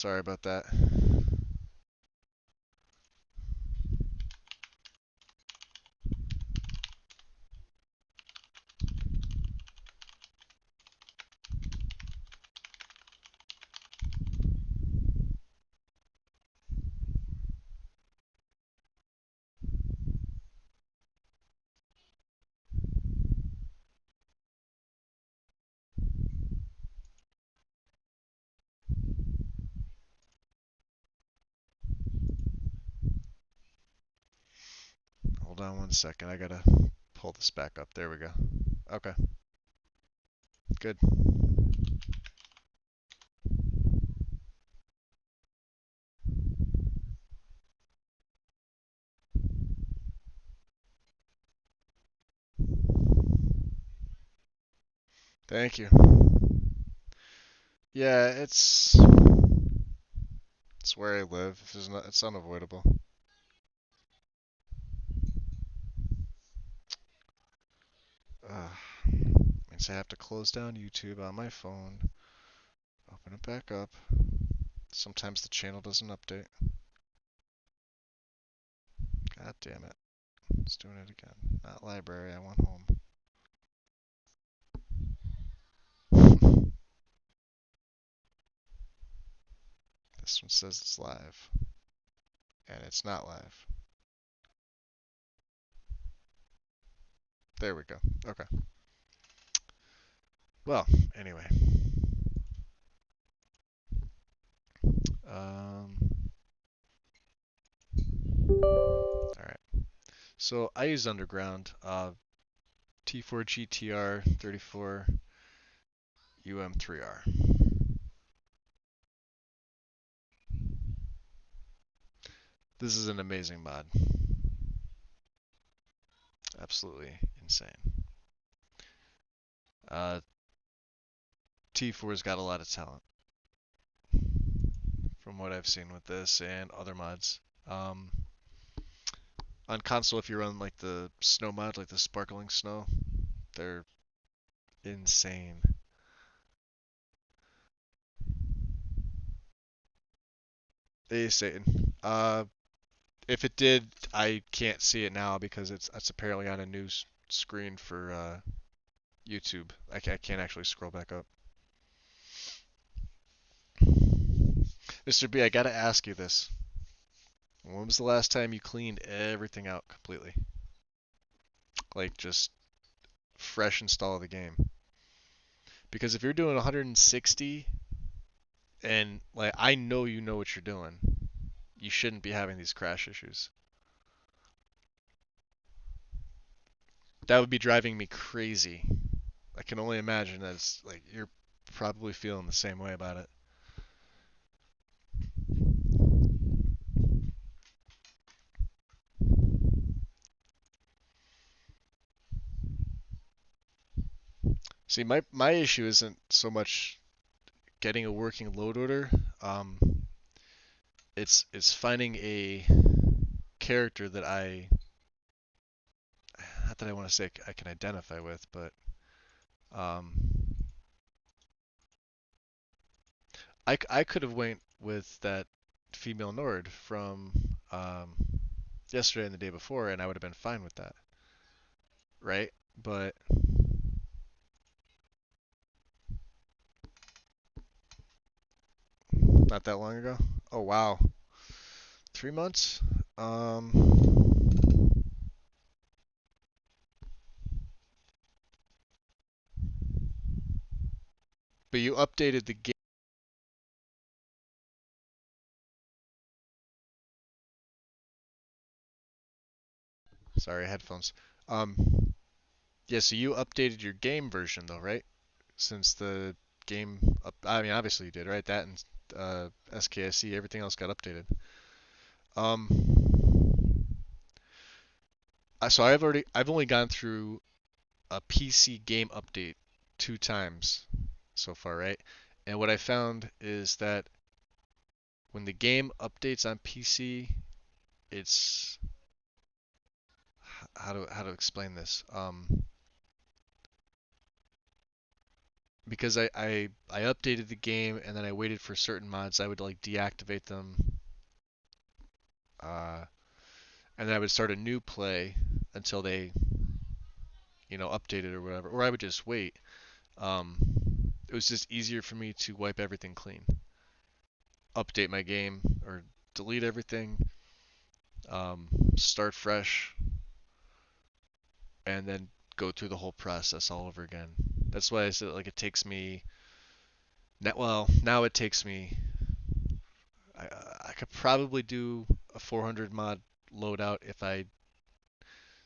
Sorry about that. Hold on one second. I gotta pull this back up. There we go. Okay, good. Thank you. Yeah, it's where I live. It's unavoidable. Means I have to close down YouTube on my phone, open it back up. Sometimes the channel doesn't update. God damn it. It's doing it again. Not library, I want home. This one says it's live. And it's not live. There we go. Okay. Well, anyway. Um, Alright. So I use Underground. T4 GTR 34 UM3R. This is an amazing mod. Absolutely insane. T4's got a lot of talent from what I've seen with this and other mods. On console, if you run like the snow mod, like the sparkling snow, they're insane. Hey, Satan. If it did, I can't see it now because it's apparently on a new screen for YouTube. I can't actually scroll back up. Mr. B, I gotta ask you this. When was the last time you cleaned everything out completely? Like just fresh install of the game? Because if you're doing 160 and like I know you know what you're doing, you shouldn't be having these crash issues. That would be driving me crazy. I can only imagine that it's like you're probably feeling the same way about it. See, my issue isn't so much getting a working load order. Um, it's finding a character that not that I want to say I can identify with, but um, I could have went with that female Nord from yesterday and the day before, and I would have been fine with that, right? But not that long ago. Oh wow, 3 months. Um, but you updated the game. Sorry, headphones. Um, yeah, so you updated your game version though, right? Since the game up, I mean, obviously you did, right? That and SKSE, everything else got updated. Um, so I've only gone through a PC game update 2 times so far, right? And what I found is that when the game updates on PC, it's how to explain this. because I updated the game and then I waited for certain mods. I would like deactivate them, uh, and then I would start a new play until they updated or whatever. Or I would just wait. Um, it was just easier for me to wipe everything clean, update my game or delete everything, um, start fresh, and then go through the whole process all over again. That's why I said like it takes me. Well, now it takes me. I, I could probably do a 400 mod loadout if I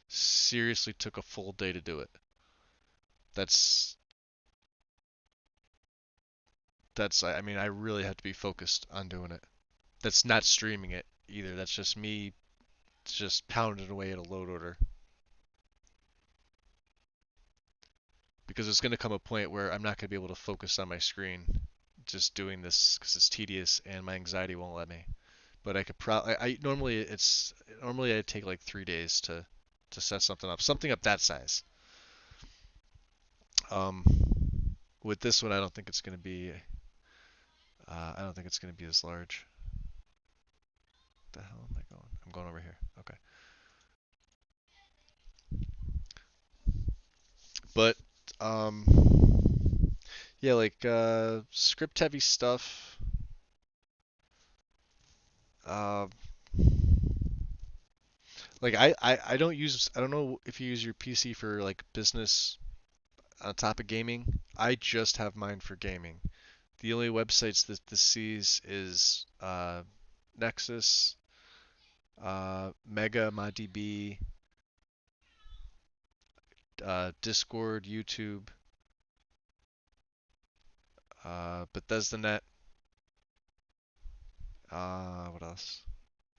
seriously took a full day to do it. That's I mean I really have to be focused on doing it. That's not streaming it either. That's just me just pounding away at a load order. Because it's going to come a point where I'm not going to be able to focus on my screen just doing this because it's tedious and my anxiety won't let me. But I could probably I normally I take like 3 days to set something up that size. Um, with this one, I don't think it's going to be I don't think it's going to be as large. The hell am I going? I'm going over here. Okay. But um, yeah, like script heavy stuff. Uh, like I don't know if you use your PC for like business on top of gaming. I just have mine for gaming. The only websites that this sees is Nexus, Mega, MyDB, Discord, YouTube, BethesdaNet. What else?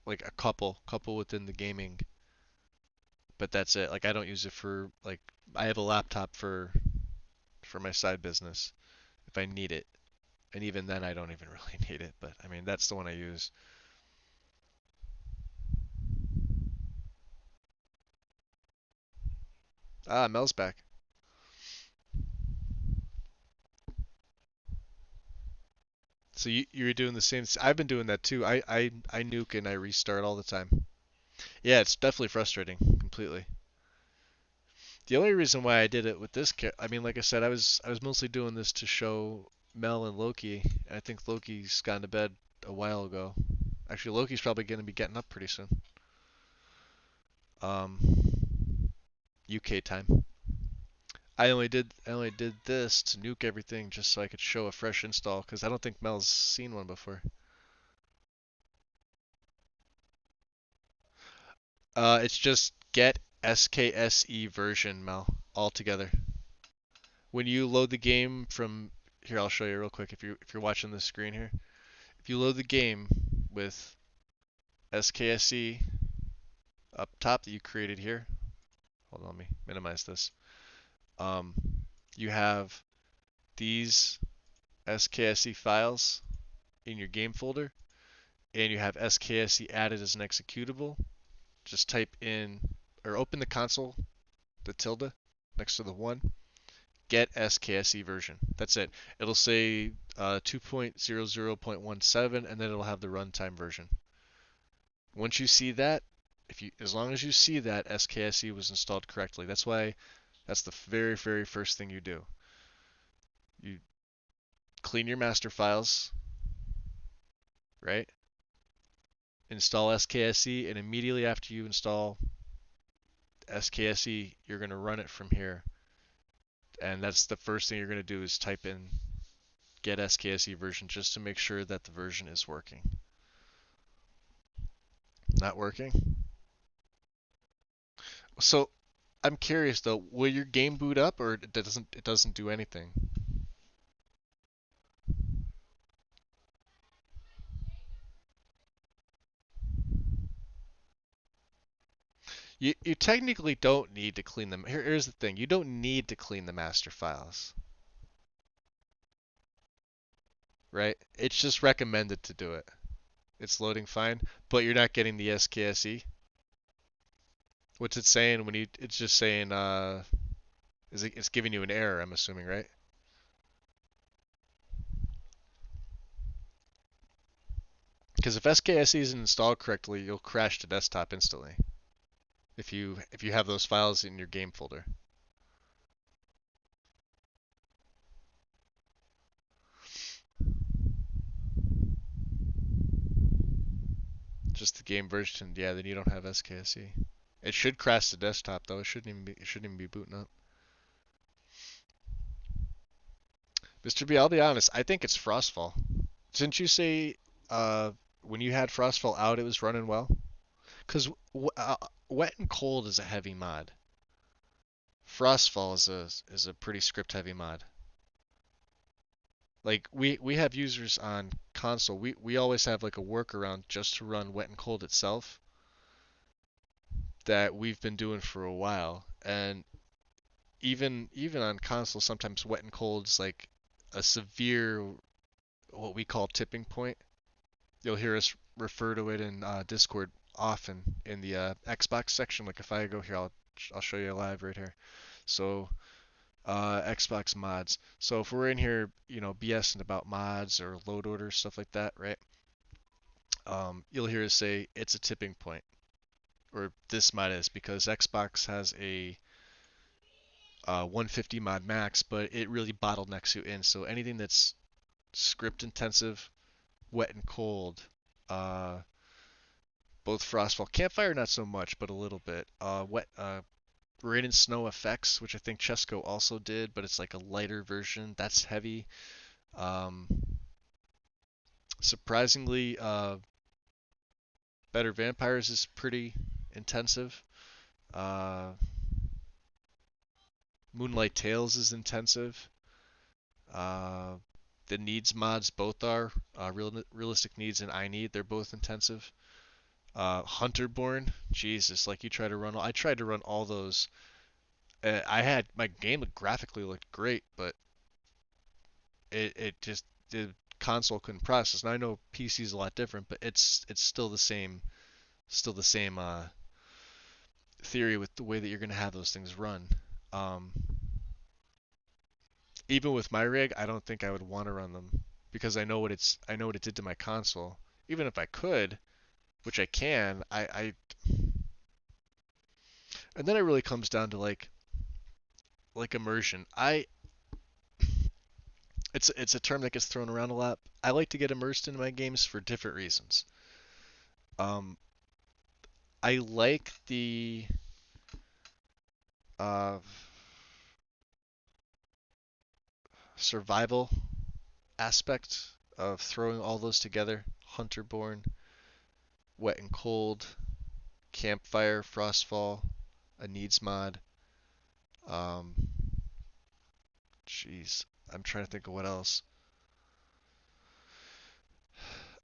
Like a couple within the gaming, but that's it. Like I don't use it for like I have a laptop for my side business if I need it, and even then I don't even really need it. But I mean that's the one I use. Ah, Mel's back. So you're doing the same. I've been doing that too. I nuke and I restart all the time. Yeah, it's definitely frustrating completely. The only reason why I did it with this, I mean, like I said, I was mostly doing this to show Mel and Loki. And I think Loki's gone to bed a while ago. Actually, Loki's probably going to be getting up pretty soon. Um, UK time. I only did this to nuke everything just so I could show a fresh install because I don't think Mel's seen one before. It's just get SKSE version, Mel, all together. When you load the game from here, I'll show you real quick if you're watching the screen here. If you load the game with SKSE up top that you created here, hold on, let me minimize this. Um, you have these SKSE files in your game folder, and you have SKSE added as an executable. Just type in or open the console, the tilde next to the one, get SKSE version. That's it. It'll say 2.00.17 and then it'll have the runtime version. Once you see that, as long as you see that SKSE was installed correctly, that's the very very first thing you do. You clean your master files, right? Install SKSE, and immediately after you install SKSE, you're going to run it from here. And that's the first thing you're going to do is type in get SKSE version just to make sure that the version is working. Not working? So I'm curious though, will your game boot up or it doesn't do anything? You technically don't need to clean them. Here's the thing, you don't need to clean the master files, right? It's just recommended to do it. It's loading fine, but you're not getting the SKSE. What's it saying when it's just saying it's giving you an error, I'm assuming, right? Because if SKSE isn't installed correctly, you'll crash the desktop instantly. If you have those files in your game folder. Just the game version, yeah, then you don't have SKSE. It should crash the desktop though. It shouldn't even be booting up. Mr. B, I'll be honest, I think it's Frostfall. Didn't you say when you had Frostfall out it was running well? Because Wet and Cold is a heavy mod. Frostfall is a pretty script heavy mod. Like we have users on console. We always have like a workaround just to run Wet and Cold itself that we've been doing for a while. And even on console, sometimes Wet and Cold is like a severe what we call tipping point. You'll hear us refer to it in Discord often in the Xbox section. Like if I go here, I'll show you live right here. So Xbox mods. So if we're in here, you know, BSing about mods or load orders, stuff like that, right? You'll hear us say it's a tipping point, or this mod is because Xbox has a 150 mod max, but it really bottlenecks you in. So anything that's script intensive, wet and cold, uh, both Frostfall, Campfire not so much, but a little bit. Rain and Snow effects, which I think Chesco also did, but it's like a lighter version. That's heavy. Um, surprisingly, Better Vampires is pretty intensive. Uh, Moonlight Tales is intensive. Uh, the needs mods both are realistic needs and I need. They're both intensive. Hunterborn, Jesus, like you try to run. I tried to run all those. I had my game graphically looked great, but it just the console couldn't process. And I know PC is a lot different, but it's still the same theory with the way that you're gonna have those things run. Um, Even with my rig, I don't think I would want to run them because I know what it did to my console. Even if I could, which I can, and then it really comes down to like immersion. It's a term that gets thrown around a lot. I like to get immersed into my games for different reasons. Um, I like the uh, survival aspect of throwing all those together. Hunterborn, Wet and Cold, Campfire, Frostfall, a needs mod. Um, Jeez, I'm trying to think of what else.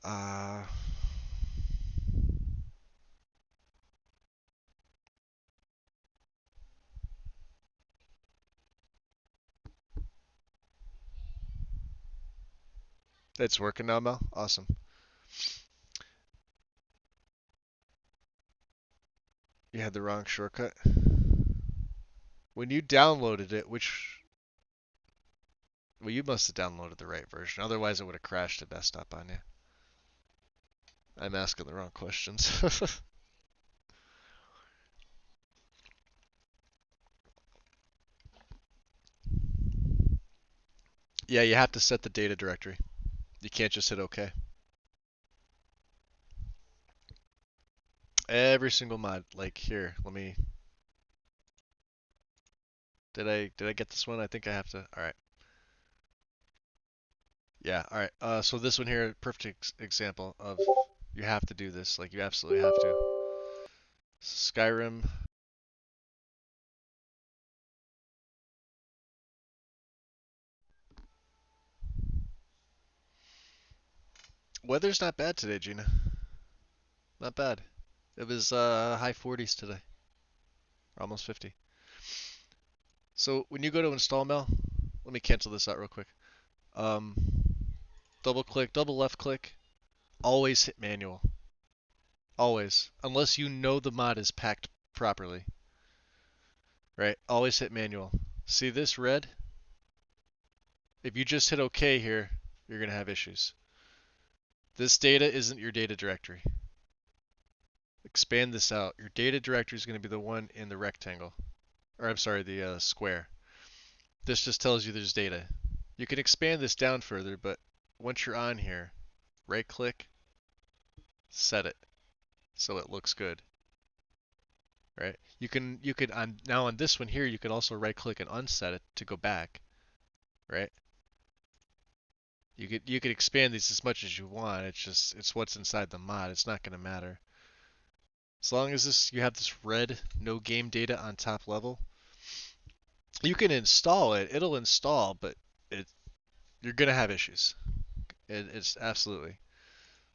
Uh, it's working now, Mel. Awesome. You had the wrong shortcut. When you downloaded it, well, you must have downloaded the right version. Otherwise, it would have crashed the desktop on you. I'm asking the wrong questions. Yeah, you have to set the data directory. You can't just hit OK. Every single mod. Like here, let me. Did I get this one? I think I have to. All right. Yeah. All right. So this one here, perfect example of you have to do this. Like you absolutely have to. Skyrim. Weather's not bad today, Gina. Not bad. It was high 40s today, almost 50. So when you go to install Mel, let me cancel this out real quick. Um, double click, double left click, always hit manual. Always. Unless you know the mod is packed properly. Right? Always hit manual. See this red? If you just hit OK here, you're going to have issues. This data isn't your data directory. Expand this out. Your data directory is going to be the one in the rectangle. Or I'm sorry, the square. This just tells you there's data. You can expand this down further, but once you're on here, right click, set it so it looks good. Right? You can on now on this one here, you can also right click and unset it to go back. Right? You could expand these as much as you want. It's what's inside the mod. It's not going to matter. As long as you have this red no game data on top level, you can install it. It'll install, but it you're gonna have issues. It's absolutely.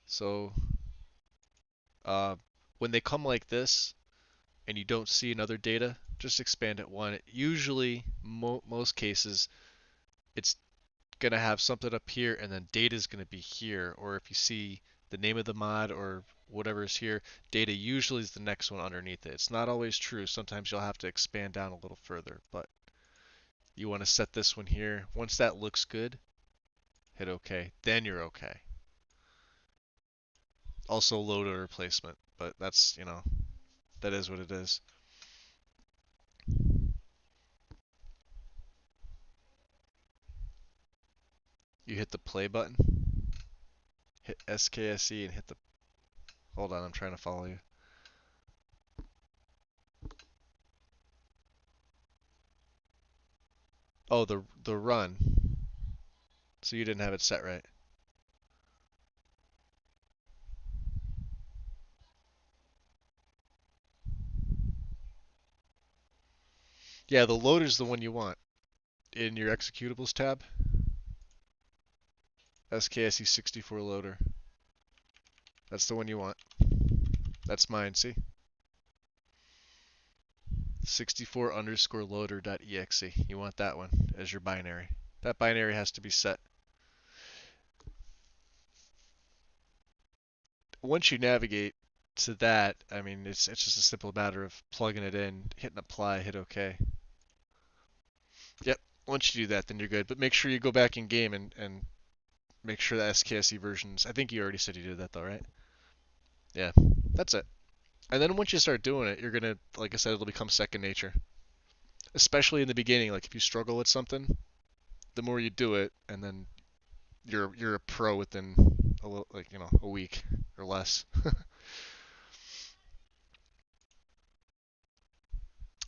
So uh, when they come like this and you don't see another data, just expand it one. Usually, most cases, it's gonna have something up here and then data is gonna be here. Or if you see the name of the mod or whatever is here, data usually is the next one underneath it. It's not always true. Sometimes you'll have to expand down a little further, but you want to set this one here. Once that looks good, hit OK. Then you're OK. Also load a replacement, but that's, that is what it is. You hit the play button, hit SKSE and hit the, hold on, I'm trying to follow you. Oh, the run. So you didn't have it set right. Yeah, the loader's the one you want. In your executables tab, SKSE 64 loader. That's the one you want. That's mine, see? 64 underscore loader.exe. You want that one as your binary. That binary has to be set. Once you navigate to that, I mean, it's just a simple matter of plugging it in, hitting apply, hit OK. Yep. Once you do that, then you're good. But make sure you go back in game and make sure the SKSE versions. I think you already said you did that though, right? Yeah. That's it. And then once you start doing it, you're gonna, like I said, it'll become second nature. Especially in the beginning, like if you struggle with something, the more you do it, and then you're a pro within a little, like a week or less.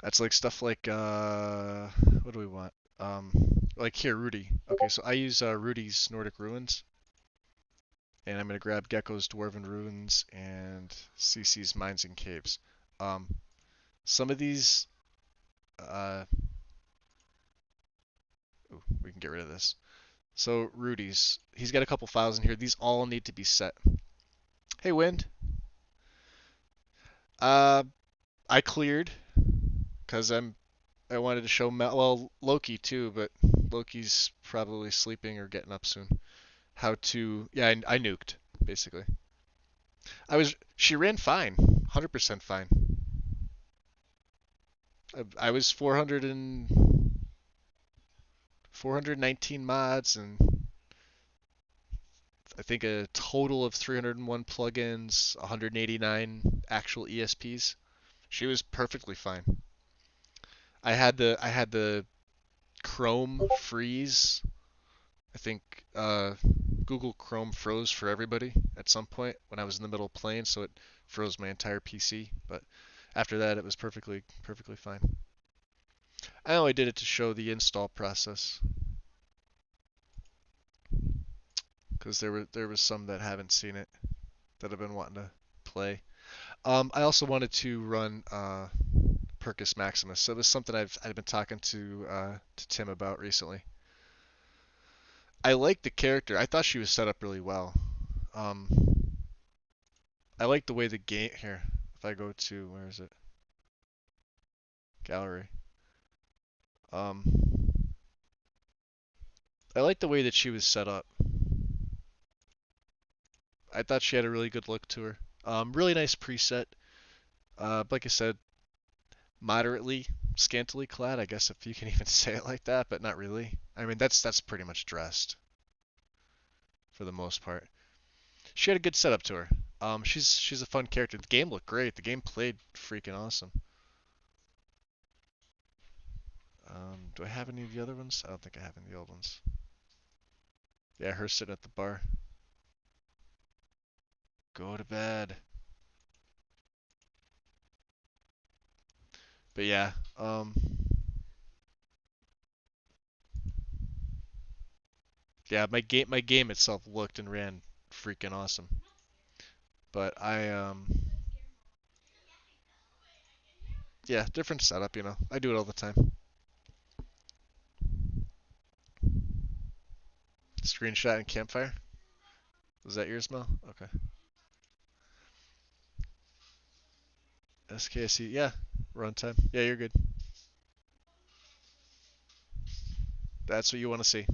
That's like stuff like what do we want? Um, like here, Rudy. Okay, so I use Rudy's Nordic Ruins, and I'm gonna grab Gecko's Dwarven Ruins and CC's Mines and Caves. Um, some of these, uh, ooh, we can get rid of this. So Rudy's, he's got a couple files in here. These all need to be set. Hey, Wind. Uh, I cleared because I wanted to show well Loki too, but Loki's probably sleeping or getting up soon. How to yeah I nuked basically. She ran fine, 100% fine. I was 419 mods and I think a total of 301 plugins, 189 actual ESPs. She was perfectly fine. I had the Chrome freeze. I think Google Chrome froze for everybody at some point when I was in the middle of playing, so it froze my entire PC. But after that, it was perfectly fine. I only did it to show the install process because there was some that haven't seen it that have been wanting to play. I also wanted to run Percus Maximus. So this is something I've been talking to Tim about recently. I like the character. I thought she was set up really well. Um, I like the way the game here. If I go to where is it? Gallery. Um, I like the way that she was set up. I thought she had a really good look to her. Really nice preset. Like I said, moderately scantily clad. I guess if you can even say it like that, but not really. I mean that's pretty much dressed for the most part. She had a good setup to her. She's a fun character. The game looked great. The game played freaking awesome. Do I have any of the other ones? I don't think I have any of the old ones. Yeah, her sitting at the bar. Go to bed. But yeah, yeah, my game itself looked and ran freaking awesome. But yeah, different setup, you know. I do it all the time. Screenshot and campfire. Was that yours, Mel? Okay. SKSE, yeah. Runtime. Yeah, you're good. That's what you want to see.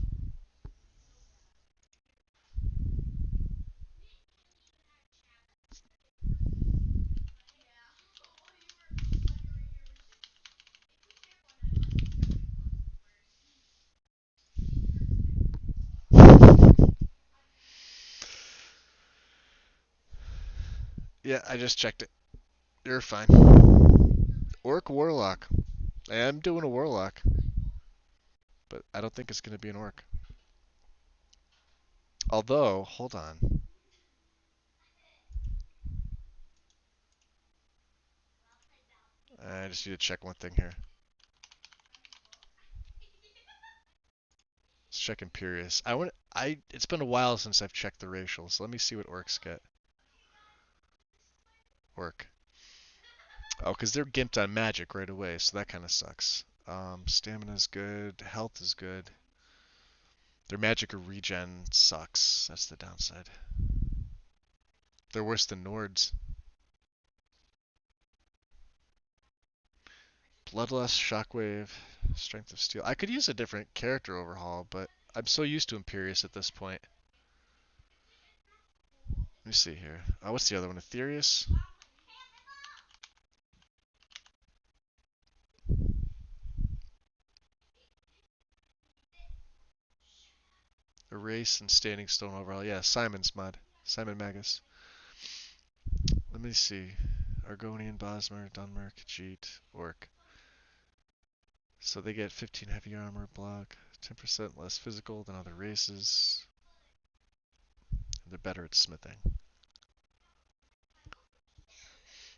Yeah, I just checked it. You're fine. Orc Warlock. I am doing a Warlock, but I don't think it's going to be an Orc. Although, hold on. I just need to check one thing here. Let's check Imperious. It's been a while since I've checked the racials. Let me see what Orcs get. Orc. Oh, because they're gimped on magic right away, so that kind of sucks. Stamina's good. Health is good. Their magic regen sucks. That's the downside. They're worse than Nords. Bloodlust, Shockwave, Strength of Steel. I could use a different character overhaul, but I'm so used to Imperious at this point. Let me see here. What's the other one? Aetherius? Erase and Standing Stone overhaul. Yeah, Simon's mod. Simon Magus. Let me see. Argonian, Bosmer, Dunmerc, Jeet, Orc. So they get 15 heavy armor, block, 10% less physical than other races. They're better at smithing.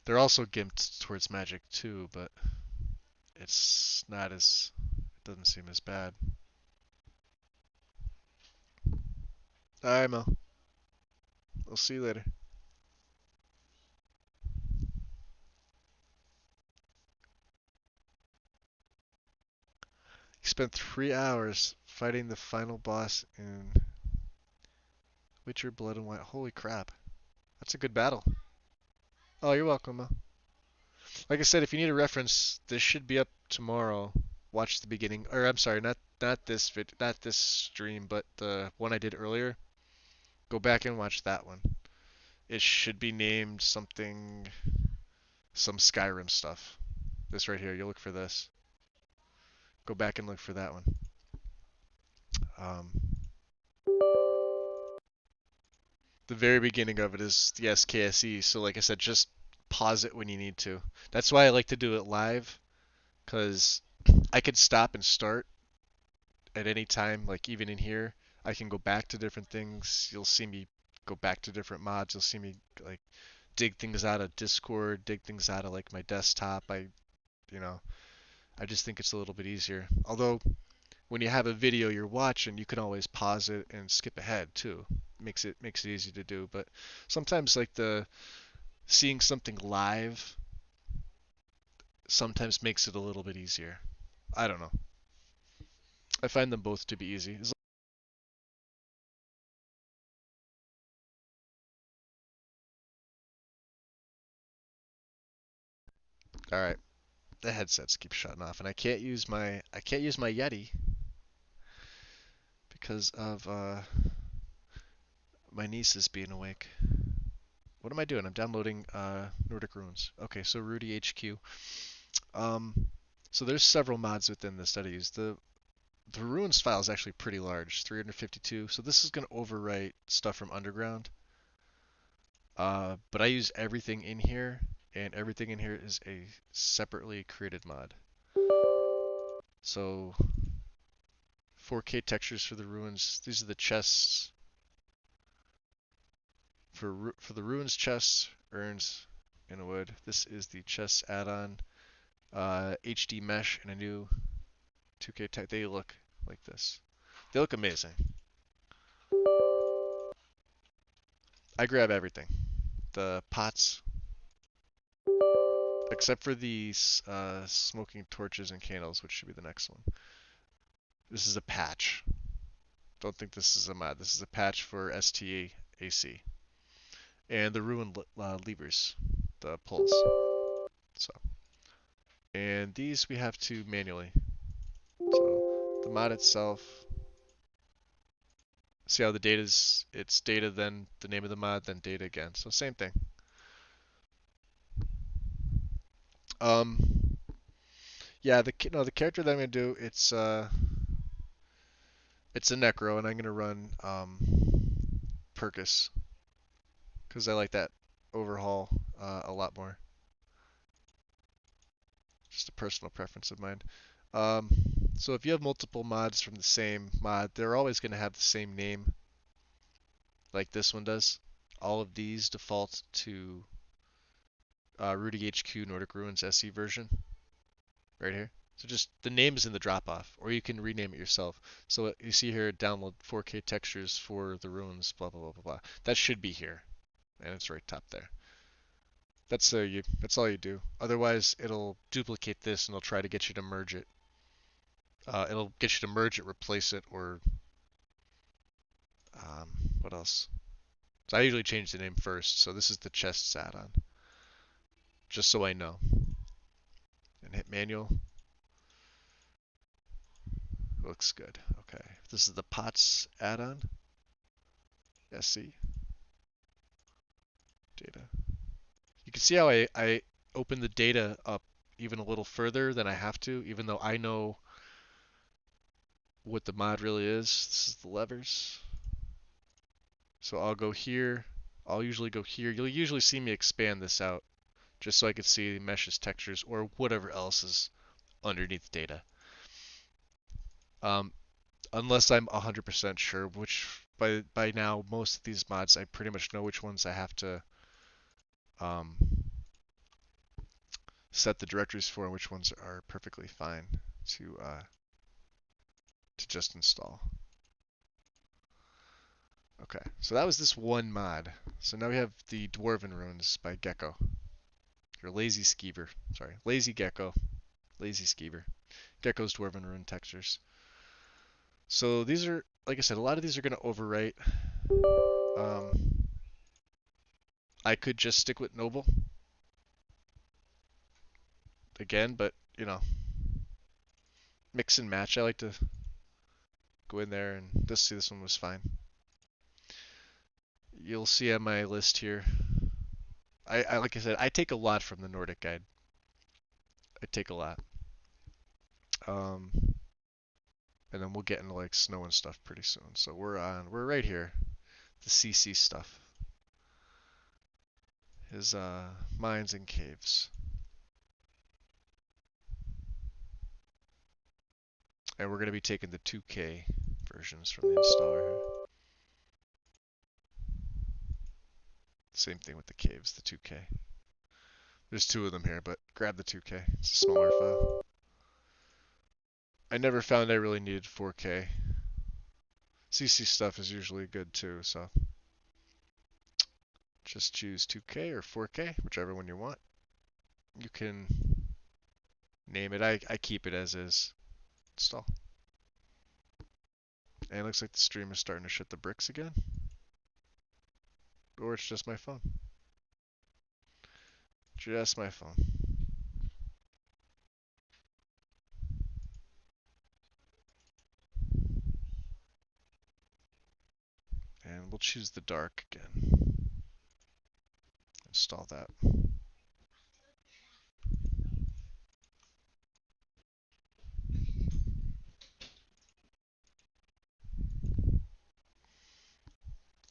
They're also gimped towards magic too, but it's not as, it doesn't seem as bad. Alright, Mel. I'll see you later. You spent 3 hours fighting the final boss in Witcher Blood and White. Holy crap. That's a good battle. Oh, you're welcome, Mel. Like I said, if you need a reference, this should be up tomorrow. Watch the beginning, or I'm sorry, not this stream, but the one I did earlier. Go back and watch that one. It should be named something, some Skyrim stuff. This right here, you look for this. Go back and look for that one. Um, the very beginning of it is the SKSE, so like I said, just pause it when you need to. That's why I like to do it live, because I could stop and start at any time, like even in here. I can go back to different things. You'll see me go back to different mods. You'll see me like dig things out of Discord, dig things out of like my desktop. You know, I just think it's a little bit easier. Although when you have a video you're watching, you can always pause it and skip ahead too. Makes it easy to do. But sometimes like the seeing something live sometimes makes it a little bit easier. I don't know. I find them both to be easy. All right, the headsets keep shutting off, and I can't use my Yeti because of my nieces being awake. What am I doing? I'm downloading Nordic Runes. Okay, so Rudy HQ. Um, so there's several mods within this that I use. The runes file is actually pretty large, 352. So this is going to overwrite stuff from Underground. But I use everything in here, and everything in here is a separately created mod. So 4K textures for the ruins. These are the chests for the ruins chests, urns, and wood. This is the chest add-on, HD mesh, and a new 2K tech. They look like this. They look amazing. I grab everything. The pots, except for these smoking torches and candles, which should be the next one. This is a patch. Don't think this is a mod. This is a patch for STAC. And the ruined levers, the pulls. So, and these we have to manually. So the mod itself. See how the data's, it's data, then the name of the mod, then data again. So same thing. Yeah, the character that I'm gonna do, it's a necro, and I'm gonna run Percus because I like that overhaul a lot more. Just a personal preference of mine. Um, so if you have multiple mods from the same mod, they're always going to have the same name, like this one does. All of these default to Rudy HQ Nordic Ruins SE version, right here. So just the name is in the drop off, or you can rename it yourself. So you see here, download 4K textures for the ruins, blah blah blah blah blah. That should be here, and it's right top there. That's that's all you do. Otherwise, it'll duplicate this and it'll try to get you to merge it. It'll get you to merge it, replace it, or what else? So I usually change the name first. So this is the chests add-on, just so I know. And hit manual. Looks good. Okay. This is the pots add-on. SC data. You can see how I open the data up even a little further than I have to, even though I know what the mod really is. This is the levers. So I'll go here. I'll usually go here. You'll usually see me expand this out just so I can see meshes, textures, or whatever else is underneath data. Unless I'm 100% sure, which by now most of these mods I pretty much know which ones I have to um, set the directories for and which ones are perfectly fine to just install. Okay, so that was this one mod. So now we have the Dwarven Runes by Gecko. Your lazy skeever. Sorry, lazy gecko. Lazy skeever. Gecko's Dwarven Rune textures. So these are, like I said, a lot of these are going to overwrite. I could just stick with Noble again, but you know, mix and match. I like to go in there and this one was fine. You'll see on my list here. I like I said, I take a lot from the Nordic guide. I take a lot. And then we'll get into like snow and stuff pretty soon. So we're right here. The CC stuff. His mines and caves. And we're going to be taking the 2K versions from the installer here. Same thing with the caves, the 2K. There's two of them here, but grab the 2K. It's a smaller file. I never found I really needed 4K. CC stuff is usually good too, so just choose 2K or 4K, whichever one you want. You can name it. I keep it as is. Install. And it looks like the stream is starting to shit the bricks again. Or it's just my phone. Just my phone. And we'll choose the dark again. Install that.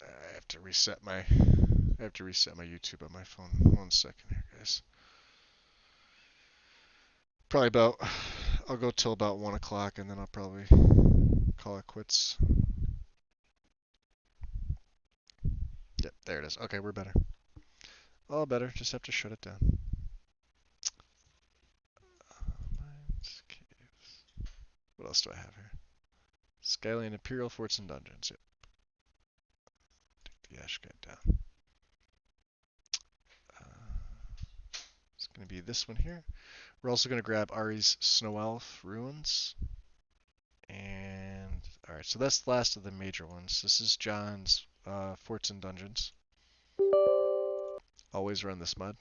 I have to reset my I have to reset my YouTube on my phone. 1 second here, guys. Probably about, I'll go till about 1 o'clock and then I'll probably call it quits. Yep, there it is. Okay, we're better. All better, just have to shut it down. Mines, caves. What else do I have here? Skyline Imperial Forts and Dungeons. Yep. Take the ash guide down. It's going to be this one here. We're also going to grab Ari's Snow Elf Ruins. And, alright, so that's the last of the major ones. This is John's Forts and Dungeons. Always run this mod.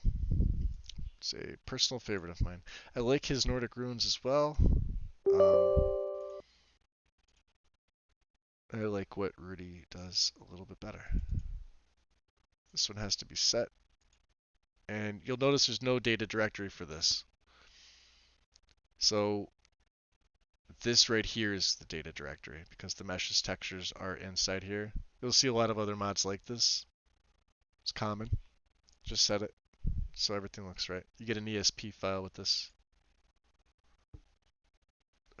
It's a personal favorite of mine. I like his Nordic Ruins as well. I like what Rudy does a little bit better. This one has to be set. And you'll notice there's no data directory for this. So this right here is the data directory because the meshes textures are inside here. You'll see a lot of other mods like this. It's common. Just set it so everything looks right. You get an ESP file with this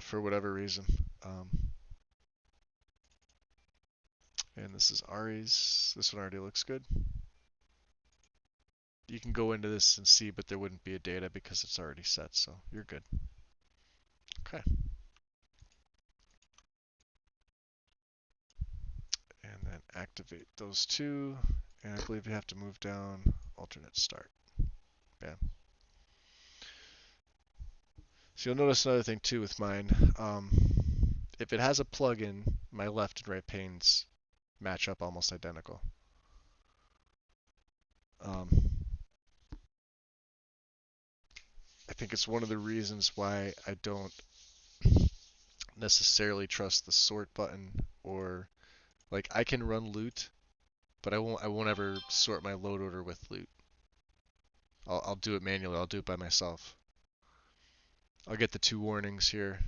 for whatever reason. And this is Ari's. This one already looks good. You can go into this and see, but there wouldn't be a data because it's already set, so you're good. Okay. And then activate those two. And I believe you have to move down alternate start. Bam. So you'll notice another thing too with mine. If it has a plugin, my left and right panes match up almost identical. I think it's one of the reasons why I don't necessarily trust the sort button, or like I can run loot, but I won't ever sort my load order with loot. I'll do it manually. I'll do it by myself. I'll get the 2 warnings here.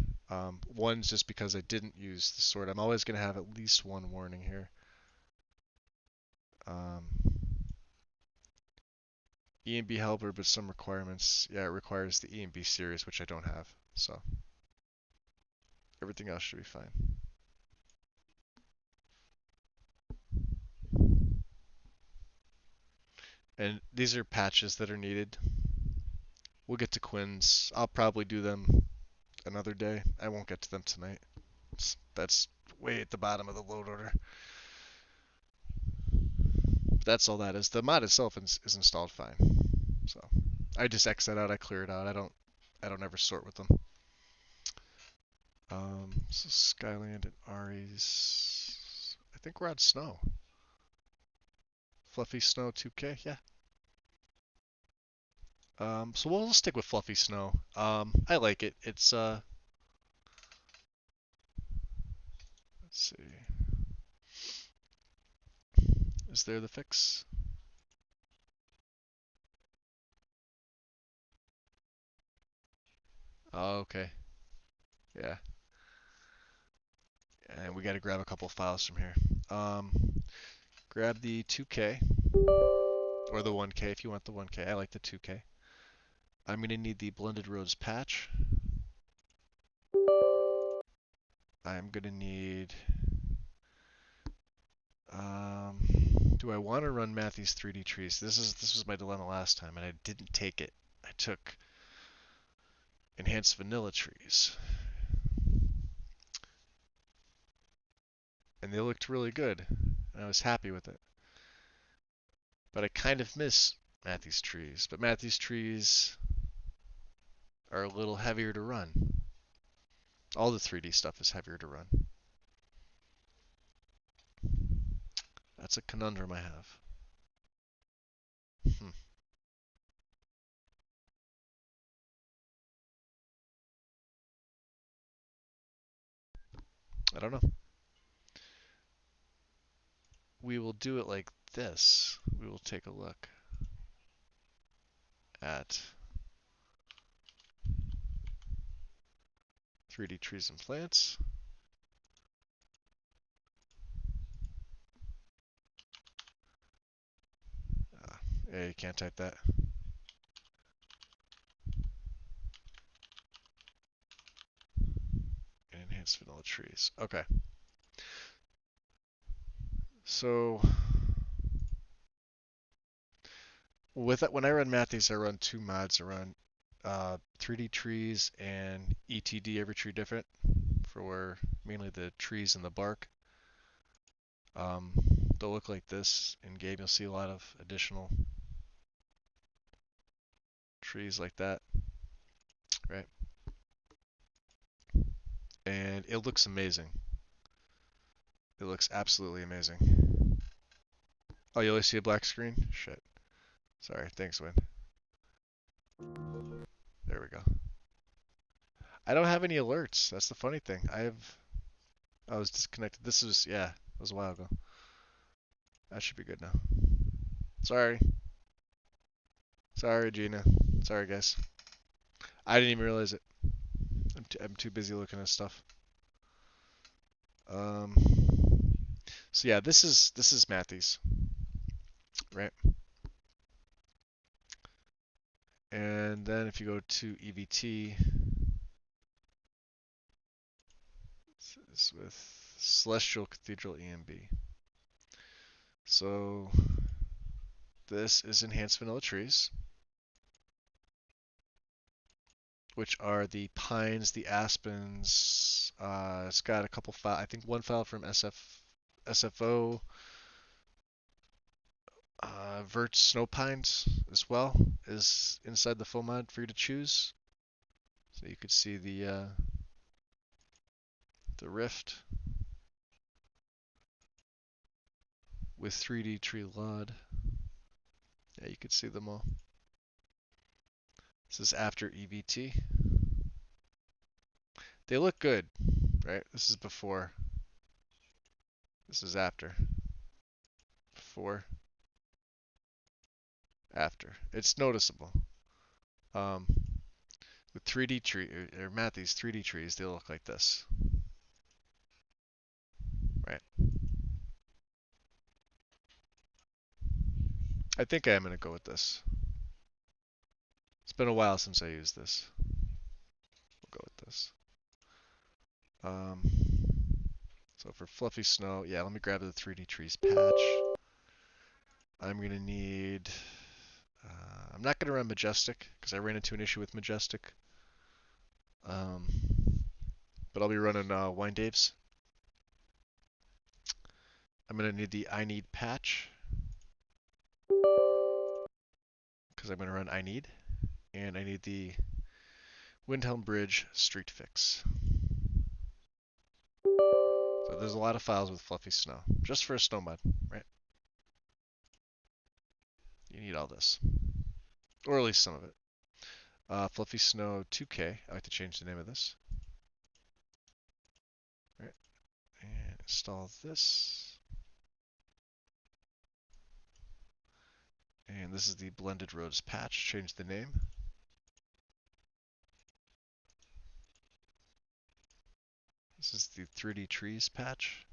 One's just because I didn't use the sort. I'm always gonna have at least 1 warning here. E&B helper, but some requirements. Yeah, it requires the E&B series, which I don't have. So everything else should be fine. And these are patches that are needed. We'll get to Quinn's. I'll probably do them another day. I won't get to them tonight. That's way at the bottom of the load order. That's all that is. The mod itself is installed fine. So I just X that out. I clear it out. I don't ever sort with them. So Skyland and Ari's. I think we're on snow. Fluffy Snow 2K, yeah. So we'll stick with Fluffy Snow. I like it. It's let's see. Is there the fix? Oh, okay. Yeah. And we got to grab a couple files from here. Grab the 2K or the 1K if you want the 1K. I like the 2K. I'm going to need the Blended Roads patch. I'm going to need... do I want to run Matthew's 3D trees? This was my dilemma last time, and I didn't take it. I took Enhanced Vanilla trees. And they looked really good, and I was happy with it. But I kind of miss Matthew's trees. But Matthew's trees are a little heavier to run. All the 3D stuff is heavier to run. That's a conundrum I have. I don't know. We will do it like this. We will take a look at 3D trees and plants. Yeah, you can't type that. Enhanced vanilla trees. Okay. So with that, when I run Mathies, I run two mods. I run 3D trees and ETD, every tree different, for mainly the trees and the bark. Um, they'll look like this in game. You'll see a lot of additional trees like that, right? And it looks amazing. It looks absolutely amazing. Oh, you only see a black screen? Shit. Sorry. Thanks, Win. There we go. I don't have any alerts. That's the funny thing. I was disconnected. This was, yeah, it was a while ago. That should be good now. Sorry. Sorry, Gina. Sorry, guys. I didn't even realize it. I'm too busy looking at stuff. Um, so yeah, this is Mathies, right? And then if you go to EVT, this is with Celestial Cathedral EMB. So this is Enhanced Vanilla Trees, which are the pines, the aspens. It's got a couple files. I think one file from SFO, Vert Snow Pines as well is inside the full mod for you to choose. So you could see the rift with 3D tree LOD. Yeah, you could see them all. This is after EVT. They look good, right? This is before. This is after. Before. After. It's noticeable. With 3D tree or Mathies 3D trees, they look like this, right? I think I am gonna go with this. It's been a while since I used this. We'll go with this. Um, so for fluffy snow, yeah, let me grab the 3D trees patch. I'm gonna need. I'm not gonna run Majestic because I ran into an issue with Majestic. Um, but I'll be running Wine Daves. I'm gonna need the I need patch because I'm gonna run I need, and I need the Windhelm Bridge Street Fix. So there's a lot of files with fluffy snow, just for a snow mod, right? You need all this, or at least some of it. Fluffy Snow 2K. I like to change the name of this. Right, and install this. And this is the Blended Roads patch. Change the name. This is the 3D Trees patch.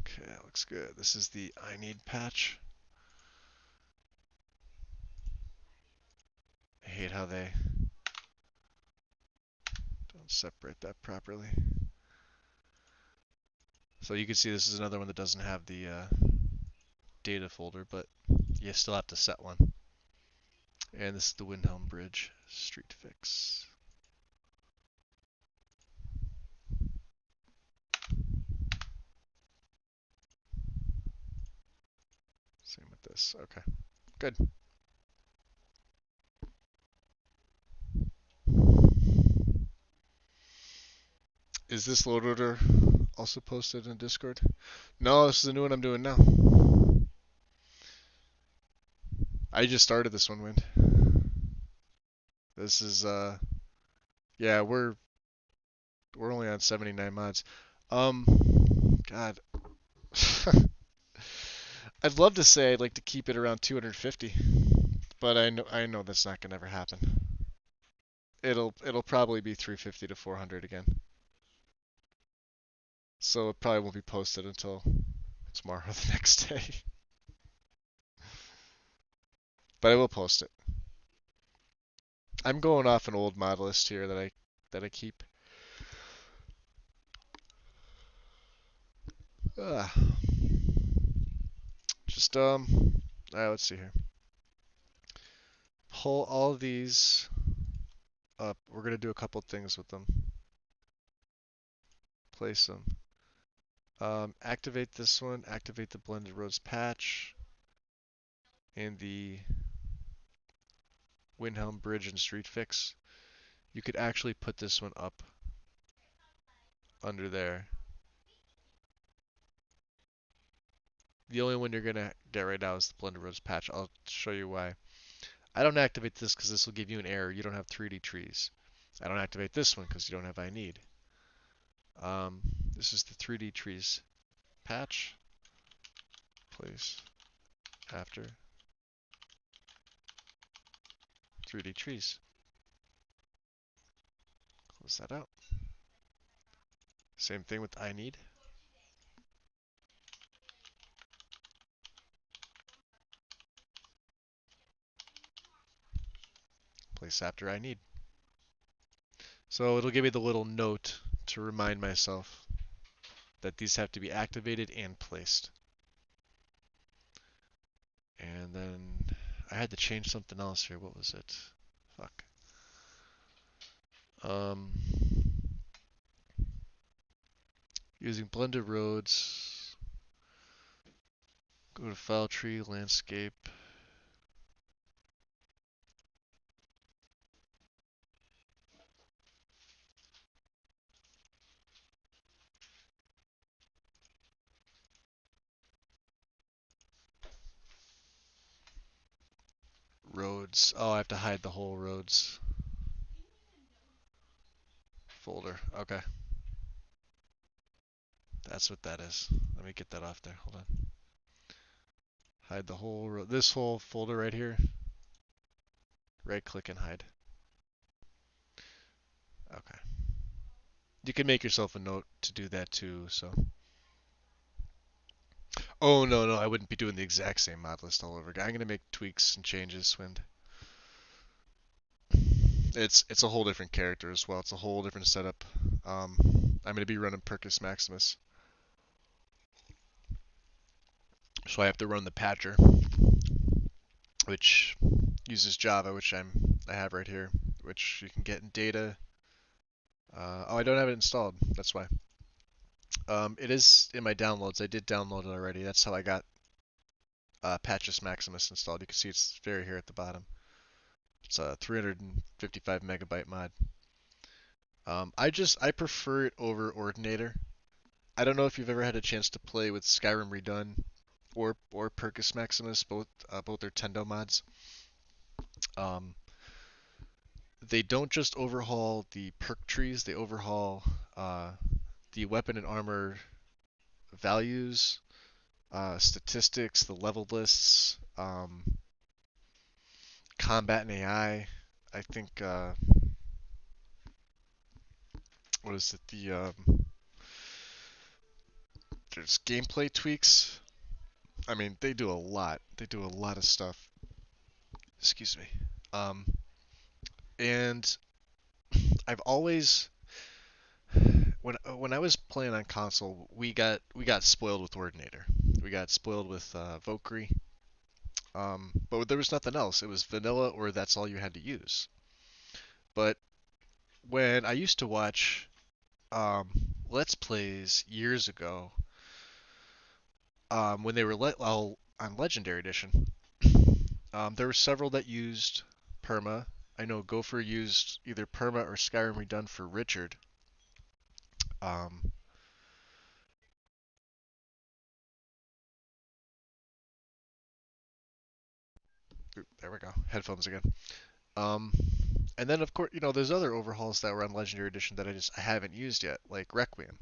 Okay, that looks good. This is the I need patch. I hate how they don't separate that properly. So you can see this is another one that doesn't have the data folder, but you still have to set one. And this is the Windhelm Bridge Street Fix. Same with this. Okay, good. Is this load order also posted in Discord? No, this is a new one I'm doing now. I just started this one, Wind. This is yeah, we're only on 79 mods. God. I'd love to say I'd like to keep it around 250, but I know that's not gonna ever happen. It'll probably be 350 to 400 again. So it probably won't be posted until tomorrow or the next day. But I will post it. I'm going off an old mod list here that I keep. Ah, just alright, let's see here. Pull all of these up. We're gonna do a couple things with them. Place them. Activate this one. Activate the blended roads patch and the Windhelm Bridge and Street Fix. You could actually put this one up under there. The only one you're gonna get right now is the blended roads patch. I'll show you why. I don't activate this because this will give you an error. You don't have 3D trees. I don't activate this one because you don't have I need. This is the 3D trees patch. Place after 3D trees. Close that out. Same thing with I need. Place after I need. So it'll give me the little note to remind myself that these have to be activated and placed. And then I had to change something else here. What was it? Fuck. Um, Using blended roads. Go to file tree, landscape. Roads. Oh, I have to hide the whole roads folder. Okay. That's what that is. Let me get that off there. Hold on. Hide the whole this whole folder right here. Right click and hide. Okay. You can make yourself a note to do that too, so. Oh no, I wouldn't be doing the exact same mod list all over again. I'm gonna make tweaks and changes, Wind. It's a whole different character as well. It's a whole different setup. I'm gonna be running Percus Maximus. So I have to run the patcher, which uses Java, which I have right here, which you can get in data. Oh, I don't have it installed. That's why. It is in my downloads. I did download it already. That's how I got Patches Maximus installed. You can see it's very here at the bottom. It's a 355 megabyte mod. I prefer it over Ordinator. I don't know if you've ever had a chance to play with Skyrim Redone or Percus Maximus. Both are Tendo mods. Um, they don't just overhaul the perk trees. They overhaul the weapon and armor values, statistics, the level lists, combat and AI. I think what is it? There's gameplay tweaks. I mean, they do a lot. They do a lot of stuff. Excuse me. Um, and I've always when I was playing on console, we got spoiled with Ordinator. We got spoiled with Valkyrie. But there was nothing else. It was vanilla, or that's all you had to use. But when I used to watch um, Let's Plays years ago, when they were on Legendary Edition, there were several that used perma. I know Gopher used either perma or Skyrim Redone for Richard. Um, there we go. Headphones again. Um, and then of course, there's other overhauls that were on Legendary Edition that I haven't used yet, like Requiem.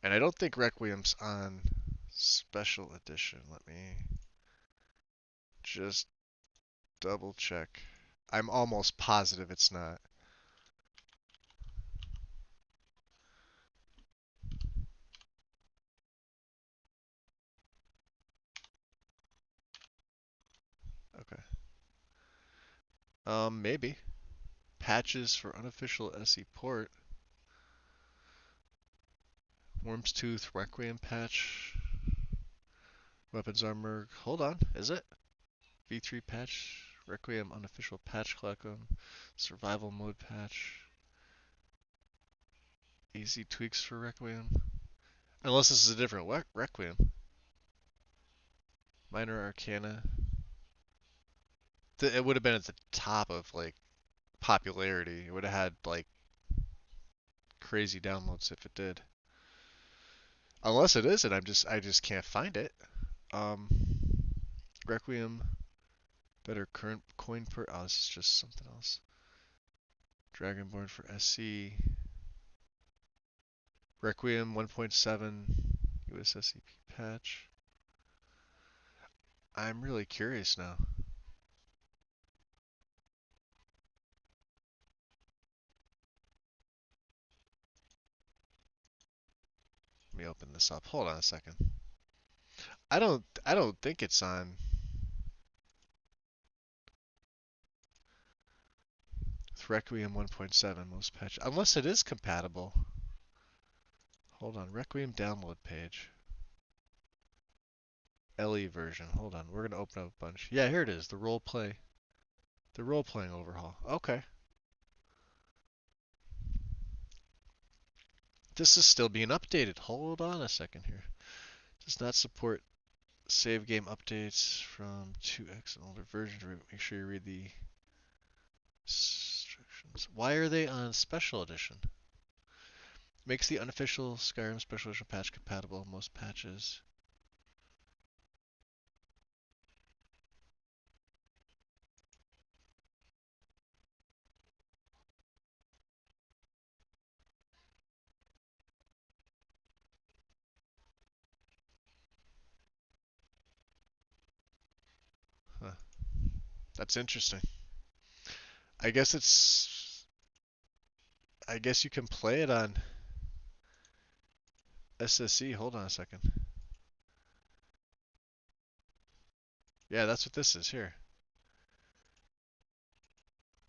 And I don't think Requiem's on Special Edition. Let me just double check. I'm almost positive it's not. Okay. Maybe. Patches for unofficial SE port. Worm's Tooth, Requiem patch. Weapons armor. Hold on. Is it? V3 patch. Requiem unofficial patch collectum. Survival mode patch. Easy tweaks for Requiem. Unless this is a different Requiem. Minor Arcana. It would have been at the top of like popularity. It would have had like crazy downloads if it did. Unless it isn't, I just can't find it. Um, Requiem, better current coin per. Oh, this is just something else. Dragonborn for SC. Requiem 1.7 USSCP patch. I'm really curious now. Let me open this up. Hold on a second. I don't think it's on Requiem 1.7 most patch. Unless it is compatible. Hold on. Requiem download page. LE version. Hold on. We're gonna open up a bunch. Yeah, here it is. The role play. The role playing overhaul. Okay. This is still being updated. Hold on a second here. Does not support save game updates from 2x and older versions. Make sure you read the instructions. Why are they on special edition? Makes the unofficial Skyrim special edition patch compatible. Most patches. Huh. That's interesting. I guess it's. I guess you can play it on SSE. Hold on a second. Yeah, that's what this is here.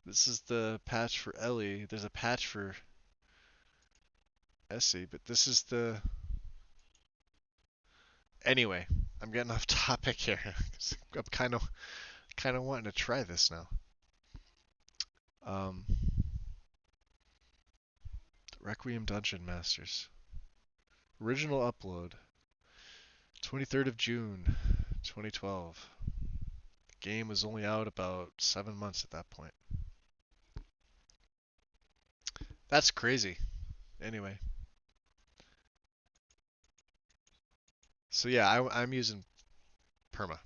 This is the patch for Ellie. There's a patch for SE, but this is the. Anyway, I'm getting off topic here. I'm kind of wanting to try this now. Um, Requiem Dungeon Masters. Original upload. 23rd of June, 2012. The game was only out about 7 months at that point. That's crazy. Anyway. So yeah, I'm using Perma.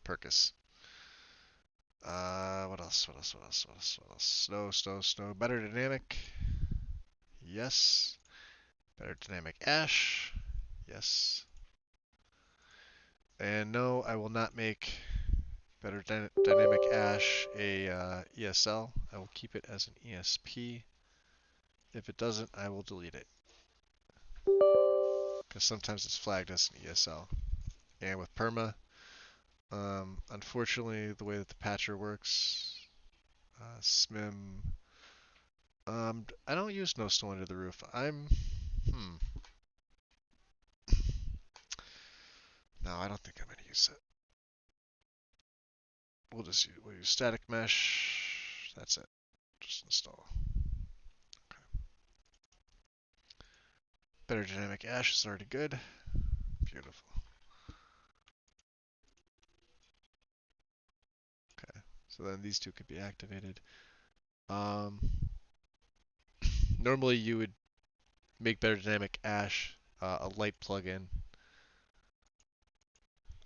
Percus. What else? What else? What else? What else? What else? Snow. Better dynamic. Yes. Better dynamic ash. Yes. And no, I will not make better dynamic ash a ESL. I will keep it as an ESP. If it doesn't, I will delete it. Because sometimes it's flagged as an ESL. And with perma, unfortunately, the way that the patcher works, SMIM, I don't use no snow under the roof. No, I don't think I'm going to use it. We'll use static mesh. That's it. Just install. Okay. Better dynamic ash is already good. Beautiful. Okay. So then these two could be activated. Normally you would make better dynamic ash a light plugin.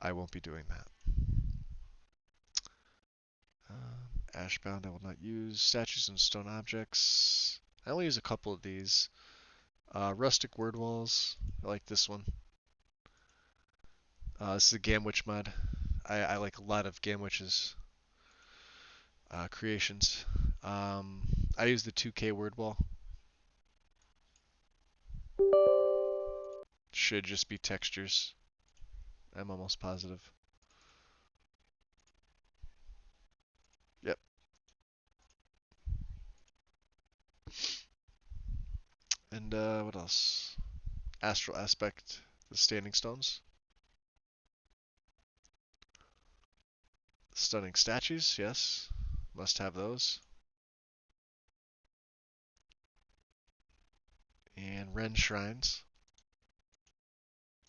I won't be doing that. Ashbound I will not use. Statues and stone objects. I only use a couple of these. Rustic word walls. I like this one. This is a Gamwitch mod. I like a lot of Gamwitch's creations. I use the 2K word wall. Should just be textures. I'm almost positive. Yep. And what else? Astral aspect, the standing stones. Stunning statues, yes. Must have those. And Ren shrines.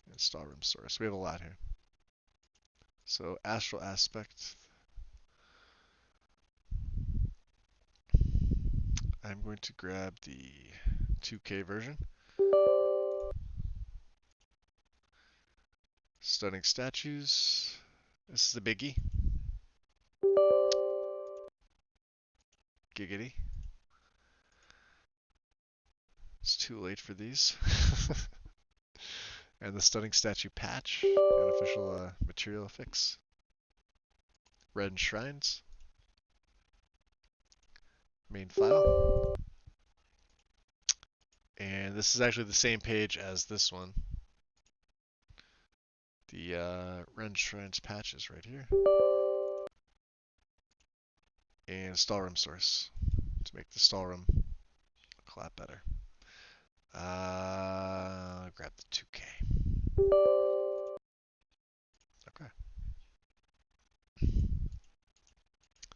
And Stalrim source. We have a lot here. So astral aspect. I'm going to grab the 2K version. Stunning statues. This is the biggie. Giggity. It's too late for these. And the stunning statue patch, an official material fix. Red shrines. Main file. And this is actually the same page as this one. The Ren Shrines patch is right here. And Stalrim source to make the Stalrim a lot better. Grab the 2K. Okay.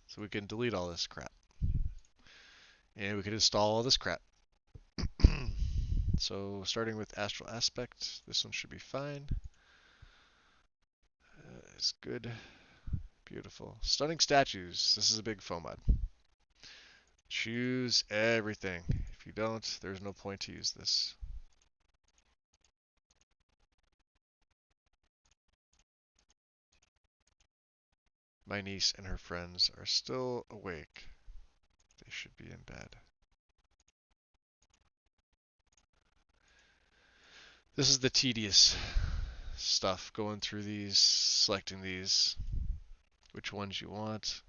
So we can delete all this crap. And we can install all this crap. So starting with Astral Aspect, this one should be fine. It's good. Beautiful. Stunning Statues. This is a big FOMOD. Choose everything. If you don't, there's no point to use this. My niece and her friends are still awake. They should be in bed. This is the tedious stuff, going through these, selecting these, which ones you want.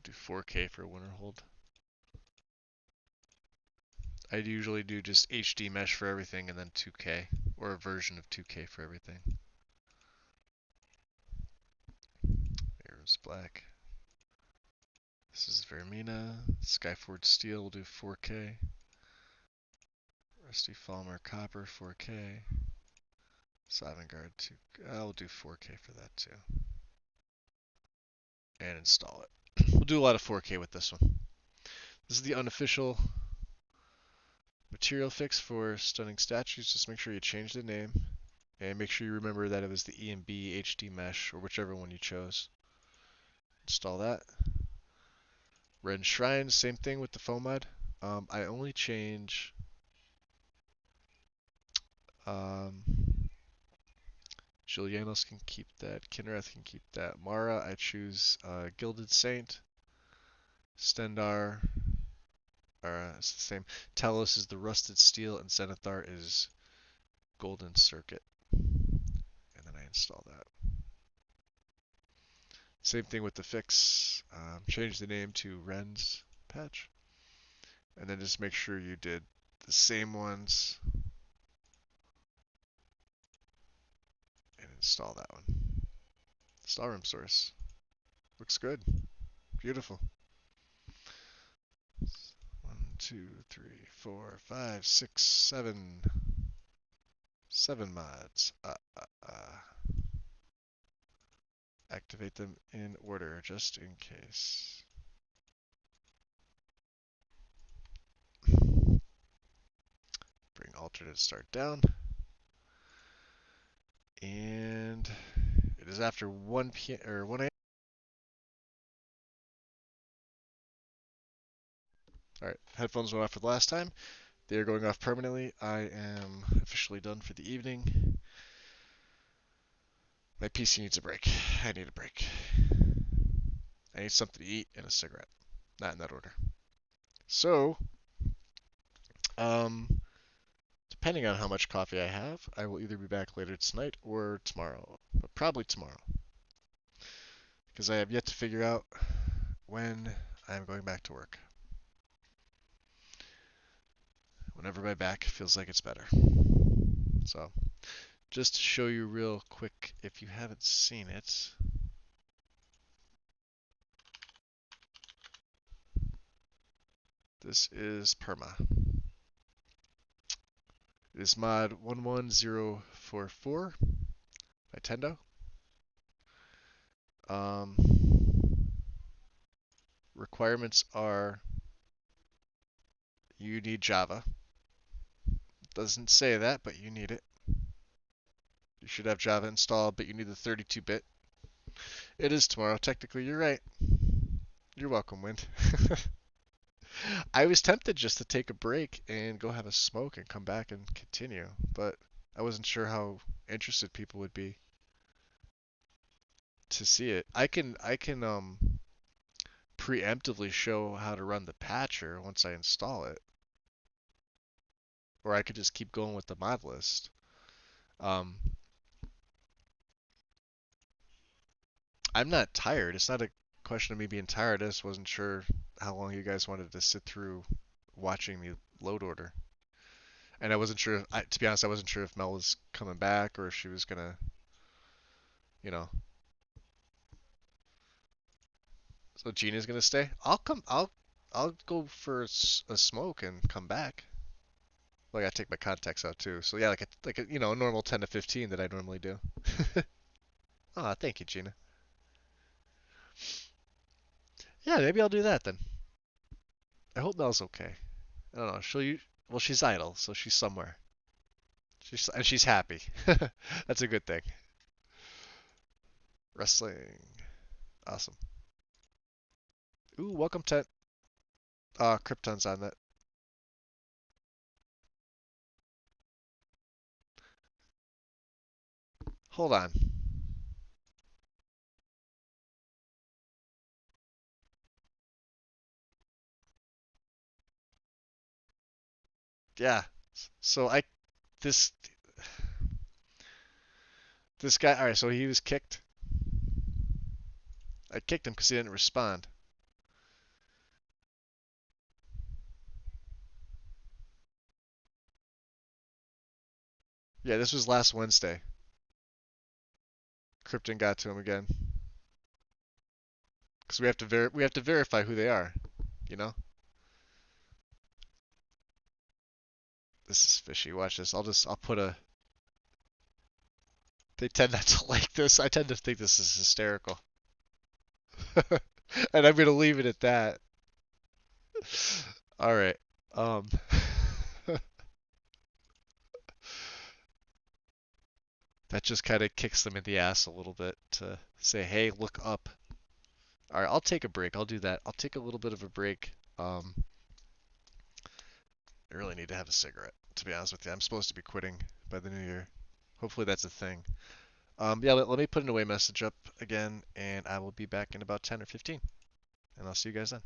Do 4K for Winterhold. I usually do just HD mesh for everything and then 2K, or a version of 2K for everything. Here's black. This is Vermina. Skyforge Steel will do 4K. Rusty Falmer Copper 4K. Sovngarde 2. I'll do 4K for that too. And install it. We'll do a lot of 4K with this one. This is the unofficial material fix for Stunning Statues. Just make sure you change the name. And make sure you remember that it was the EMB HD mesh, or whichever one you chose. Install that. Red Shrines, same thing with the FOMOD. I only change Julianos can keep that, Kinrath can keep that. Mara, I choose Gilded Saint. Stendar, it's the same. Talos is the Rusted Steel, and Zenithar is Golden Circuit. And then I install that. Same thing with the fix. Change the name to Ren's patch. And then just make sure you did the same ones. And install that one. Stalrim source. Looks good. Beautiful. 1, 2, 3, 4, 5, 6, 7. 7 mods. Activate them in order, just in case. Bring alternate start down. And it is after 1 p.m. or 1 a.m. Alright, headphones went off for the last time. They are going off permanently. I am officially done for the evening. My PC needs a break. I need a break. I need something to eat and a cigarette. Not in that order. So, um, depending on how much coffee I have, I will either be back later tonight or tomorrow. But probably tomorrow. Because I have yet to figure out when I am going back to work. Whenever my back feels like it's better. So, just to show you real quick, if you haven't seen it, this is Perma. It is mod 11044 by Tendo. Requirements are you need Java. Doesn't say that, but you need it. You should have Java installed, but you need the 32-bit. It is tomorrow. Technically, you're right. You're welcome, Wind. I was tempted just to take a break and go have a smoke and come back and continue, but I wasn't sure how interested people would be to see it. I can preemptively show how to run the patcher once I install it, or I could just keep going with the mod list. Um, I'm not tired. It's not a question of me being tired. I just wasn't sure how long you guys wanted to sit through watching the load order. And I wasn't sure, to be honest, I wasn't sure if Mel was coming back or if she was gonna, you know. So Gina's gonna stay. I'll go for a smoke and come back. Well, I gotta take my contacts out too. So yeah, like a a normal 10 to 15 that I normally do. Ah, thank you, Gina. Yeah, maybe I'll do that then. I hope Mel's okay. I don't know. Well, she's idle, so she's somewhere. She's happy. That's a good thing. Wrestling. Awesome. Ooh, welcome Tent. Krypton's on that. Hold on. Yeah. So this this guy. All right. So he was kicked. I kicked him because he didn't respond. Yeah, this was last Wednesday. Krypton got to him again because we have to verify who they are. You know. This is fishy. Watch this. I'll put a. They tend not to like this. I tend to think this is hysterical. And I'm gonna leave it at that. All right. Um. That just kind of kicks them in the ass a little bit to say, "Hey, look up." All right, I'll take a break. I'll do that. I'll take a little bit of a break. I really need to have a cigarette, to be honest with you. I'm supposed to be quitting by the new year. Hopefully that's a thing. Yeah, let me put an away message up again, and I will be back in about 10 or 15. And I'll see you guys then.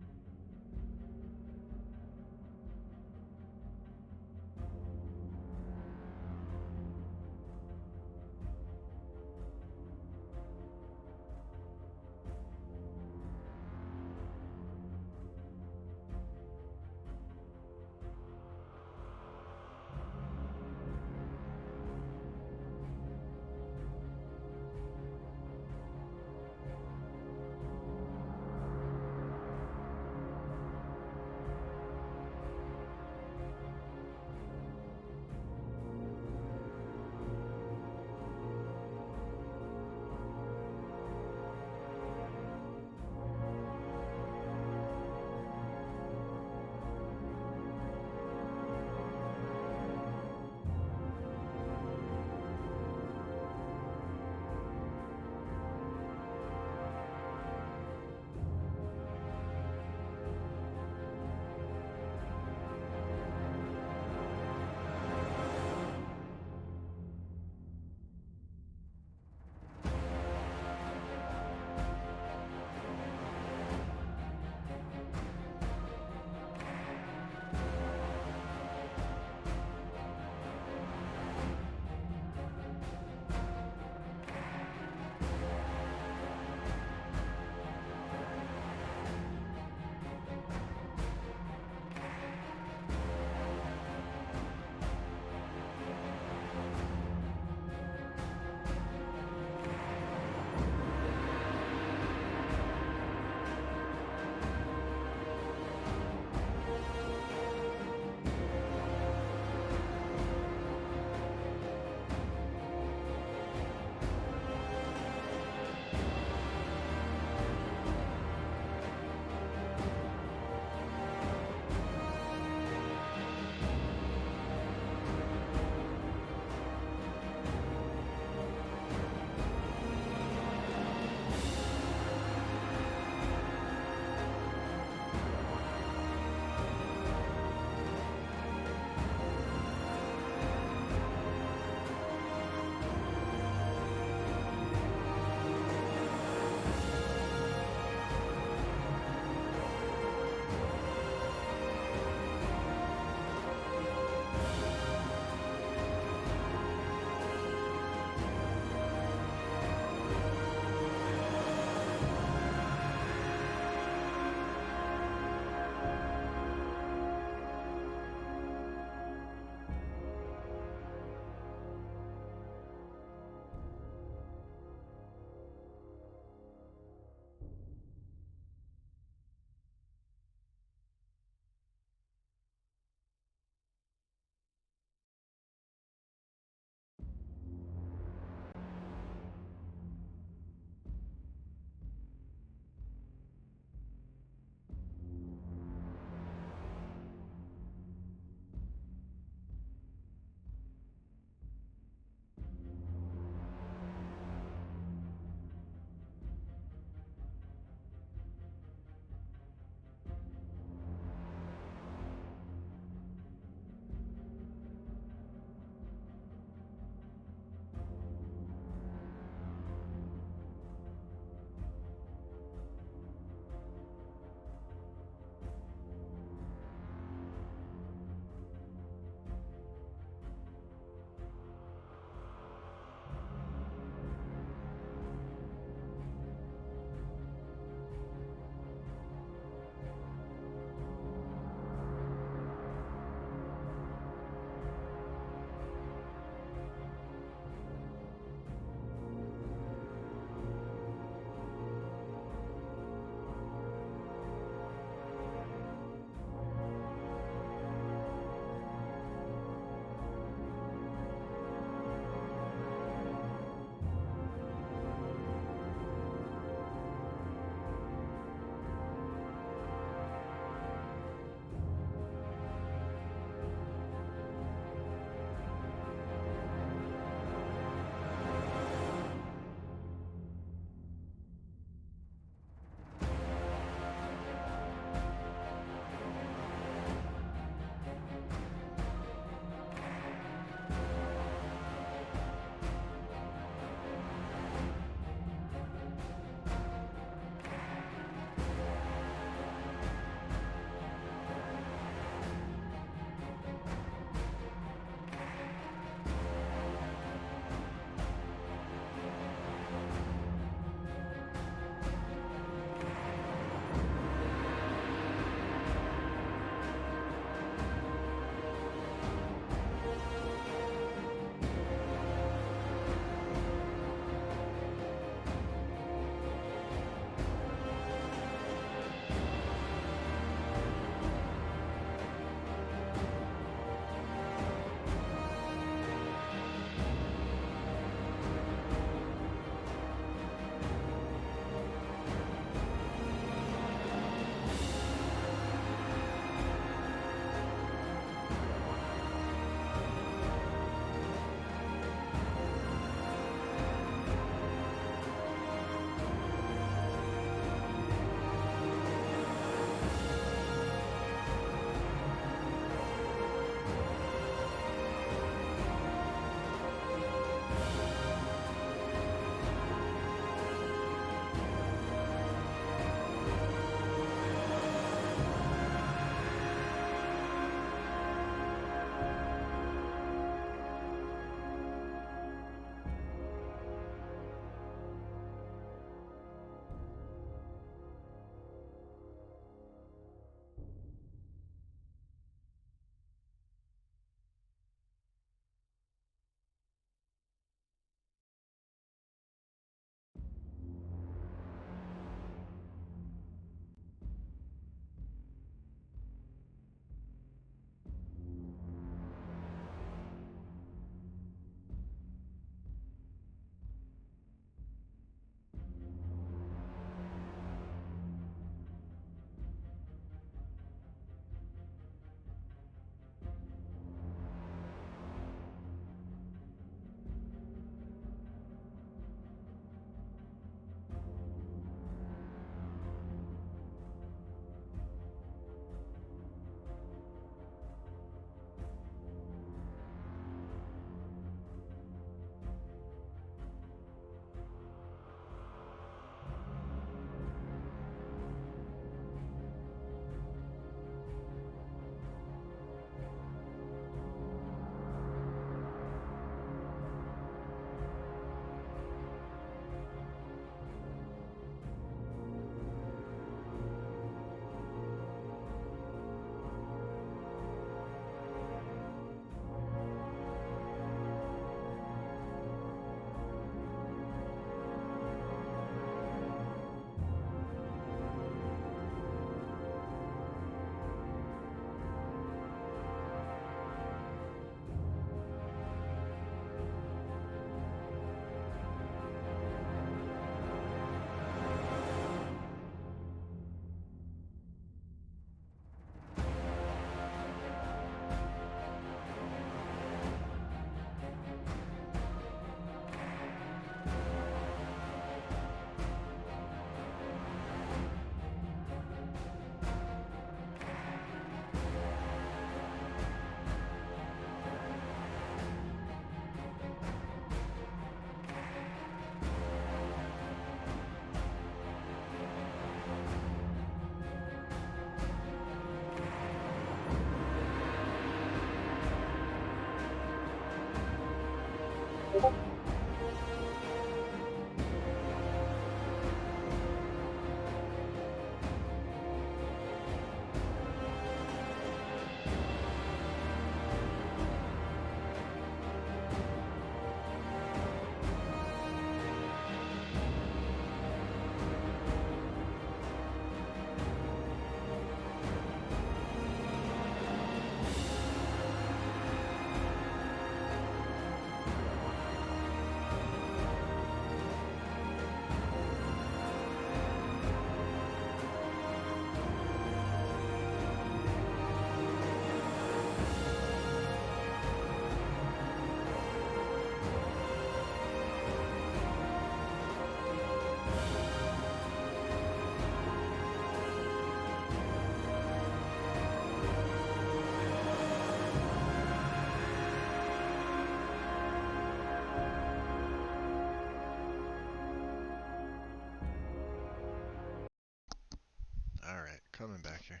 coming back here.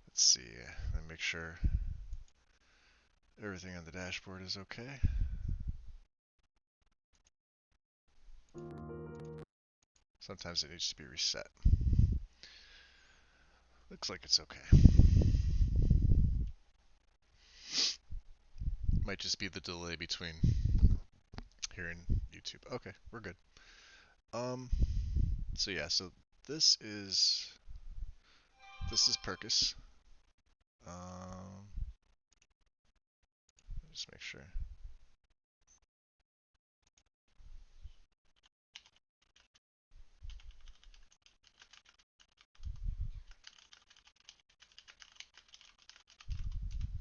Let's see. Let me make sure everything on the dashboard is okay. Sometimes it needs to be reset. Looks like it's okay. Might just be the delay between here and YouTube. Okay, we're good. So yeah, so this is Percus. Just make sure.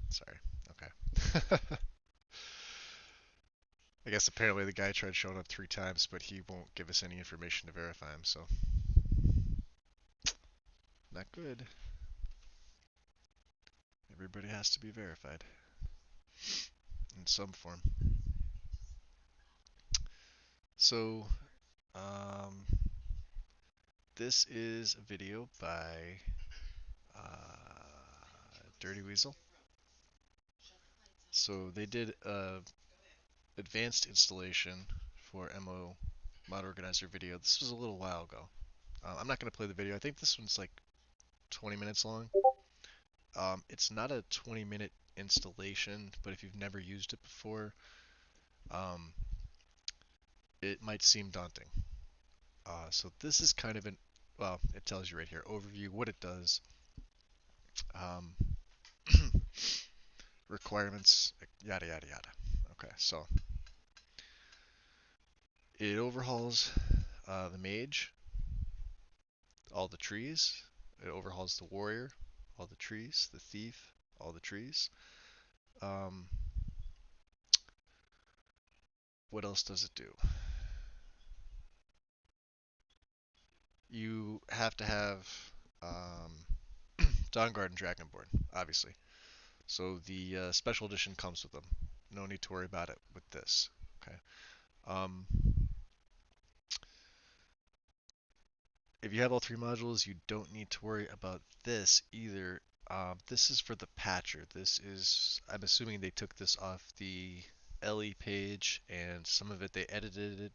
Sorry. Okay. I guess apparently the guy tried showing up 3 times, but he won't give us any information to verify him, so. Not good. Everybody has to be verified. In some form. So, um, this is a video by Dirty Weasel. So they did a advanced installation for MO Mod Organizer video. This was a little while ago. I'm not going to play the video. I think this one's like 20 minutes long. It's not a 20-minute installation, but if you've never used it before, um, it might seem daunting. So this is kind of well, it tells you right here, overview, what it does, um, requirements, yada yada yada. Okay, so it overhauls the mage, all the trees. It overhauls the warrior, all the trees, the thief, all the trees. Um, what else does it do? You have to have Dawnguard and Dragonborn, obviously. So the special edition comes with them. No need to worry about it with this. Okay. Um, if you have all 3 modules, you don't need to worry about this either. This is for the patcher. This is, I'm assuming they took this off the LE page, and some of it they edited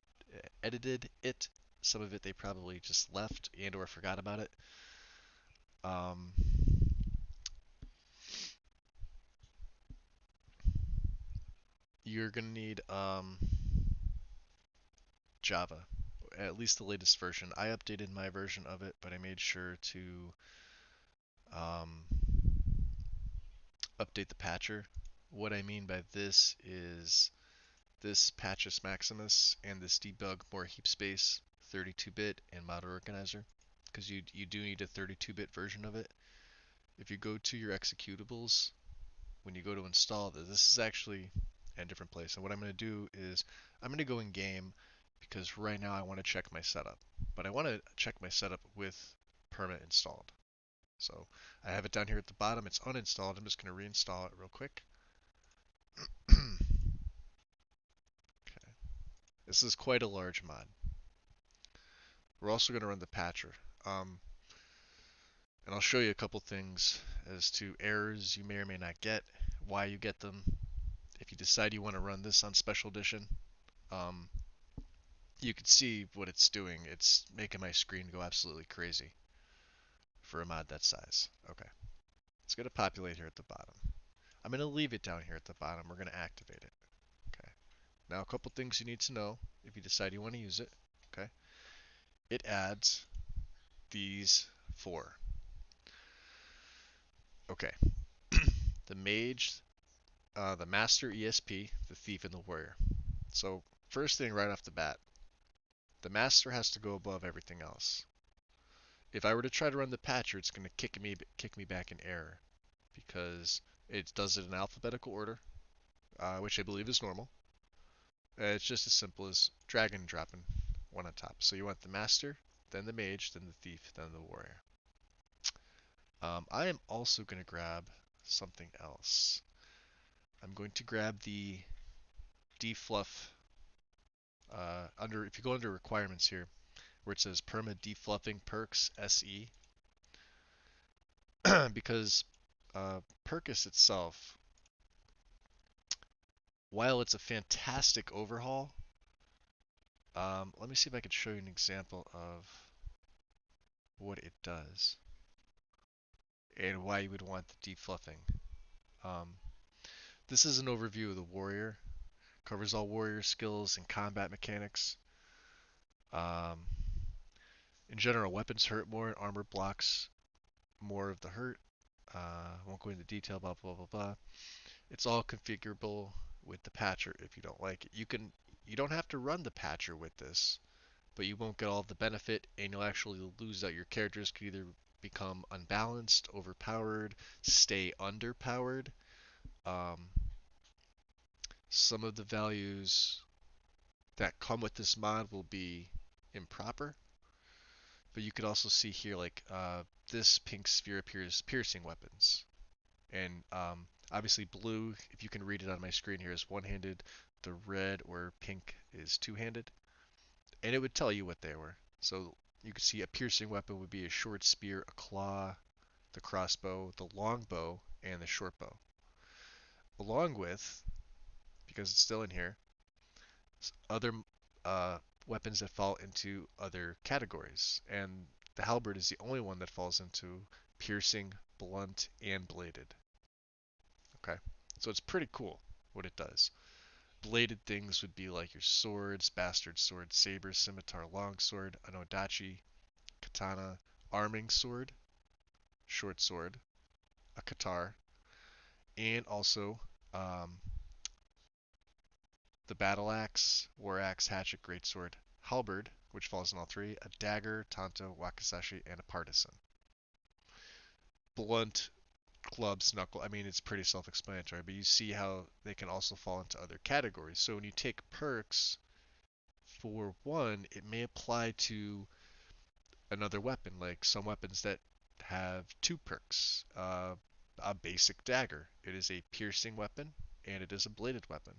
it. Some of it they probably just left and or forgot about it. Um, you're gonna need Java, at least the latest version. I updated my version of it, but I made sure to um, update the patcher. What I mean by this is this patches Maximus and this debug more heap space 32-bit and Mod Organizer, because you do need a 32-bit version of it. If you go to your executables, when you go to install this is actually in a different place. And what I'm going to do is I'm going to go in game because right now I want to check my setup. But I want to check my setup with perma installed. So I have it down here at the bottom. It's uninstalled. I'm just going to reinstall it real quick. Okay. This is quite a large mod. We're also going to run the patcher. And I'll show you a couple things as to errors you may or may not get, why you get them. If you decide you want to run this on Special Edition, you can see what it's doing. It's making my screen go absolutely crazy for a mod that size. Okay, it's going to populate here at the bottom. I'm going to leave it down here at the bottom. We're going to activate it. Okay. Now a couple things you need to know if you decide you want to use it. Okay. It adds these 4. Okay. The mage, the master ESP, the thief, and the warrior. So first thing right off the bat, the master has to go above everything else. If I were to try to run the patcher, it's going to kick me back in error because it does it in alphabetical order, which I believe is normal. It's just as simple as dragging and dropping one on top. So you want the master, then the mage, then the thief, then the warrior. I am also going to grab something else. I'm going to grab the defluff if you go under requirements here, where it says perma defluffing perks SE. because Percus itself, while it's a fantastic overhaul, let me see if I could show you an example of what it does and why you would want the defluffing. Um, this is an overview of the warrior. Covers all warrior skills and combat mechanics. Um, in general, weapons hurt more and armor blocks more of the hurt. Won't go into detail, blah blah blah blah. It's all configurable with the patcher if you don't like it. You don't have to run the patcher with this, but you won't get all the benefit and you'll actually lose out. Your characters could either become unbalanced, overpowered, stay underpowered. Um, some of the values that come with this mod will be improper, but you could also see here like this pink sphere appears piercing weapons. And obviously blue, if you can read it on my screen here, is one-handed. The red or pink is two-handed. And it would tell you what they were. So you could see a piercing weapon would be a short spear, a claw, the crossbow, the longbow, and the short bow. Along with, because it's still in here, other weapons that fall into other categories. And the halberd is the only one that falls into piercing, blunt, and bladed. Okay, so it's pretty cool what it does. Bladed things would be like your swords, bastard sword, saber, scimitar, longsword, an odachi, katana, arming sword, short sword, a katar, and also um, the battle axe, war axe, hatchet, greatsword, halberd, which falls in all three, a dagger, tanto, wakizashi, and a partisan. Blunt, clubs, knuckle. I mean, it's pretty self-explanatory, but you see how they can also fall into other categories. So when you take perks for one, it may apply to another weapon, like some weapons that have two perks. A basic dagger. It is a piercing weapon and it is a bladed weapon.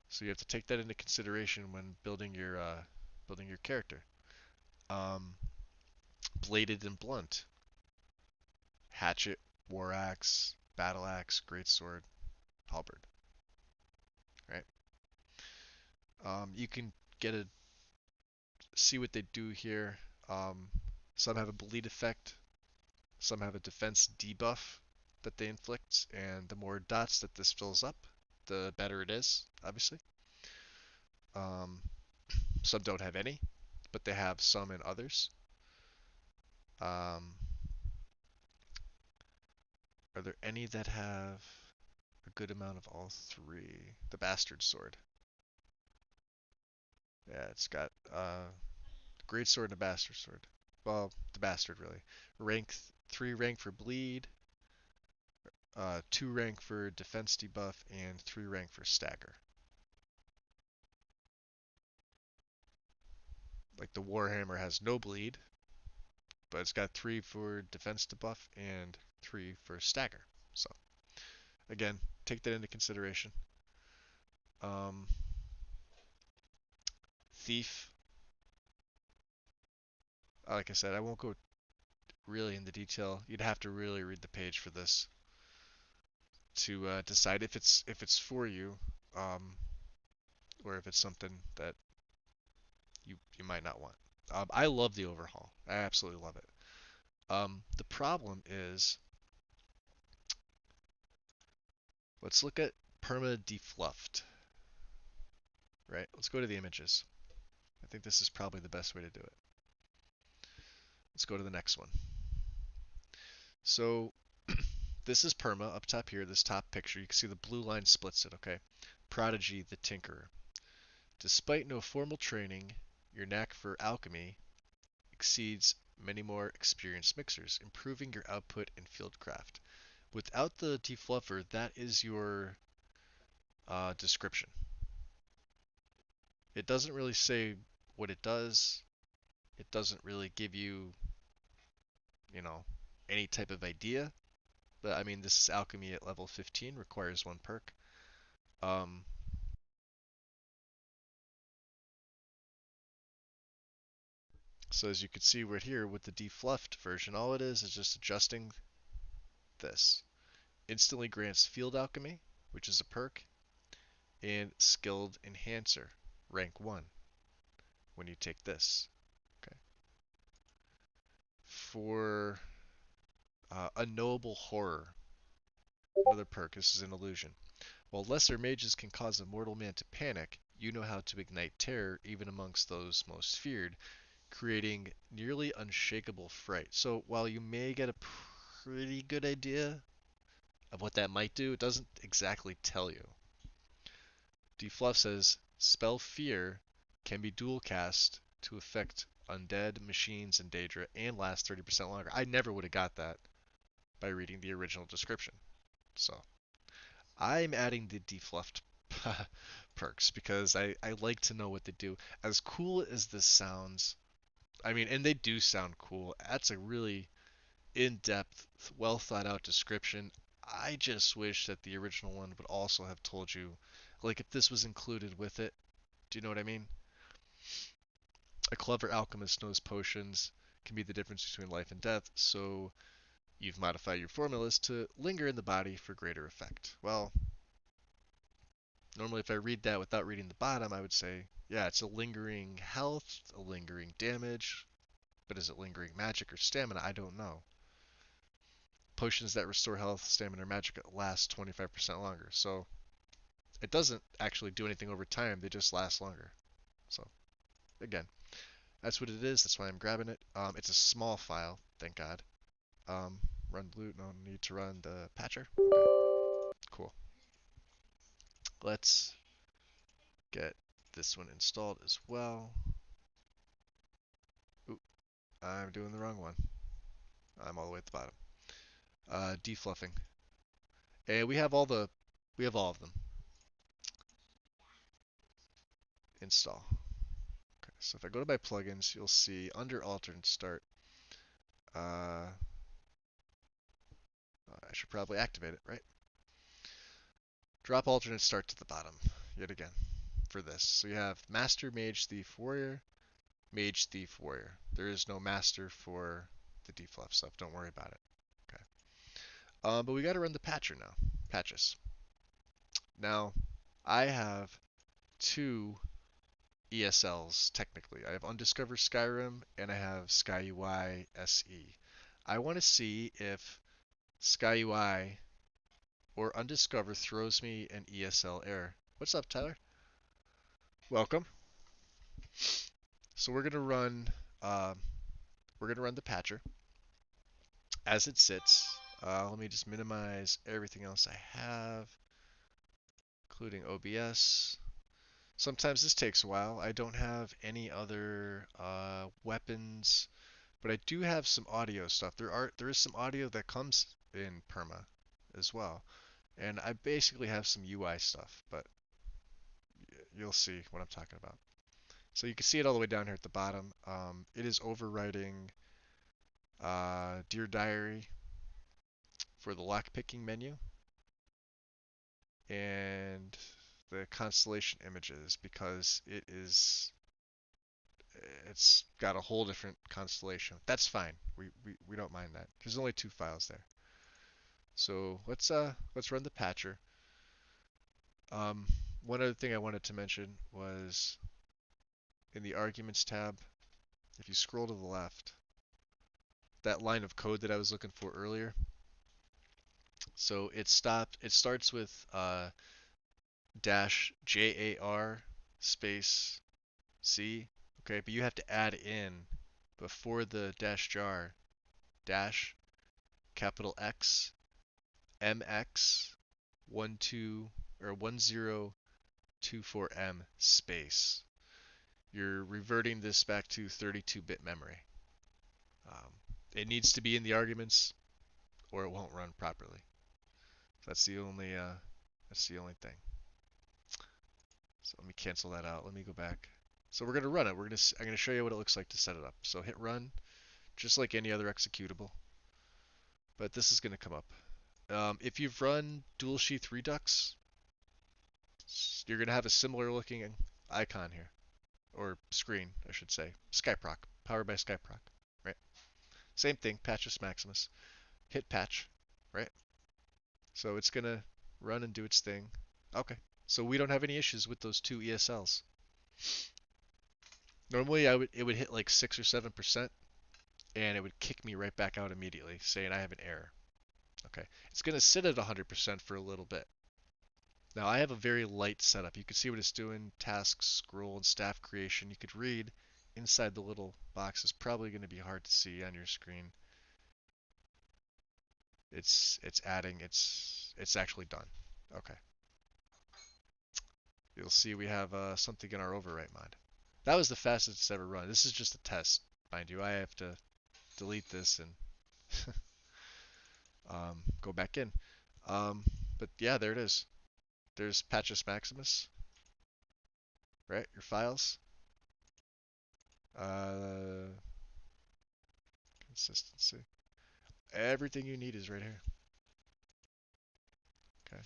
So you have to take that into consideration when building your character. Um, Bladed and blunt. Hatchet, war axe, battle axe, greatsword, halberd. Right. You can get a see what they do here. Um, some have a bleed effect. Some have a defense debuff that they inflict, and the more dots that this fills up, the better it is, obviously. Um, some don't have any, but they have some in others. Um, are there any that have a good amount of all three? The Bastard Sword. Yeah, it's got Great Sword and a Bastard Sword. Well, the Bastard, really. Rank 3 rank for bleed, 2 rank for defense debuff, and 3 rank for stagger. Like the Warhammer has no bleed, but it's got 3 for defense debuff and 3 for stagger. So again, take that into consideration. Um, Thief, like I said, I won't go really into detail. You'd have to really read the page for this to decide if it's for you, um, or if it's something that you might not want. I love the overhaul. I absolutely love it. The problem is, let's look at perma defluffed. Right? Let's go to the images. I think this is probably the best way to do it. Let's go to the next one. So this is perma up top here, this top picture. You can see the blue line splits it, okay? Prodigy the Tinkerer. Despite no formal training, your knack for alchemy exceeds many more experienced mixers, improving your output in fieldcraft. Without the defluffer, that is your description. It doesn't really say what it does. It doesn't really give you, you know, any type of idea. But I mean, this is alchemy at level 15, requires one perk. Um, so as you can see right here with the defluffed version, all it is just adjusting this. Instantly grants Field Alchemy, which is a perk, and Skilled Enhancer, rank 1, when you take this. Okay. For Unknowable Horror, another perk, this is an illusion. While lesser mages can cause a mortal man to panic, you know how to ignite terror even amongst those most feared, creating nearly unshakable fright. So while you may get a pretty good idea of what that might do, it doesn't exactly tell you. Defluff says, Spell Fear can be dual cast to affect undead, machines, and Daedra, and last 30% longer. I never would have got that by reading the original description. So I'm adding the defluffed perks because I like to know what they do. As cool as this sounds, I mean, and they do sound cool. That's a really in-depth, well thought out description. I just wish that the original one would also have told you, like, if this was included with it. Do you know what I mean? A clever alchemist knows potions can be the difference between life and death, so you've modified your formulas to linger in the body for greater effect. Well, normally if I read that without reading the bottom, I would say, yeah, it's a lingering health, a lingering damage, but is it lingering magic or stamina? I don't know. Potions that restore health, stamina, or magic last 25% longer. So it doesn't actually do anything over time, they just last longer. So again, that's what it is. That's why I'm grabbing it. It's a small file, thank God. Run loot, no need to run the patcher. Okay, cool. Let's get this one installed as well. Oop, I'm doing the wrong one. I'm all the way at the bottom. Defluffing. And we have all of them. Install. Okay, so if I go to my plugins, you'll see under alternate start, I should probably activate it, right? Drop alternate start to the bottom, yet again, for this. So you have Master, Mage, Thief, Warrior, Mage, Thief, Warrior. There is no Master for the defluff stuff. Don't worry about it. Okay. But we got to run the patcher now. Patches. Now, I have two ESLs technically. I have Undiscovered Skyrim and I have SkyUI SE. I want to see if SkyUI or Undiscover throws me an ESL error. What's up, Tyler? Welcome. So we're gonna run the patcher as it sits. Let me just minimize everything else I have, including OBS. Sometimes this takes a while. I don't have any other weapons, but I do have some audio stuff. There is some audio that comes in perma as well, and I basically have some UI stuff, but you'll see what I'm talking about. So you can see it all the way down here at the bottom. It is overwriting Dear Diary for the lockpicking menu and the constellation images because it's got a whole different constellation. That's fine. We don't mind that. There's only two files there. So let's run the patcher. One other thing I wanted to mention was in the arguments tab, if you scroll to the left, that line of code that I was looking for earlier. So it starts with dash JAR space C. Okay, but you have to add in before the dash jar dash capital X MX 1024M space. You're reverting this back to 32-bit memory. It needs to be in the arguments or it won't run properly. That's the only thing. So let me cancel that out. Let me go back. So we're gonna run it. I'm gonna show you what it looks like to set it up. So hit run, just like any other executable. But this is gonna come up. If you've run Dual Sheath Redux, you're gonna have a similar looking icon here, or screen, I should say. Skyproc, powered by Skyproc, right? Same thing. Patches Maximus. Hit patch, right? So it's gonna run and do its thing. Okay. So we don't have any issues with those two ESLs. Normally it would hit like 6 or 7% and it would kick me right back out immediately saying I have an error. Okay. It's gonna sit at 100% for a little bit. Now I have a very light setup. You can see what it's doing, tasks, scroll, and staff creation. You could read inside the little box. It's probably going to be hard to see on your screen. It's adding, it's actually done. Okay. You'll see we have something in our overwrite mod. That was the fastest it's ever run. This is just a test, mind you. I have to delete this and go back in. But yeah, there it is. There's Patches Maximus, right? Your files. Consistency. Everything you need is right here. Okay.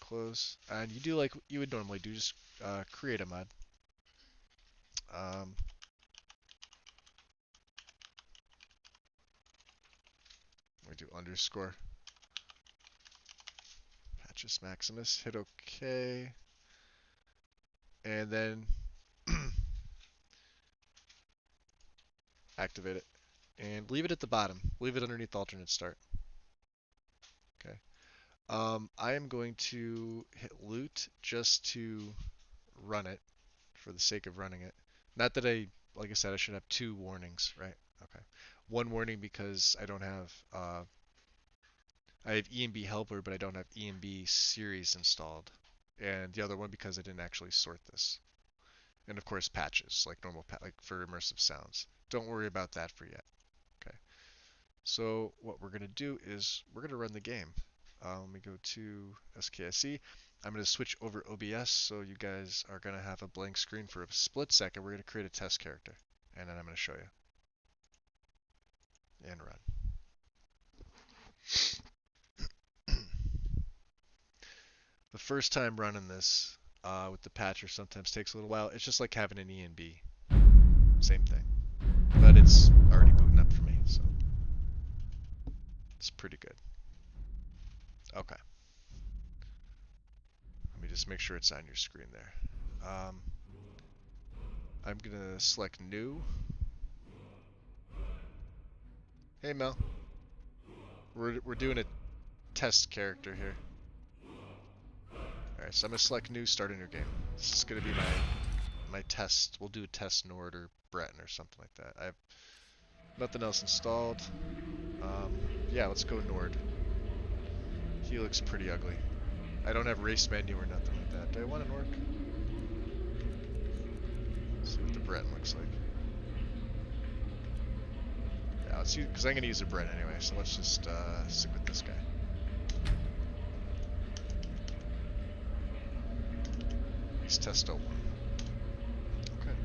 Close. And you do like you would normally do, just create a mod. We do underscore Patches Maximus. Hit OK. And then activate it. And leave it at the bottom. Leave it underneath alternate start. Okay. I am going to hit loot just to run it for the sake of running it. Not that like I said, I should have 2 warnings, right? Okay. 1 warning because I don't have, I have EMB helper, but I don't have EMB series installed. And the other one because I didn't actually sort this. And of course patches, like normal, like for immersive sounds. Don't worry about that for yet. Okay. So what we're going to do is we're going to run the game. Let me go to SKSE. I'm going to switch over OBS so you guys are going to have a blank screen for a split second. We're going to create a test character and then I'm going to show you. And run. The first time running this with the patcher sometimes takes a little while. It's just like having an ENB. Same thing. But it's already booting up for me, so it's pretty good. Okay. Let me just make sure it's on your screen there. I'm gonna select new. Hey Mel. We're doing a test character here. Alright, so I'm gonna select new, start a new game. This is gonna be my test. We'll do a test Nord or Breton or something like that. I have nothing else installed. Yeah, let's go Nord. He looks pretty ugly. I don't have race menu or nothing like that. Do I want an orc? Let's see what the Breton looks like. Yeah, let's use, because I'm going to use a Breton anyway, so let's just stick with this guy. He's testo 1. Okay.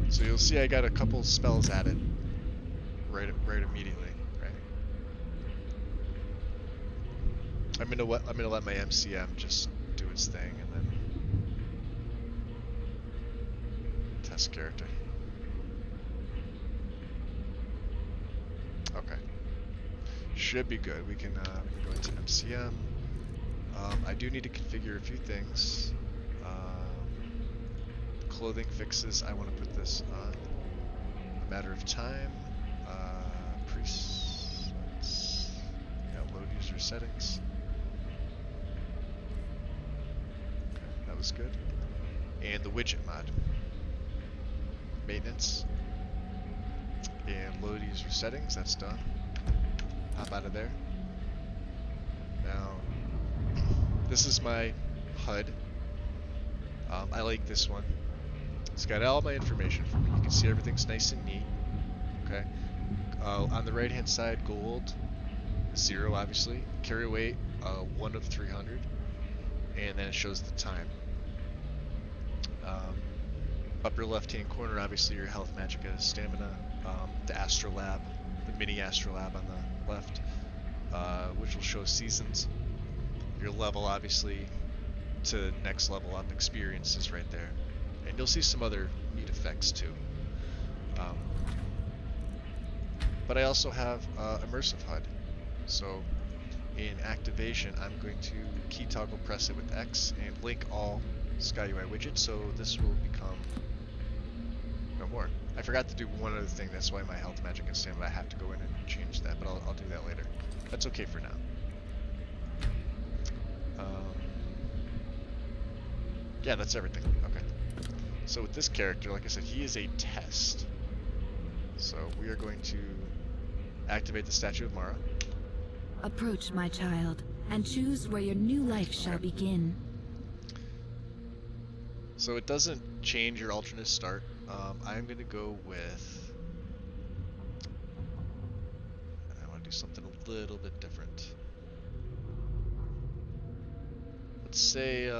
So you'll see I got a couple spells added right immediately. I'm gonna let my MCM just do its thing and then test character. Okay, should be good. We can go into MCM. I do need to configure a few things. Clothing fixes. I want to put this on a matter of time. Presets. Yeah, load user settings. Was good. And the widget mod. Maintenance. And load user settings, that's done. Hop out of there. Now, this is my HUD. I like this one. It's got all my information for me. You can see everything's nice and neat. Okay. On the right hand side, gold, 0 obviously. Carry weight, 1 of 300. And then it shows the time. Upper left-hand corner, obviously your health, magicka, stamina. The astrolab, the mini astrolab on the left, which will show seasons. Your level, obviously, to next level up experiences right there. And you'll see some other neat effects too. But I also have immersive HUD. So in activation, I'm going to key toggle press it with X and link all SkyUI widgets, so this will become no more. I forgot to do one other thing, that's why my health, magic, and stamina, I have to go in and change that, but I'll do that later. That's okay for now. Yeah, that's everything. Okay. So with this character, like I said, he is a test. So we are going to activate the statue of Mara. Approach, my child, and choose where your new life shall begin. So it doesn't change your alternate start. I'm going to go with... I want to do something a little bit different. Let's say...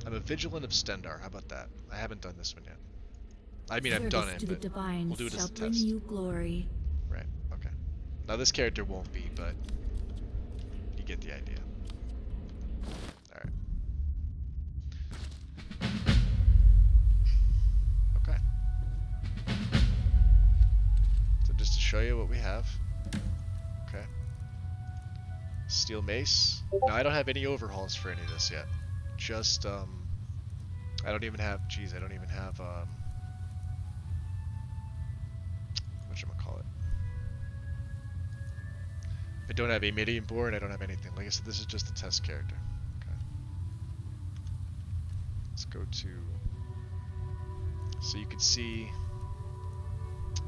I'm a Vigilant of Stendar. How about that? I haven't done this one yet. I mean, I've done it, but we'll do it as a test. You glory. Right, okay. Now this character won't be, but you get the idea. Alright. Okay. So just to show you what we have. Okay. Steel Mace. Now I don't have any overhauls for any of this yet. Just, I don't even have, I don't even have, whatchamacallit. I don't have a medium board, I don't have anything. Like I said, this is just a test character. Okay. Let's go to, so you can see,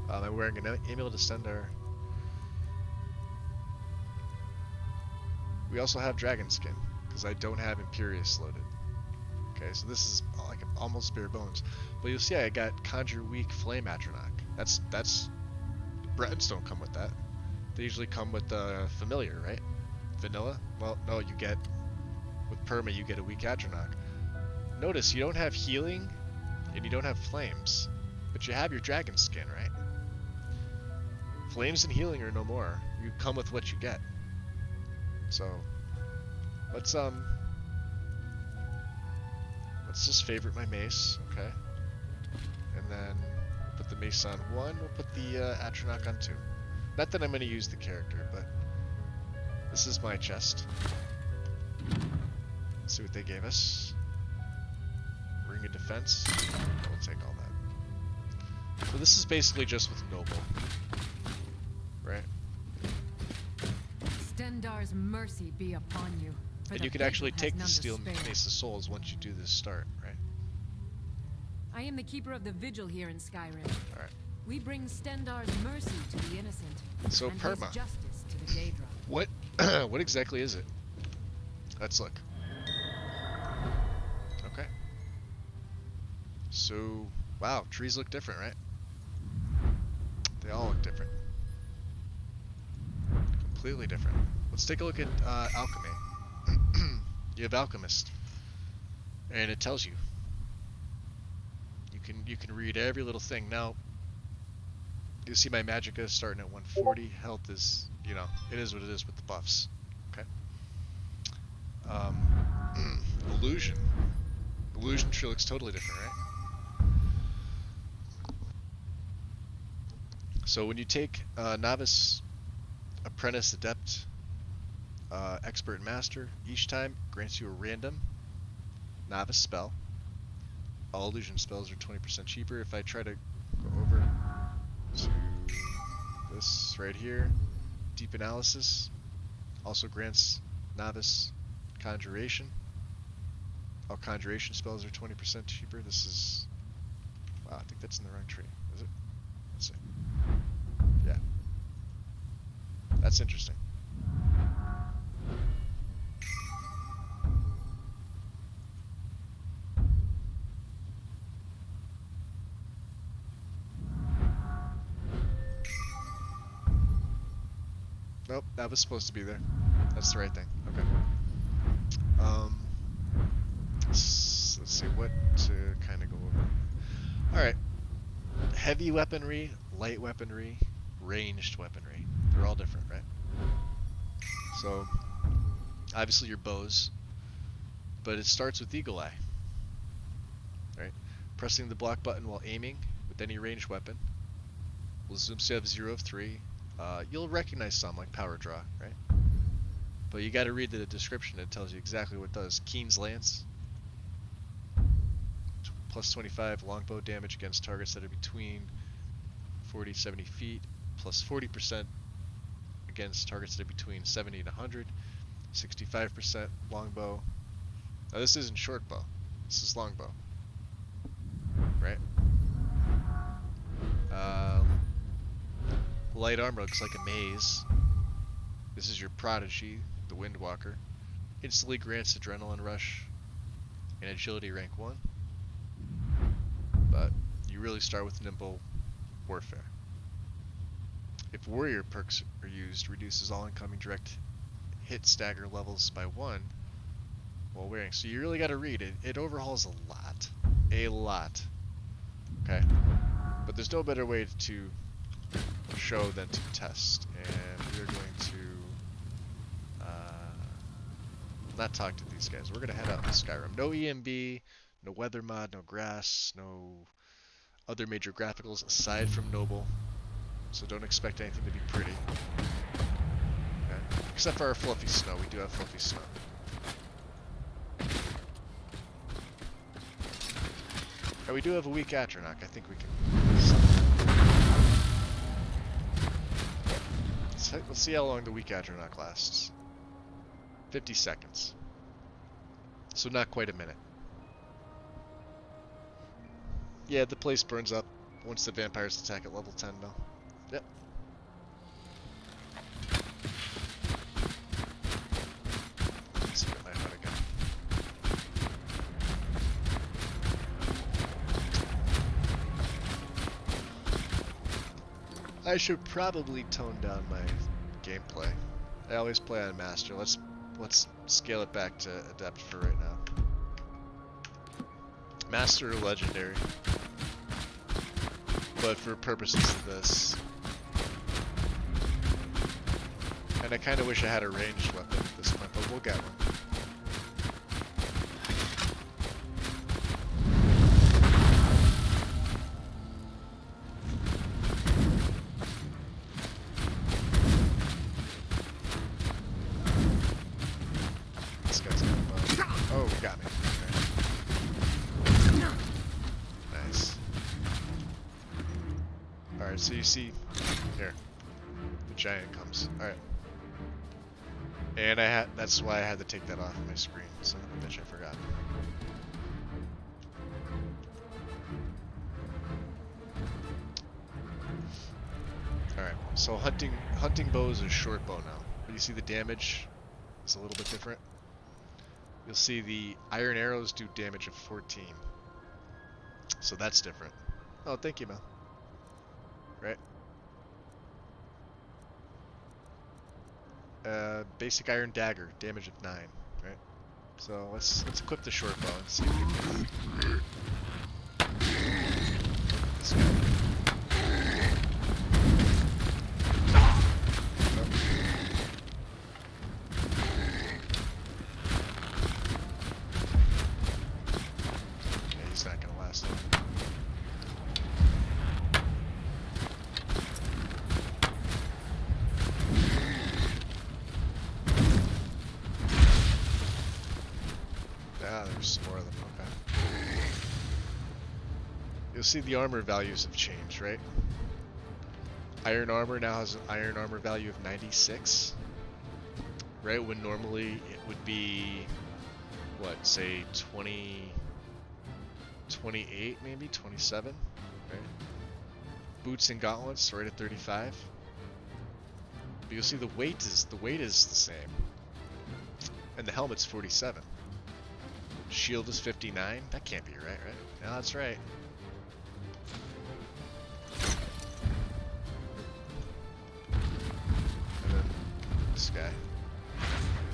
I'm wearing an Amulet of Stendar. We also have Dragon Skin, because I don't have Imperious loaded. Okay, so this is like almost bare bones. But you'll see I got Conjure Weak Flame Atronach. That's Bretons don't come with that. They usually come with Familiar, right? Vanilla? Well, no, you get, with Perma you get a Weak Atronach. Notice you don't have Healing, and you don't have Flames. But you have your Dragon Skin, right? Flames and Healing are no more. You come with what you get. So, let's just favorite my mace, okay? And then put the mace on 1, we'll put the Atronach on 2. Not that I'm going to use the character, but this is my chest. Let's see what they gave us. Ring of Defense. We'll take all that. So this is basically just with Noble. Right? Stendar's mercy be upon you. And you can actually take the Steel Mace of Souls once you do this start, right? I am the keeper of the vigil here in Skyrim. Alright. We bring Stendar's mercy to the innocent. So and Perma. His justice to the Daedra. What what exactly is it? Let's look. Okay. So wow, trees look different, right? They all look different. Completely different. Let's take a look at alchemy. You have Alchemist, and it tells you. You can read every little thing. Now, you see my Magicka starting at 140. Health is, you know, it is what it is with the buffs. Okay. Illusion. Illusion tree looks totally different, right? So when you take Novice, Apprentice, Adept, Expert, and Master, each time grants you a random Novice spell. All illusion spells are 20% cheaper. If I try to go over to this right here, Deep Analysis also grants Novice Conjuration. All Conjuration spells are 20% cheaper. This is... wow, I think that's in the wrong tree. Is it? Let's see. Yeah. That's interesting. Nope, that was supposed to be there. That's the right thing. Okay. Let's see what to kind of go over. Alright. Heavy weaponry, light weaponry, ranged weaponry. They're all different, right? So, obviously your bows, but it starts with Eagle Eye. Right? Pressing the block button while aiming with any ranged weapon Since you have 0 of 3, you'll recognize some, like Power Draw, right? But you gotta read the description, it tells you exactly what it does. Keen's Lance, plus 25 longbow damage against targets that are between 40 to 70 feet, plus 40% against targets that are between 70 and 100, 65% longbow. Now this isn't short bow, this is longbow, right? Light armor looks like a maze. This is your prodigy, the Windwalker. Instantly grants adrenaline rush and agility rank 1. But you really start with nimble warfare. If warrior perks are used, reduces all incoming direct hit stagger levels by 1 while wearing. So you really got to read it. It overhauls a lot. A lot. Okay? But there's no better way to show than to test. And we're going to not talk to these guys. We're going to head out to Skyrim. No EMB, no weather mod, no grass, no other major graphics aside from Noble. So don't expect anything to be pretty. Okay? Except for our fluffy snow. We do have fluffy snow. And we do have a weak Atronach. I think we can... Let's see how long the weak Atronach lasts. 50 seconds. So not quite a minute. Yeah, the place burns up once the vampires attack at level 10 though. Yep. Let's get my hut again. I should probably tone down my gameplay. I always play on Master. Let's scale it back to Adept for right now. Master or Legendary. But for purposes of this. And I kind of wish I had a ranged weapon at this point, but we'll get one. This guy's got a bow. Oh, he got me. Okay. Nice. Alright, so you see, here, the giant comes. Alright. And that's why I had to take that off my screen, son of a bitch, I forgot. Alright, so hunting bow is a short bow now. But you see the damage is a little bit different. You'll see the iron arrows do damage of 14. So that's different. Oh, thank you, Mel. Right? Basic iron dagger, damage of 9, right? So let's equip the short bow and see if we can this guy. Nope. Yeah, he's not gonna last long. There's more of them, okay. You'll see the armor values have changed, right? Iron armor now has an iron armor value of 96. Right, when normally it would be, what, say 20, 28 maybe, 27, right? Boots and gauntlets right at 35. But you'll see the weight is the same. And the helmet's 47. Shield is 59? That can't be right? No, that's right. And then this guy.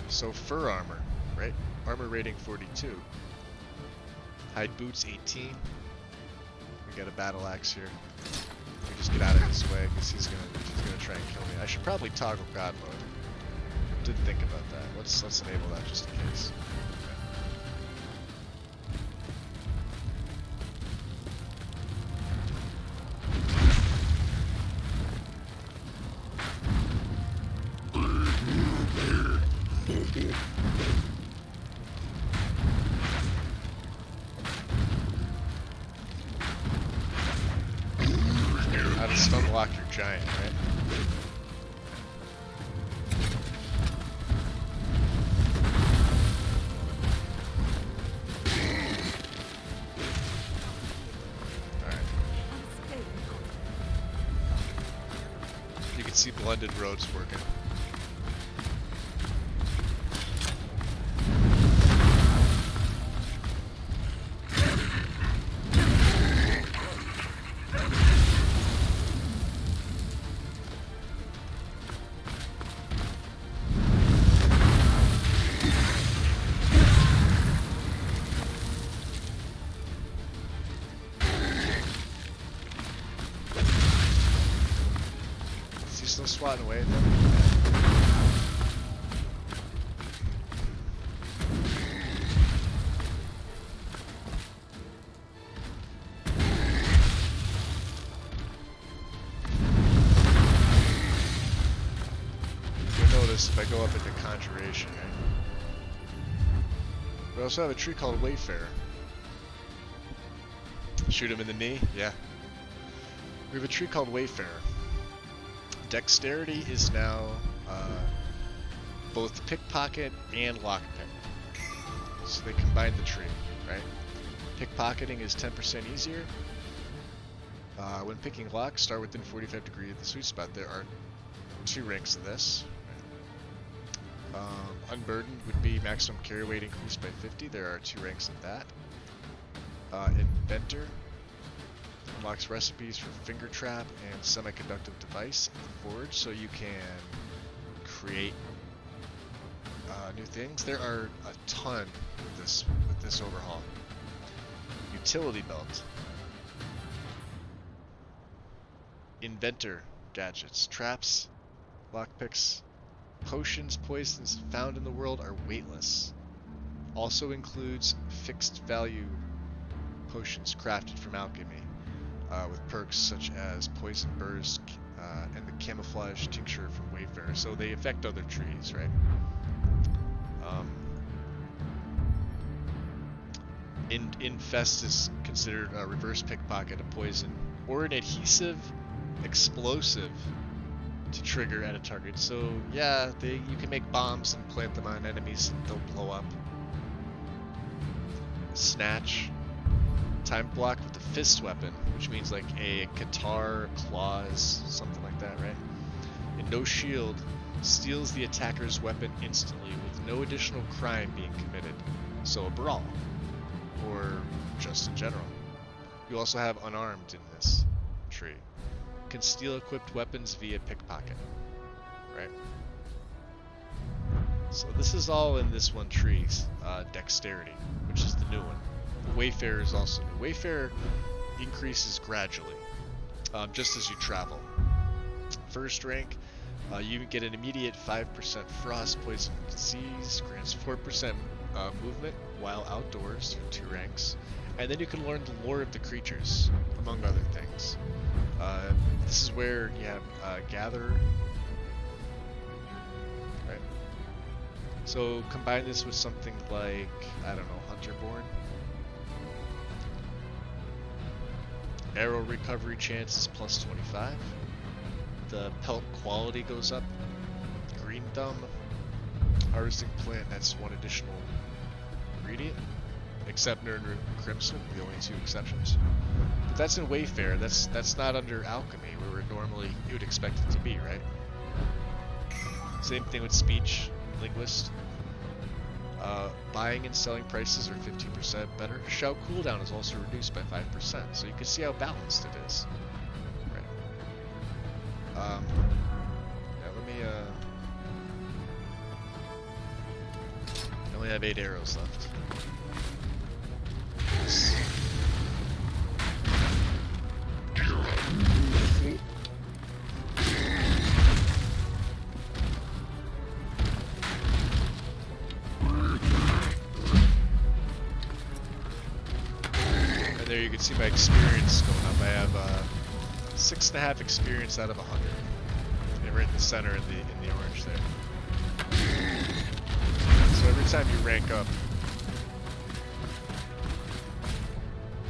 So fur armor, right? Armor rating 42. Hide boots 18. We got a battle axe here. We just get out of his way because he's gonna try and kill me. I should probably toggle God mode. Didn't think about that. Let's enable that just in case. How to stun lock your giant, right? Alright. You can see blended roads working. Still swatting away at them. You'll notice if I go up into Conjuration, right? We also have a tree called Wayfarer. Shoot him in the knee? Yeah. We have a tree called Wayfarer. Dexterity is now both pickpocket and lockpick. So they combine the tree, right? Pickpocketing is 10% easier. When picking lock, start within 45 degrees of the sweet spot. There are 2 ranks of this. Unburdened would be maximum carry weight increased by 50. There are 2 ranks of that. Inventor unlocks recipes for finger trap and semiconductive device in the forge, so you can create new things. There are a ton with this overhaul. Utility belt. Inventor gadgets, traps, lockpicks, potions, poisons found in the world are weightless. Also includes fixed value potions crafted from alchemy. With perks such as Poison Burst and the Camouflage Tincture from Wayfarer, so they affect other trees, right? Infest is considered a reverse pickpocket, a poison, or an adhesive explosive to trigger at a target. So yeah, you can make bombs and plant them on enemies and they'll blow up. Snatch. Time block with the fist weapon, which means like a guitar, claws, something like that, right? And no shield steals the attacker's weapon instantly with no additional crime being committed. So a brawl, or just in general. You also have unarmed in this tree. Can steal equipped weapons via pickpocket, right? So this is all in this one tree, dexterity, which is the new one. Wayfarer is also new. Wayfarer increases gradually, just as you travel. First rank, you get an immediate 5% frost, poison, disease, grants 4% movement while outdoors through 2 ranks, and then you can learn the lore of the creatures, among other things. This is where you have Gatherer. Right. So combine this with something like, I don't know, Hunterborn. Arrow recovery chance is plus 25. The pelt quality goes up. Green thumb. Harvesting plant, that's 1 additional ingredient. Except Nerd and Crimson, the only 2 exceptions. But that's in Wayfarer. That's not under Alchemy, where normally you would expect it to be, right? Same thing with Speech, Linguist. Buying and selling prices are 15% better. Shout cooldown is also reduced by 5%, so you can see how balanced it is. Right. Yeah, let me, I only have 8 arrows left. There you can see my experience going up. I have 6.5 experience out of 100. And right in the center in the orange there. So every time you rank up,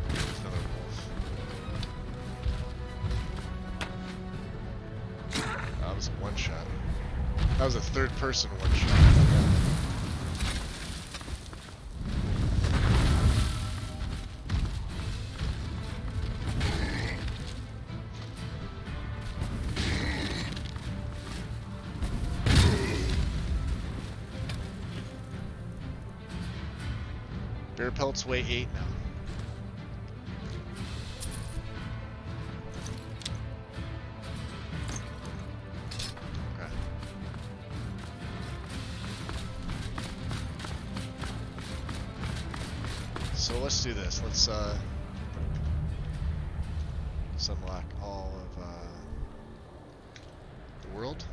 there's another wolf. That was a one-shot. That was a third-person one-shot. Bear pelts weigh 8 now. Okay. So let's do this. Let's unlock all of the world.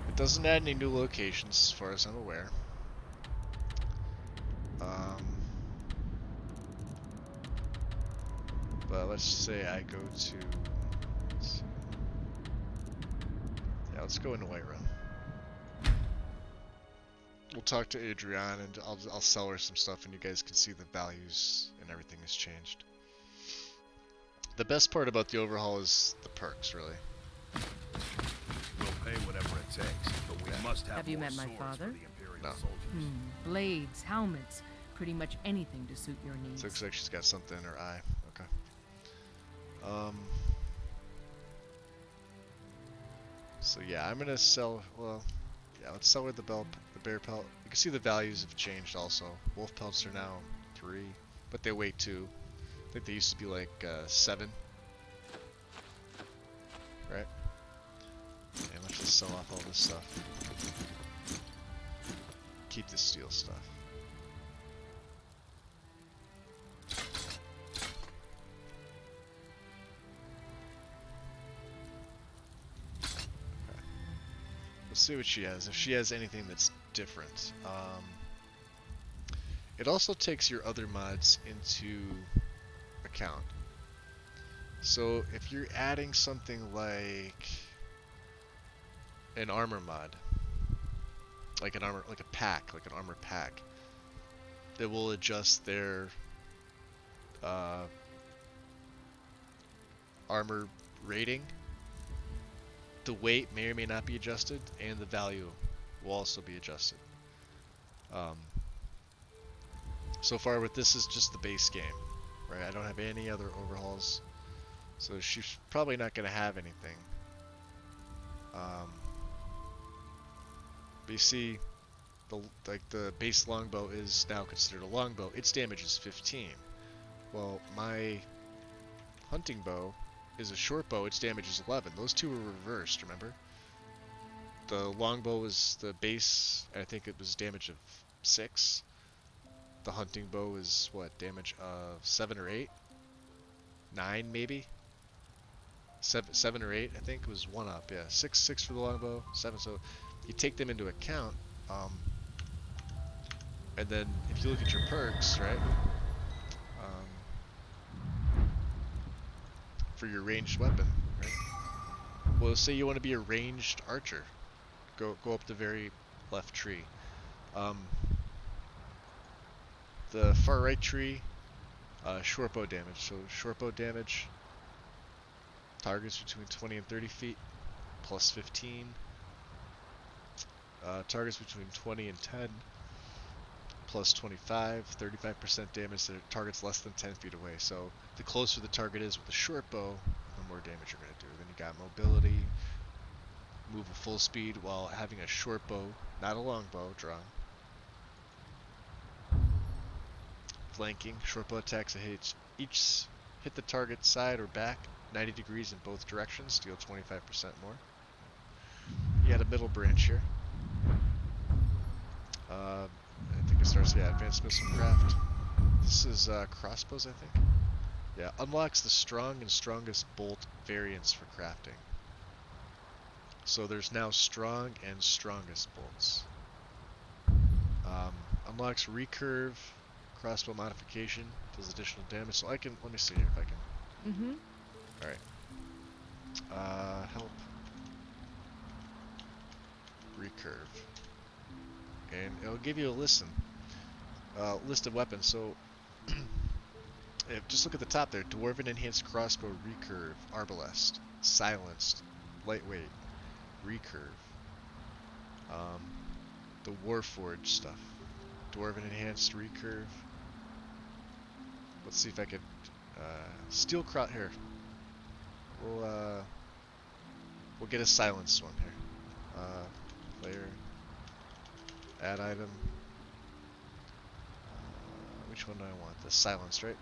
It doesn't add any new locations as far as I'm aware. But let's say I go to, let's go into Whiterun. We'll talk to Adrienne and I'll sell her some stuff and you guys can see the values and everything has changed. The best part about the overhaul is the perks, really. We'll pay whatever it takes, but we must have you more met my swords father? for the Imperial No. soldiers. Blades, helmets, pretty much anything to suit your needs. Looks like she's got something in her eye. Okay. So yeah, I'm gonna sell. Well, yeah, let's sell her the bear pelt. You can see the values have changed also. Wolf pelts are now 3, but they weigh 2. I think they used to be like 7. Right? And let's just sell off all this stuff. Keep the steel stuff. Let's see what she has. If she has anything that's different. It also takes your other mods into account. So if you're adding something like an armor mod, like an armor, like an armor pack, that will adjust their armor rating. The weight may or may not be adjusted, and the value will also be adjusted. So far with this is just the base game, right? I don't have any other overhauls, so she's probably not going to have anything. But you see, the base longbow is now considered a longbow. Its damage is 15. Well, my hunting bow is a short bow. Its damage is 11. Those two were reversed. Remember, the longbow was the base, and I think it was damage of 6. The hunting bow is what, damage of 7 or 8, 9 maybe. 7 or 8, I think it was 1 up. Yeah, 6 for the longbow, 7. So you take them into account, and then if you look at your perks, right? For your ranged weapon, right? Well, say you want to be a ranged archer, go up the very left tree. The far right tree, short bow damage. So short bow damage, targets between 20 and 30 feet, plus 15. Targets between 20 and 10, plus 25, 35% damage to targets less than 10 feet away. So the closer the target is with a short bow, the more damage you're going to do. Then you got mobility, move at full speed while having a short bow, not a long bow, drawn. Flanking, short bow attacks that hit the target side or back 90 degrees in both directions, deal 25% more. You got a middle branch here. I think it starts, advanced missile craft. This is crossbows, I think. Yeah, unlocks the strong and strongest bolt variants for crafting. So there's now strong and strongest bolts. Unlocks recurve, crossbow modification, does additional damage. So let me see if I can. Alright. Help. Recurve. and it'll give you a list of weapons. So just look at the top there: Dwarven Enhanced Crossbow, Recurve, Arbalest, Silenced, Lightweight, Recurve. The Warforged stuff. Dwarven Enhanced Recurve. Let's see if I could Steel Cross here. We'll get a silenced one here. Player. Add item. Which one do I want? The silenced, right?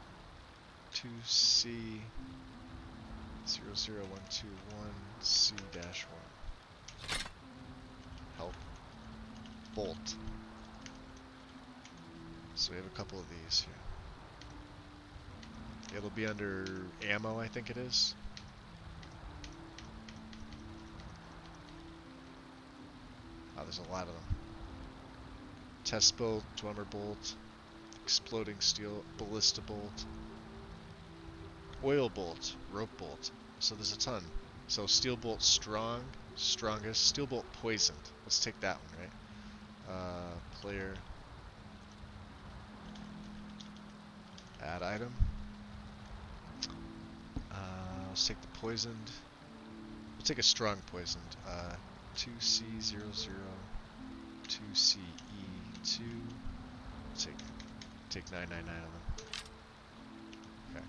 2C 00121C-1. Help. Bolt. So we have a couple of these here. It'll be under ammo, I think it is. Oh, there's a lot of them. Test bolt, Dwemer bolt, exploding steel, ballista bolt, oil bolt, rope bolt. So there's a ton. So steel bolt strong, strongest. Steel bolt poisoned. Let's take that one, right? Player. Add item. Let's take the poisoned. We'll take a strong poisoned. 2C00, 2CE2. Take 999 of them. Okay.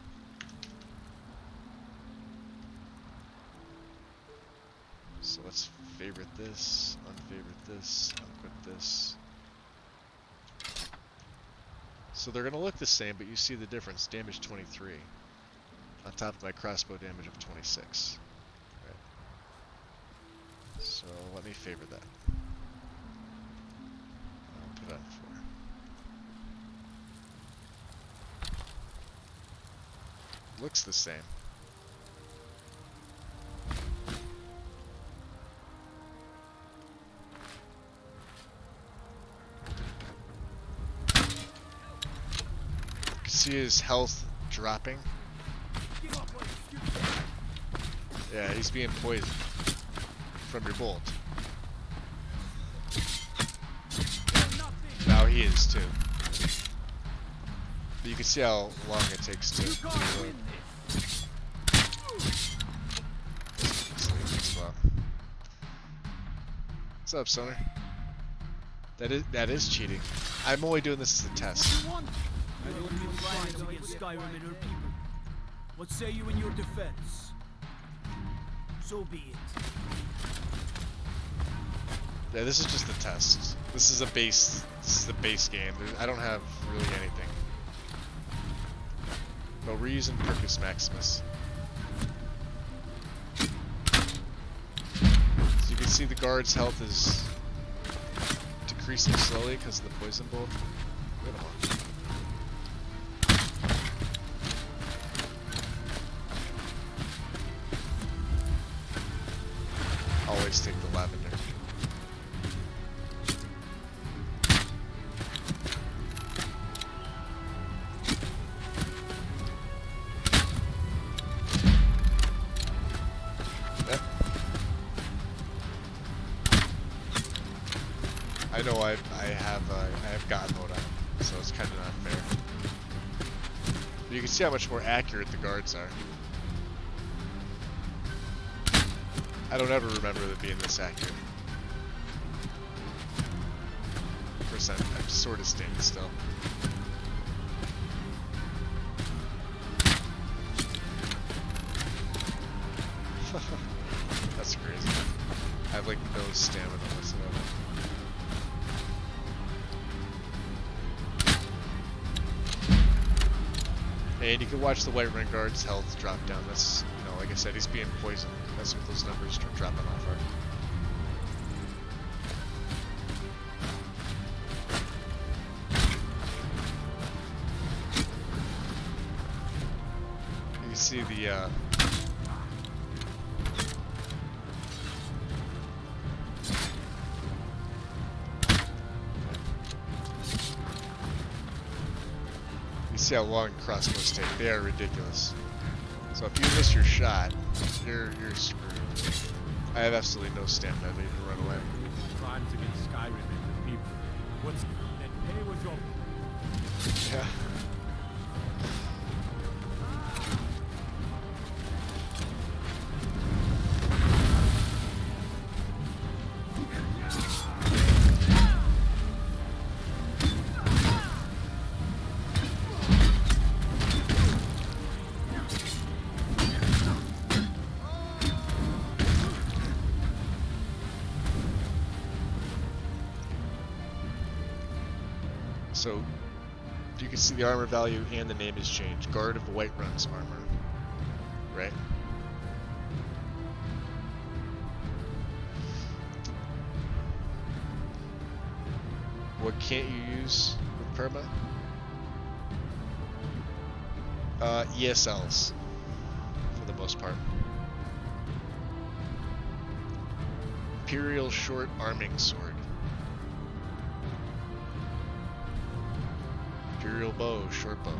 So let's favorite this, unfavorite this, unequip this. So they're gonna look the same, but you see the difference. Damage 23 on top of my crossbow damage of 26. Right. So let me favor that. I'll put it on 4. Looks the same. See his health dropping. Yeah, he's being poisoned from your bolt. Now he is too. But you can see how long it takes to reload. What's up, Summer? That is cheating. I'm only doing this as a test. I don't mean violence against Skyrim and her people. What say you in your defense? So be it. Yeah, this is just a test. This is a base game. I don't have really anything. No, we're using Percus Maximus. So you can see the guard's health is decreasing slowly because of the poison bolt. Good one. Always take the lavender. Yep. I know I have God mode on, so it's kind of not fair. But you can see how much more accurate the guards are. I don't ever remember them being this accurate. Of course, I'm sort of staying still. That's crazy. I have like no stamina whatsoever. And you can watch the White Ring Guard's health drop down. That's, you know, like I said, he's being poisoned. That's what those numbers are dropping off are. You can see the you see how long crossbows take. They are ridiculous. So if you miss your shot, you're screwed. I have absolutely no stamina to even run away. Crimes against Skyrim and the people. What's that pay was over? Yeah. So you can see the armor value and the name has changed. Guard of the Whiterun's armor, right? What can't you use with perma? ESLs, for the most part. Imperial Short Arming Sword. Imperial Bow, Short Bow.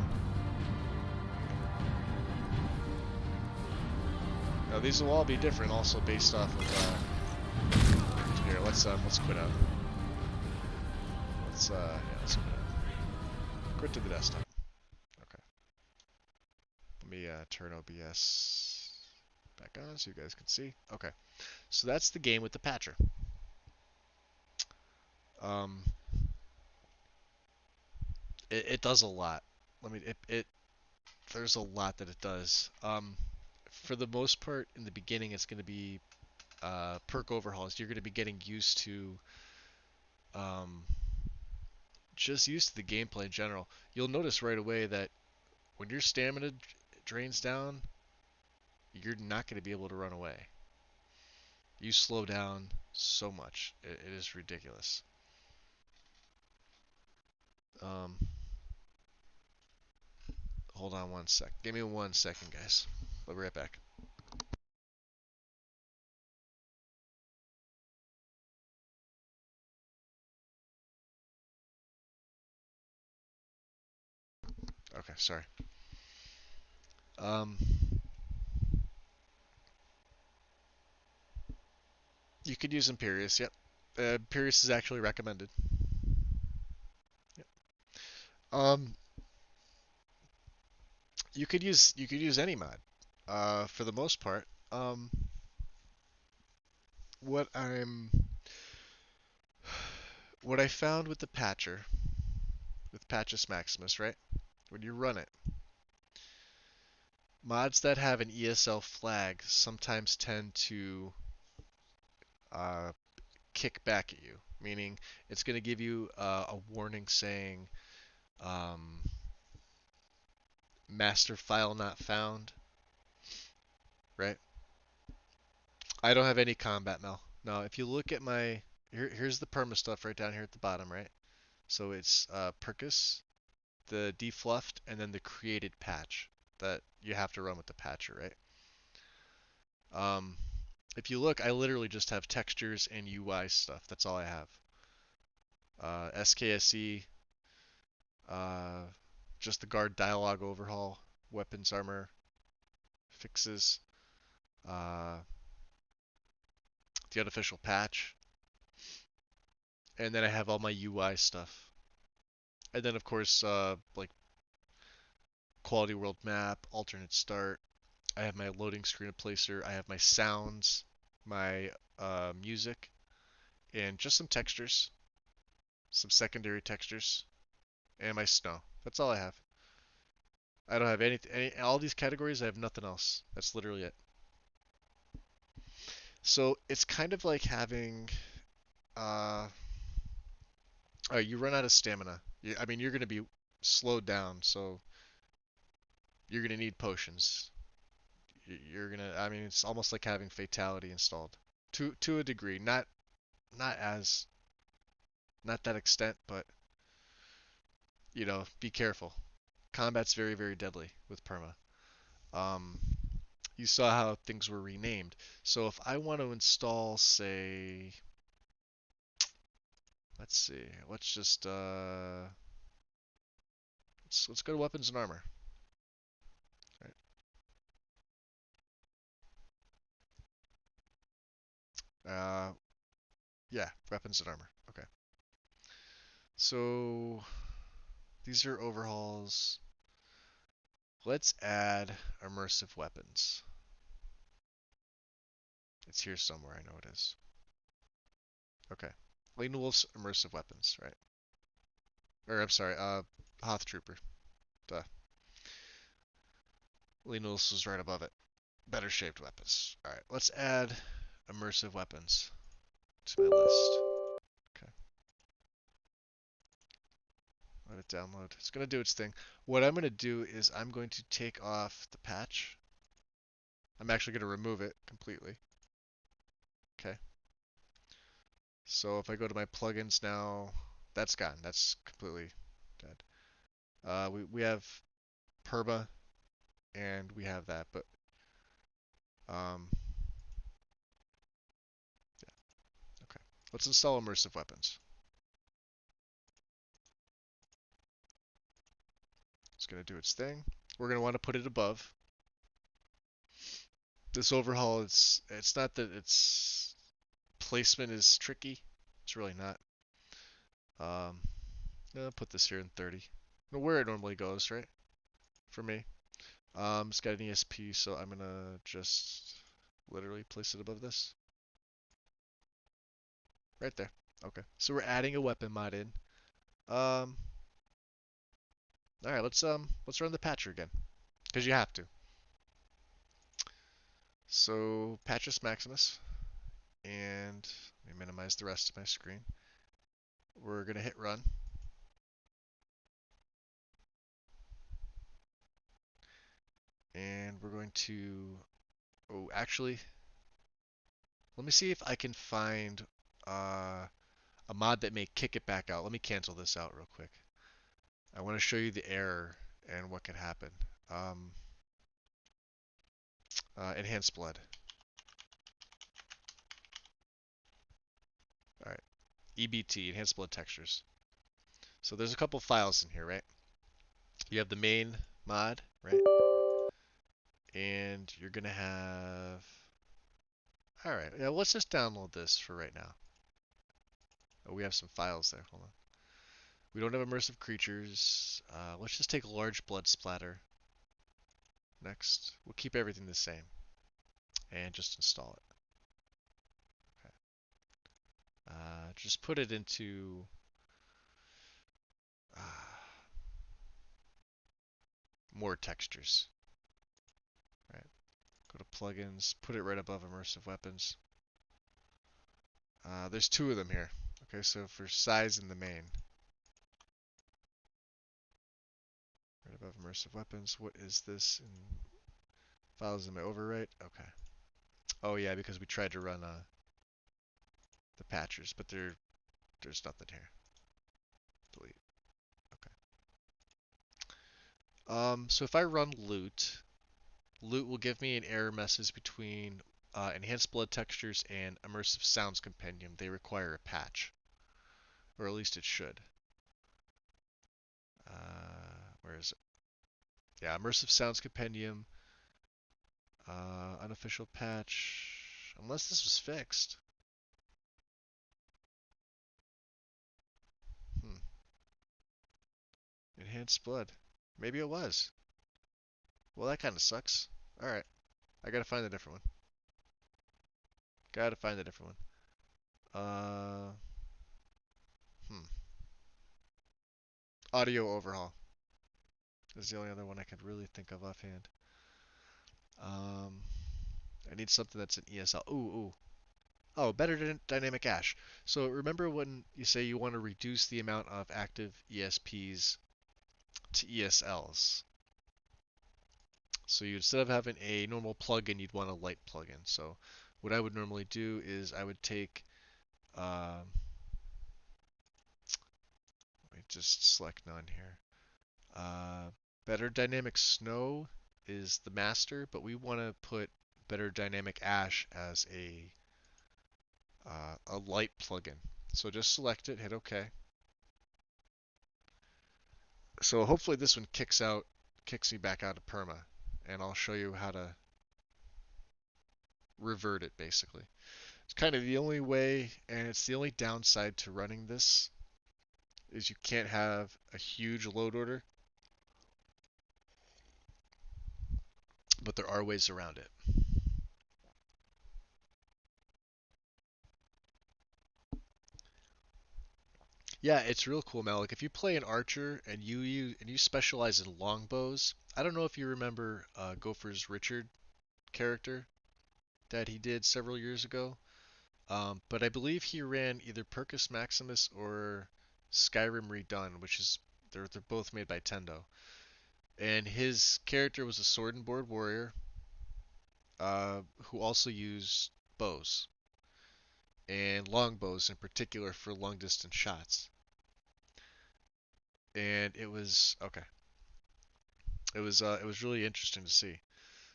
Now these will all be different, also based off of. Here, let's quit out. Let's let's quit out. Quit to the desktop. Okay. Let me turn OBS back on so you guys can see. Okay. So that's the game with the patcher. It does a lot. There's a lot that it does. For the most part, in the beginning, it's going to be perk overhauls. You're going to be getting used to, just used to the gameplay in general. You'll notice right away that when your stamina drains down, you're not going to be able to run away. You slow down so much. It is ridiculous. Hold on one sec. Give me 1 second, guys. I'll be right back. Okay, sorry. Um, you could use Imperius, yep. Imperius is actually recommended. Yep. Um, you could use any mod. For the most part. What I'm what I found with the patcher, with Patchus Maximus, right? When you run it, mods that have an ESL flag sometimes tend to uh, kick back at you, meaning it's going to give you a warning saying master file not found, right? I don't have any combat Mel. Now, if you look at my here's the perma stuff right down here at the bottom, right? So it's Percus, the defluffed, and then the created patch that you have to run with the patcher, right? If you look, I literally just have textures and UI stuff. That's all I have. SKSE, just the guard dialogue overhaul, weapons armor fixes, uh, the unofficial patch, and then I have all my UI stuff. And then of course, like quality world map, alternate start. I have my loading screen placer. I have my sounds, my music, and just some textures, some secondary textures, and my snow. That's all I have. I don't have all these categories. I have nothing else. That's literally it. So it's kind of like having, uh, you run out of stamina. I mean, you're gonna be slowed down, so you're gonna need potions. You're gonna, I mean, it's almost like having fatality installed, to a degree. Not as, not that extent, but be careful. Combat's very, very deadly with perma. Um, you saw how things were renamed. So if I want to install, say, let's see, let's just let's go to weapons and armor. Right. Yeah, weapons and armor. Okay. So these are overhauls. Let's add immersive weapons. It's here somewhere, I know it is. Okay. Lane Wolf's immersive weapons, right? Or I'm sorry, Hoth Trooper. Duh. Lane Wolf's was right above it. Better shaped weapons. Alright, let's add immersive weapons to my list. Okay. Let it download. It's going to do its thing. What I'm going to do is I'm going to take off the patch. I'm actually going to remove it completely. Okay. So if I go to my plugins now, that's gone. That's completely dead. We have Perma and we have that, but um, yeah. Okay. Let's install immersive weapons. It's going to do its thing. We're going to want to put it above. This overhaul, it's not that its placement is tricky. It's really not. I'll put this here in 30. Where it normally goes, right? For me. It's got an ESP, so I'm gonna just literally place it above this. Right there. Okay. So we're adding a weapon mod in. Alright, let's run the patcher again. Because you have to. So Patches Maximus. And let me minimize the rest of my screen. We're gonna hit run. And we're going to, oh, actually, let me see if I can find a mod that may kick it back out. Let me cancel this out real quick. I want to show you the error and what could happen. Enhanced blood. All right, EBT, enhanced blood textures. So there's a couple files in here, right? You have the main mod, right? And you're gonna have. All right, yeah. Let's just download this for right now. Oh, we have some files there. Hold on. We don't have immersive creatures. Let's just take large blood splatter. Next, we'll keep everything the same and just install it. Just put it into uh, more textures. Right. Go to plugins, put it right above immersive weapons. There's two of them here. Okay, so for size in the main. Right above immersive weapons. What is this in files in my overwrite? Okay. Oh yeah, because we tried to run the patchers, but there's nothing here. Delete. Okay. So if I run loot, loot will give me an error message between enhanced blood textures and immersive sounds compendium. They require a patch, or at least it should. Where is it? Yeah, immersive sounds compendium, unofficial patch. Unless this was fixed. Hmm. Enhanced blood. Maybe it was. Well, that kind of sucks. All right, I gotta find a different one. Gotta find a different one. Hmm. Audio overhaul is the only other one I could really think of offhand. I need something that's an ESL. Ooh, ooh. Oh, better dynamic ash. So remember when you say you want to reduce the amount of active ESPs to ESLs. So you, instead of having a normal plugin, you'd want a light plugin. So what I would normally do is I would take, let me just select none here. Better dynamic snow is the master, but we want to put better dynamic ash as a light plugin. So just select it, hit OK. So hopefully this one kicks me back out of perma, and I'll show you how to revert it basically. It's kind of the only way, and it's the only downside to running this, is you can't have a huge load order, but there are ways around it. Yeah, it's real cool, Mel. Like if you play an archer and you specialize in longbows, I don't know if you remember Gopher's Richard character that he did several years ago, but I believe he ran either Percus Maximus or Skyrim Redone, which is they're both made by Tendo. And his character was a sword and board warrior who also used bows and longbows in particular for long distance shots. And it was okay. It was really interesting to see.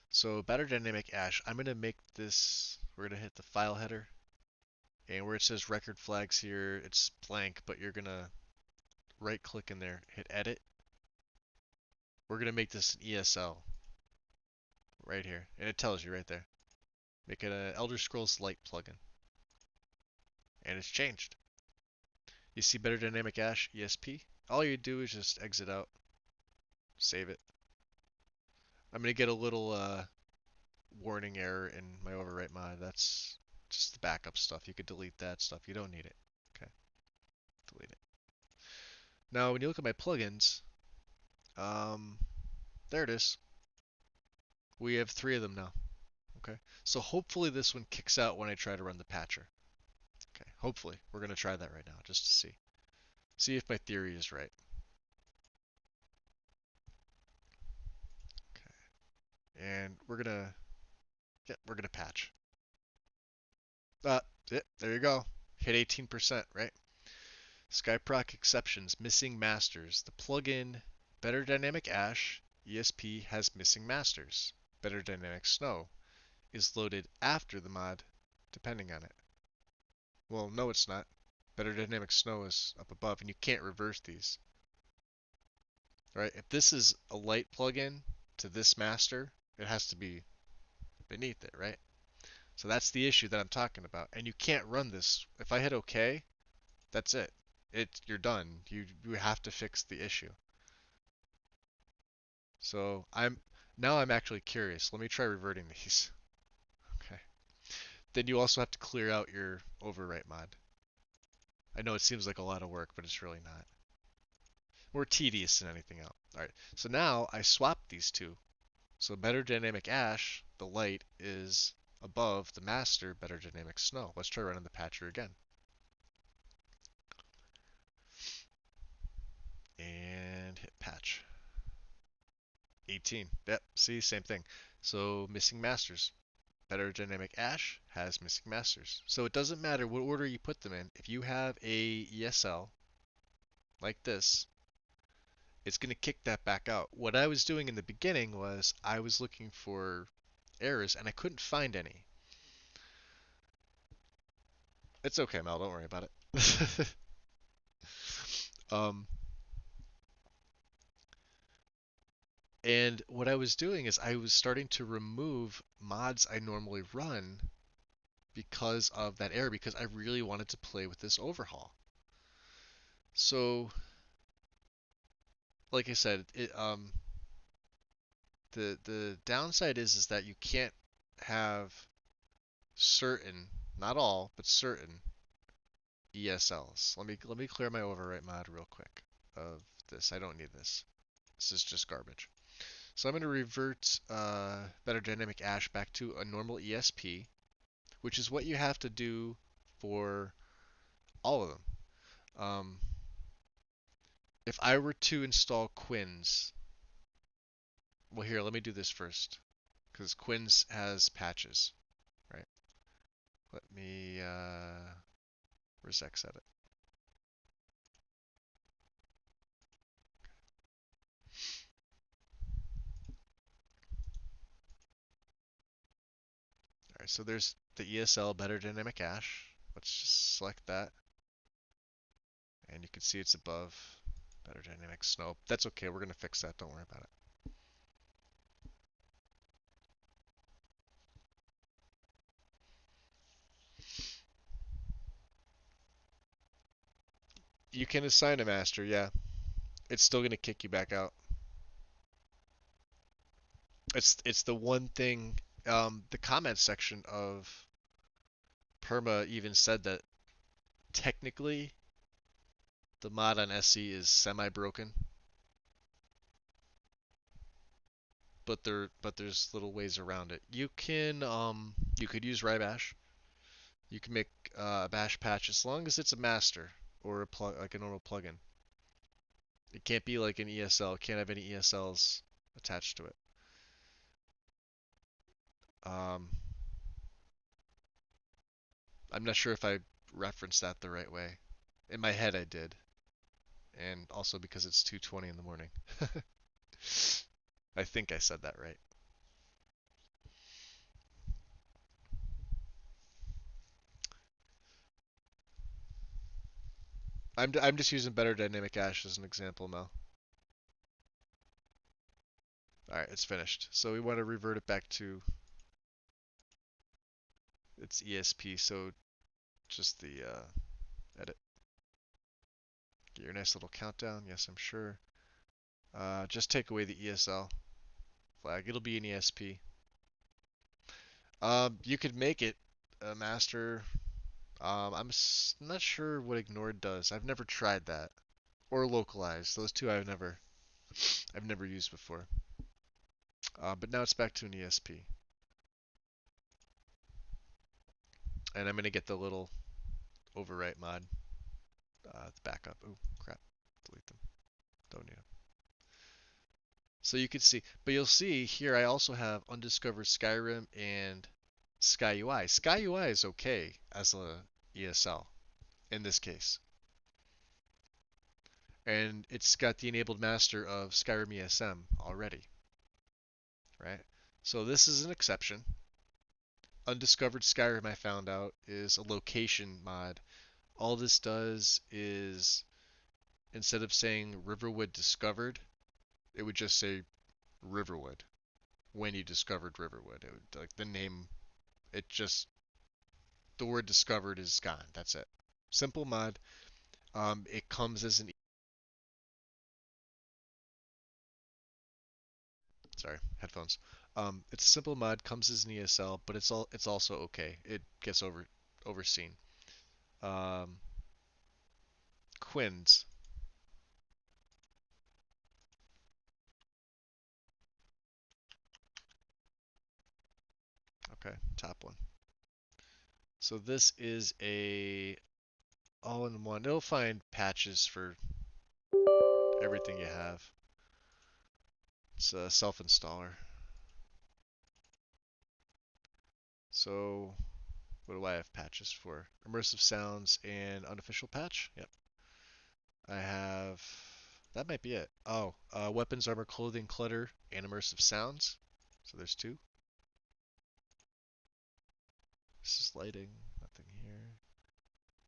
So Battle Dynamic Ash, I'm gonna make this. We're gonna hit the file header, and where it says record flags here, it's blank, but you're gonna right click in there, hit edit. We're gonna make this an ESL right here, and it tells you right there. Make it an Elder Scrolls Lite plugin, and it's changed. You see Better Dynamic Ash ESP? All you do is just exit out, save it. I'm gonna get a little warning error in my overwrite mod. That's just the backup stuff. You could delete that stuff. You don't need it. Okay, delete it. Now, when you look at my plugins, um, there it is. We have 3 of them now. Okay, so hopefully this one kicks out when I try to run the patcher. Okay, hopefully. We're gonna try that right now just to see. See if my theory is right. Okay, and we're gonna patch. Yeah, there you go. Hit 18%, right? Skyproc exceptions, missing masters. The plugin Better Dynamic Ash ESP has missing masters. Better Dynamic Snow is loaded after the mod, depending on it. Well, no, it's not. Better Dynamic Snow is up above, and you can't reverse these. Right? If this is a light plugin to this master, it has to be beneath it, right? So that's the issue that I'm talking about. And you can't run this. If I hit OK, that's it. You're done. You have to fix the issue. So I'm actually curious. Let me try reverting these. Okay. Then you also have to clear out your overwrite mod. I know it seems like a lot of work, but it's really not. More tedious than anything else. Alright, so now I swapped these two. So Better Dynamic Ash, the light, is above the master Better Dynamic Snow. Let's try running the patcher again. And hit patch. 18. Yep, see, same thing. So missing masters. Better Dynamic Ash has missing masters. So it doesn't matter what order you put them in. If you have a ESL like this, it's going to kick that back out. What I was doing in the beginning was I was looking for errors and I couldn't find any. It's okay, Mel. Don't worry about it. um, and what I was doing is I was starting to remove mods I normally run because of that error, because I really wanted to play with this overhaul. So, like I said, the downside is that you can't have certain, not all, but certain ESLs. Let me clear my overwrite mod real quick of this. I don't need this. This is just garbage. So I'm going to revert Better Dynamic Ash back to a normal ESP, which is what you have to do for all of them. If I were to install Quinns, well here, let me do this first, because Quinns has patches, right? Let me, where's Xedit? Alright, so there's the ESL Better Dynamic Ash. Let's just select that. And you can see it's above Better Dynamic Snow. That's okay, we're going to fix that, don't worry about it. You can assign a master, yeah. It's still gonna kick you back out. It's the one thing. The comment section of Perma even said that technically the mod on SC is semi-broken, but there's little ways around it. You could use Rybash. You can make a bash patch as long as it's a master or a plug like a normal plugin. It can't be like an ESL. It can't have any ESLs attached to it. Um, I'm not sure if I referenced that the right way. In my head, I did, and also because it's 2:20 in the morning. I think I said that right. I'm just using better dynamic ash as an example now. All right, it's finished. So we want to revert it back to its ESP. So just the edit. Get your nice little countdown. Yes, I'm sure. Just take away the ESL flag. It'll be an ESP. You could make it a master. I'm not sure what ignored does. I've never tried that. Or localized. Those two I've never used before. But now it's back to an ESP. And I'm gonna get the little overwrite mod. The backup. Oh crap. Delete them. Don't need them. So you can see, but you'll see here I also have undiscovered Skyrim and Sky UI. Sky UI is okay as a ESL in this case. And it's got the enabled master of Skyrim ESM already, right? So this is an exception. Undiscovered Skyrim, I found out, is a location mod. All this does is, instead of saying Riverwood discovered, it would just say Riverwood when you discovered Riverwood. It would, like the name, it just, the word discovered is gone. That's it. Simple mod. It comes as an, sorry, headphones. It's a simple mod, comes as an ESL, but it's also okay. It gets overseen. Um, Quins. Okay, top one. So this is a all-in-one. It'll find patches for everything you have. It's a self-installer. So what do I have patches for? Immersive sounds and unofficial patch? Yep. I have, that might be it. Oh, weapons, armor, clothing, clutter, and immersive sounds. So there's two. This is lighting. Nothing here.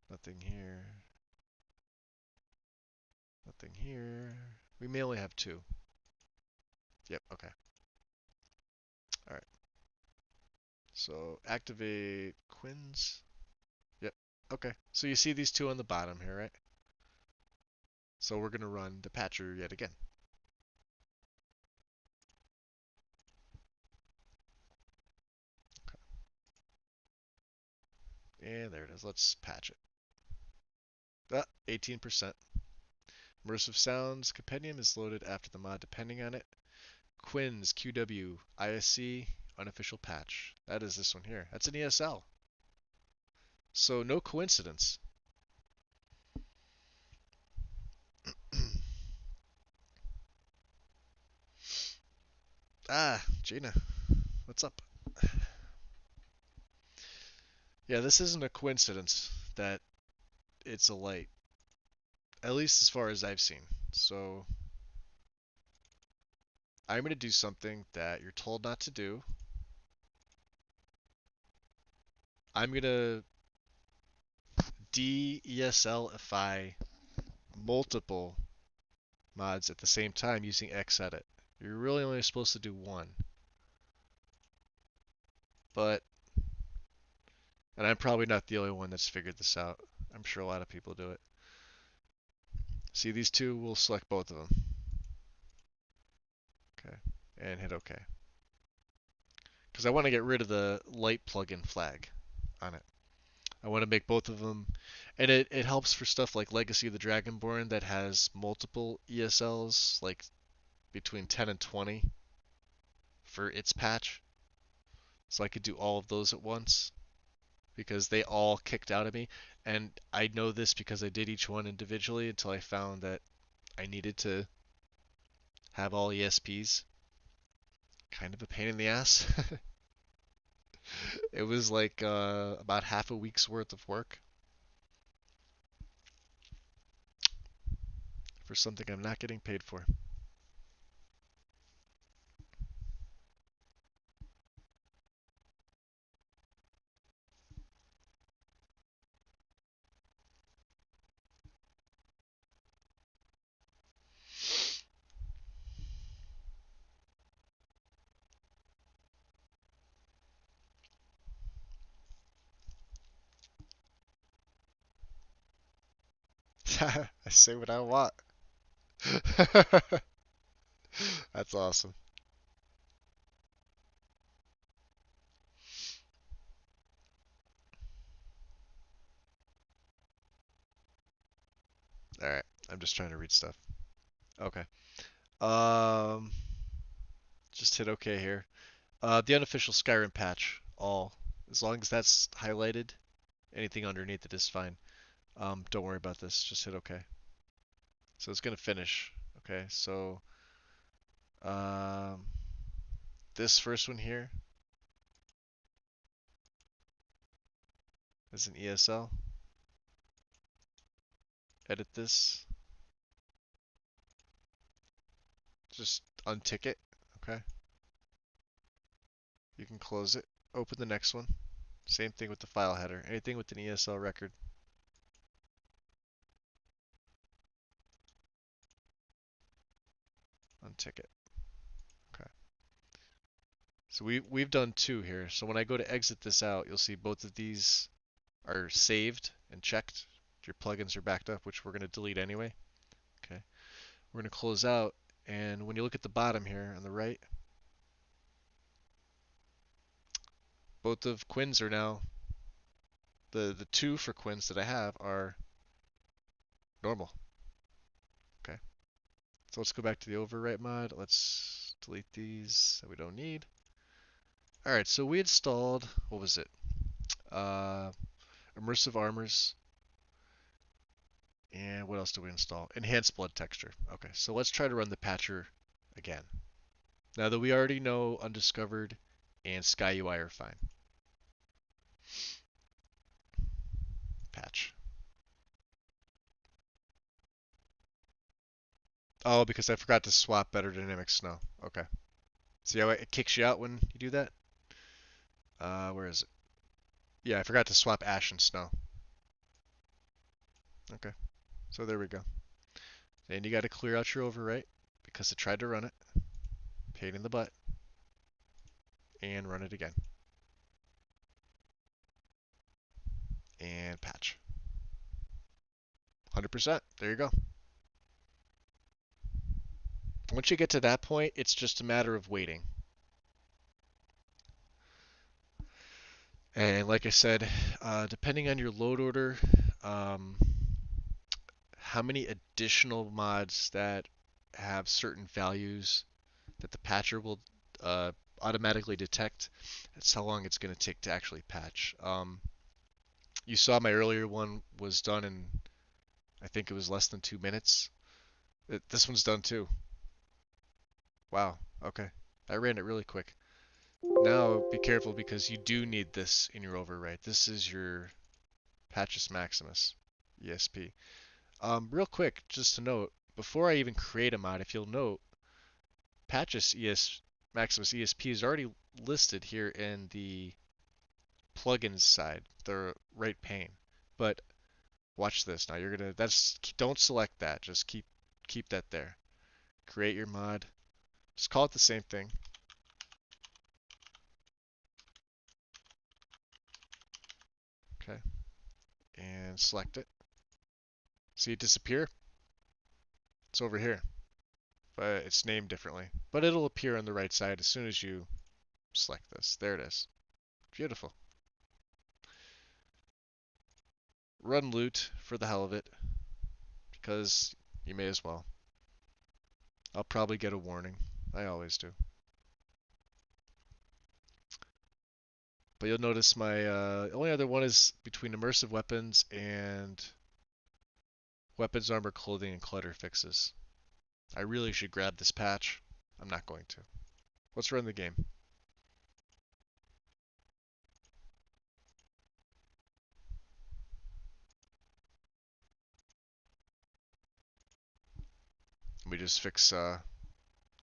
Nothing here. Nothing here. We may only have two. Yep, okay. Alright. So activate Quins. Yep, okay. So you see these two on the bottom here, right? So we're going to run the patcher yet again. Okay. And there it is. Let's patch it. 18%. Immersive Sounds Compendium is loaded after the mod depending on it. Quins, QW, ISC, unofficial patch. That is this one here. That's an ESL. So no coincidence. Gina, what's up? Yeah, this isn't a coincidence that it's a light. At least as far as I've seen. So I'm going to do something that you're told not to do. I'm going to de-ESLify multiple mods at the same time using Xedit. You're really only supposed to do one. But, and I'm probably not the only one that's figured this out. I'm sure a lot of people do it. See these two? We'll select both of them. Okay, and hit OK. Because I want to get rid of the light plugin flag on it. I want to make both of them, and it helps for stuff like Legacy of the Dragonborn that has multiple ESLs, like between 10 and 20 for its patch. So I could do all of those at once because they all kicked out of me. And I know this because I did each one individually until I found that I needed to have all ESPs. Kind of a pain in the ass. It was like about half a week's worth of work for something I'm not getting paid for. I say what I want. That's awesome. Alright, I'm just trying to read stuff. Okay. Um, just hit OK here. The unofficial Skyrim patch, all. As long as that's highlighted, anything underneath it is fine. Don't worry about this. Just hit OK. So it's gonna finish. Okay, so um, this first one here is an ESL. Edit this. Just untick it. Okay. You can close it. Open the next one. Same thing with the file header. Anything with an ESL record. Untick it. Okay. So we've done two here. So when I go to exit this out, you'll see both of these are saved and checked. Your plugins are backed up, which we're going to delete anyway. Okay. We're going to close out, and when you look at the bottom here on the right, both of Quinn's are now, the two for Quinn's that I have are normal. Okay. So let's go back to the overwrite mod. Let's delete these that we don't need. Alright, so we installed, what was it? Immersive armors. And what else do we install? Enhanced blood texture. Okay, so let's try to run the patcher again. Now that we already know Undiscovered and Sky UI are fine. Patch. Oh, because I forgot to swap Better Dynamic Snow. Okay. See how it kicks you out when you do that? Where is it? Yeah, I forgot to swap Ash and Snow. Okay. So there we go. And you got to clear out your overwrite because it tried to run it. Pain in the butt. And run it again. And patch. 100%. There you go. Once you get to that point, it's just a matter of waiting. And like I said, depending on your load order, how many additional mods that have certain values that the patcher will automatically detect, that's how long it's going to take to actually patch. You saw my earlier one was done in, I think it was less than 2 minutes. This one's done too. Wow, okay. I ran it really quick. Now be careful because you do need this in your overwrite. This is your Patches Maximus ESP. Real quick, just to note, before I even create a mod, if you'll note, Patches Maximus ESP is already listed here in the plugins side, the right pane. But watch this. Now you're gonna don't select that. Just keep that there. Create your mod. Just call it the same thing. Okay. And select it. See it disappear? It's over here. But it's named differently. But it'll appear on the right side as soon as you select this. There it is. Beautiful. Run loot for the hell of it. Because you may as well. I'll probably get a warning. I always do. But you'll notice my only other one is between immersive weapons and weapons, armor, clothing, and clutter fixes. I really should grab this patch. I'm not going to. Let's run the game. Let me just fix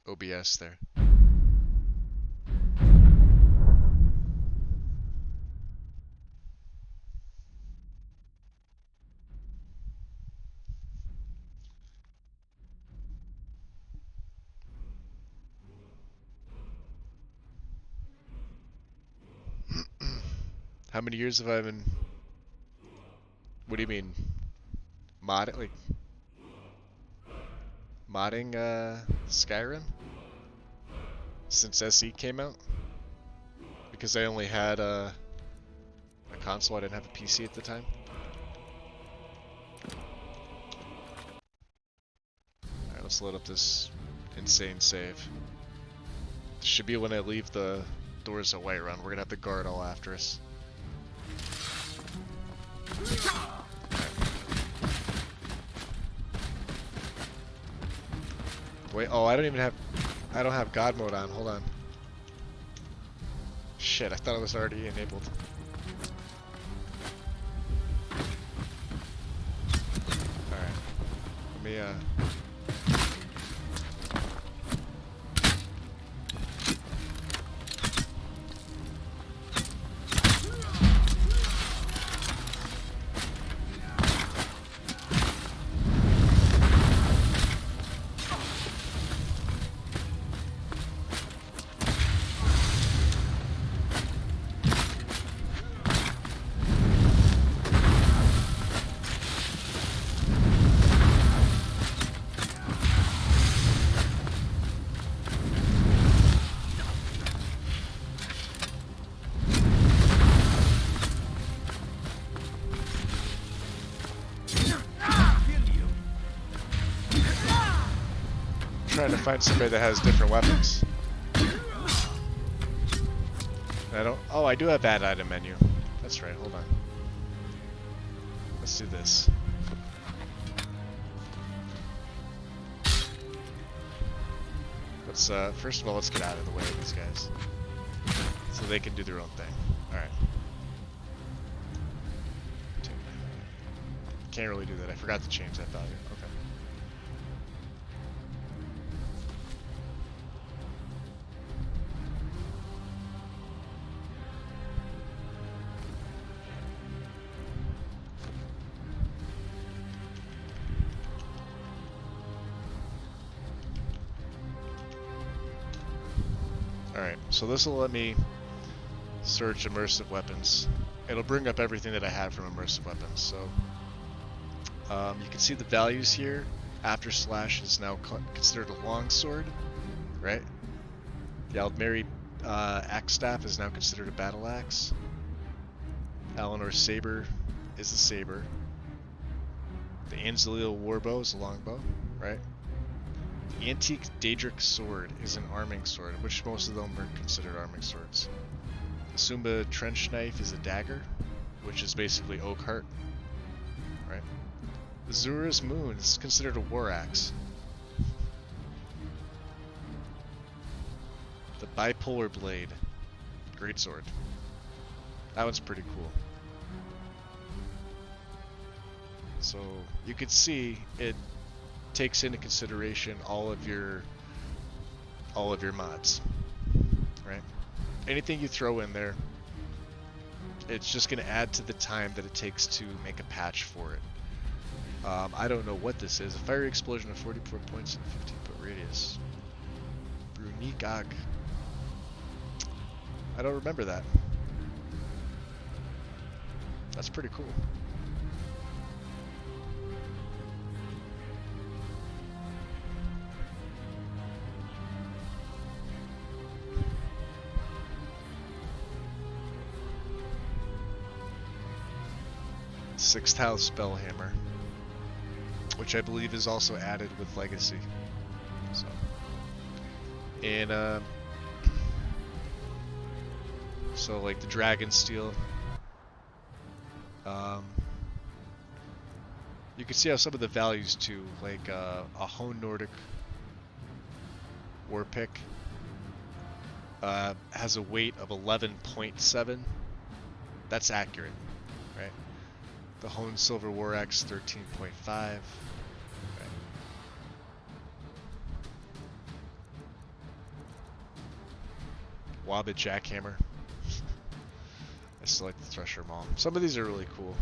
OBS there. How many years have I been... What do you mean? Modding? Like... Modding, Skyrim? Since SE came out? Because I only had, a console, I didn't have a PC at the time. Alright, let's load up this insane save. This should be when I leave the doors of Whiterun. We're gonna have the guard all after us. Wait, oh, I don't have God mode on. Hold on. Shit, I thought it was already enabled. Alright. Let me, trying to find somebody that has different weapons. I don't... Oh, I do have that item menu. That's right, hold on. Let's do this. Let's, first of all, let's get out of the way of these guys. So they can do their own thing. Alright. Can't really do that. I forgot to change that value. Okay. Alright, so this will let me search immersive weapons. It'll bring up everything that I have from immersive weapons. So you can see the values here. After slash is now considered a longsword, right? The Aldmeri axe staff is now considered a battle axe. Eleanor's saber is a saber. The Anzalil warbow is a longbow, right? The antique Daedric sword is an arming sword, which most of them are considered arming swords. The Sumba trench knife is a dagger, which is basically oak heart, right? The Zura's moon is considered a war axe. The bipolar blade, greatsword. That one's pretty cool. So you can see it takes into consideration all of your mods, right? Anything you throw in there, it's just going to add to the time that it takes to make a patch for it. I don't know what this is. A fiery explosion of 44 points in a 15-foot radius. Brunikag. I don't remember that. That's pretty cool. Sixth House Spellhammer, which I believe is also added with Legacy. So, and so like the Dragon Steel. You can see how some of the values too, like a Hone Nordic War Pick has a weight of 11.7. That's accurate, right? The Hone Silver War Axe 13.5. Right. Wabbit Jackhammer. I still like the Thresher Maul. Some of these are really cool.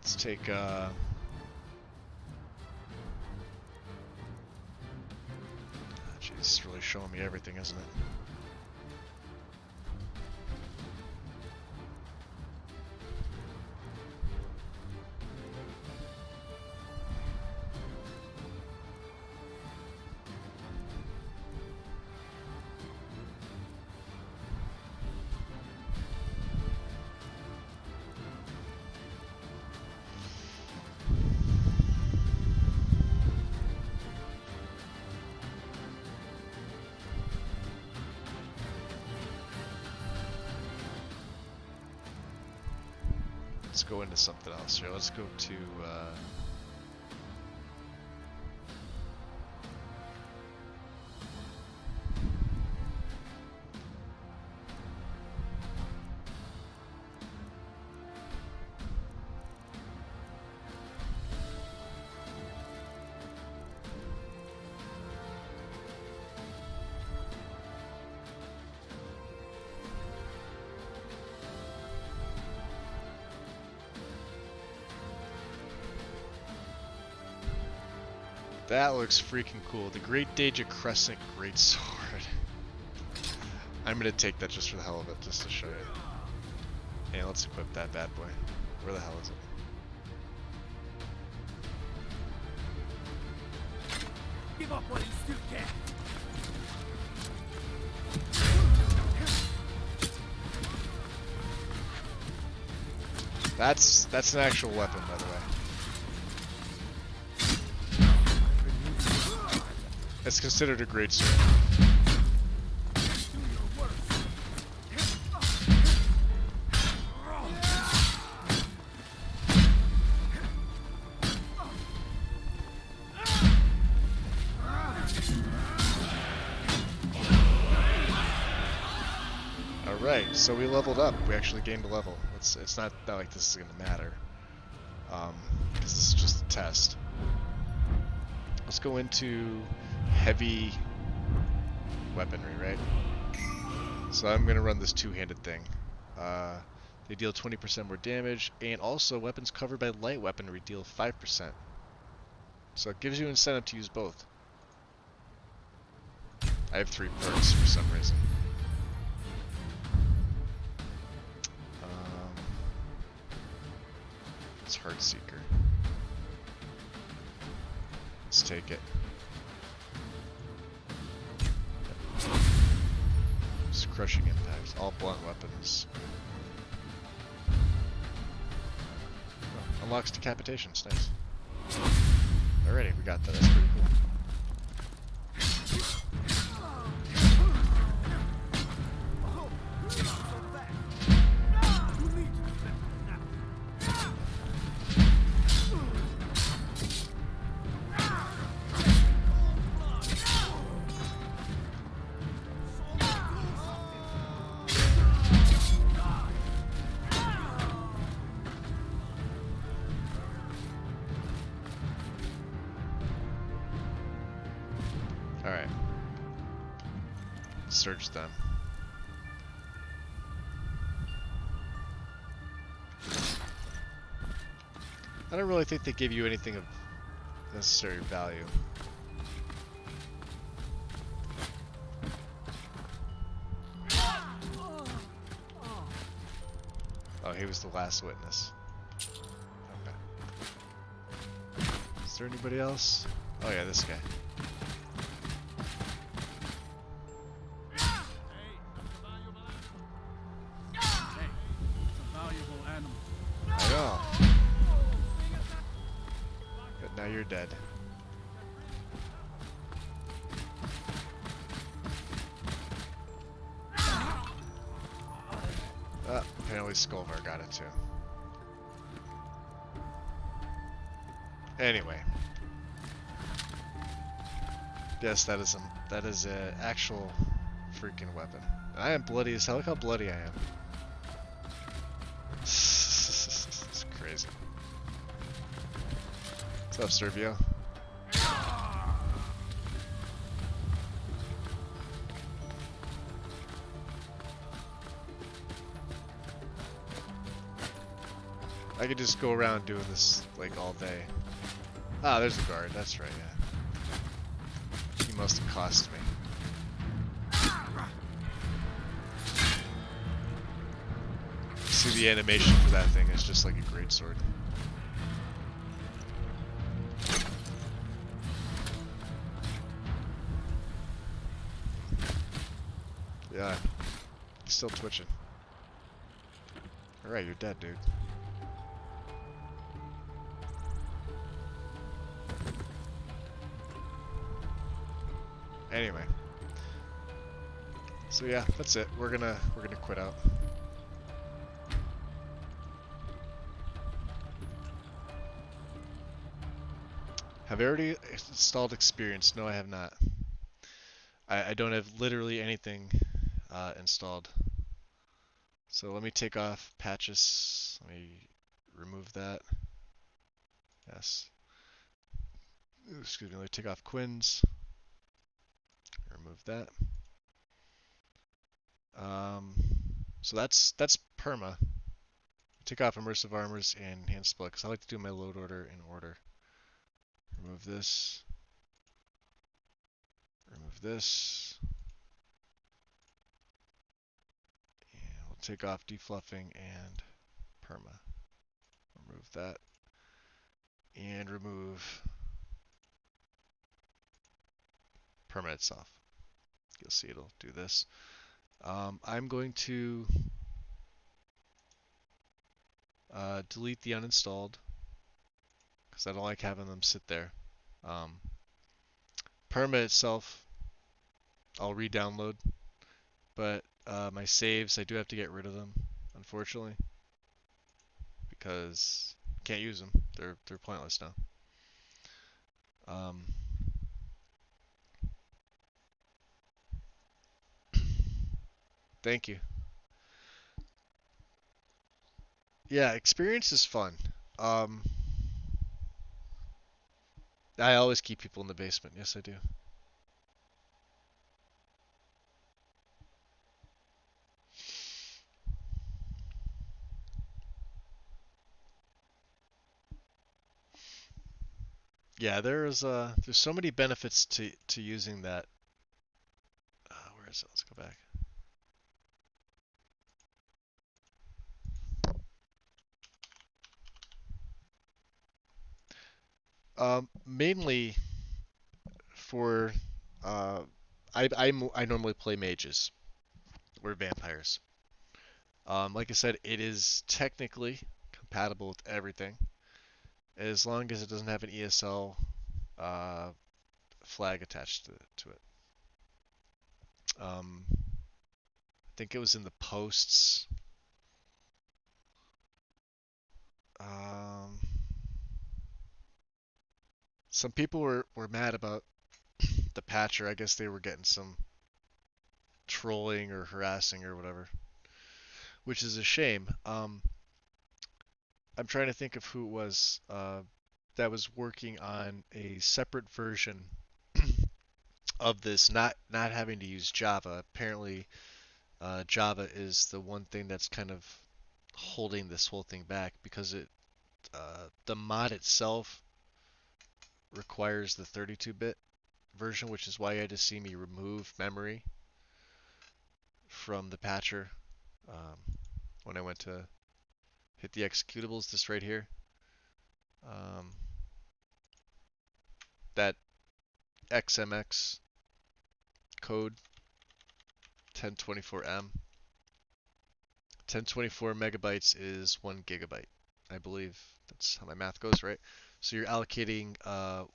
Let's take jeez, it's really showing me everything, isn't it? Let's go into something else here. Let's go to that looks freaking cool. The Great Daedra Crescent Great Sword. I'm gonna take that just for the hell of it, just to show you. Hey, let's equip that bad boy. Where the hell is it? Give up while you still can. That's an actual weapon, by the way. It's considered a great sword. Alright, so we leveled up. We actually gained a level. It's not like this is going to matter. Because this is just a test. Let's go into heavy weaponry, right? So I'm going to run this two-handed thing. They deal 20% more damage, and also weapons covered by light weaponry deal 5%. So it gives you incentive to use both. I have 3 perks for some reason. It's Heartseeker. Let's take it. Just crushing impacts. All blunt weapons. Oh, unlocks decapitations. Nice. Alrighty, we got that. That's pretty cool. Alright. Search them. I don't really think they give you anything of necessary value. Oh, he was the last witness. Okay. Is there anybody else? Oh yeah, this guy. Hey, it's a valuable animal. I know. But now you're dead. Apparently Skullvar got it too. Anyway. Yes, that is a actual freaking weapon. I am bloody as hell. Look how bloody I am. It's crazy. What's up, Servio? I could just go around doing this like all day. Ah, there's a guard. That's right, yeah. He must have cost me. See, the animation for that thing is just like a great sword. Yeah, he's still twitching. Alright, you're dead, dude. Anyway. So yeah, that's it. We're gonna quit out. Have I already installed experience? No, I have not. I don't have literally anything installed. So let me take off patches. Let me remove that. Yes. Excuse me, let me take off Quinn's. Remove that. So that's perma. Take off immersive armors and hand split because I like to do my load order in order. Remove this. Remove this. And we'll take off defluffing and perma. Remove that. And remove perma itself. You'll see it'll do this. I'm going to delete the uninstalled because I don't like having them sit there. Perma itself, I'll re-download, but my saves, I do have to get rid of them, unfortunately, because I can't use them. They're pointless now. Thank you. Yeah, experience is fun. I always keep people in the basement. Yes, I do. Yeah, there's so many benefits to using that. Where is it? Let's go back. Mainly for I normally play mages or vampires. Like I said, it is technically compatible with everything as long as it doesn't have an ESL flag attached to it. I think it was in the posts. Some people were mad about the patcher. I guess they were getting some trolling or harassing or whatever, which is a shame. I'm trying to think of who it was that was working on a separate version of this, not having to use Java. Apparently, Java is the one thing that's kind of holding this whole thing back because the mod itself requires the 32-bit version, which is why you had to see me remove memory from the patcher when I went to hit the executables, this right here. that XMX code 1024M. 1024 megabytes is 1 gigabyte. I believe that's how my math goes, right? So you're allocating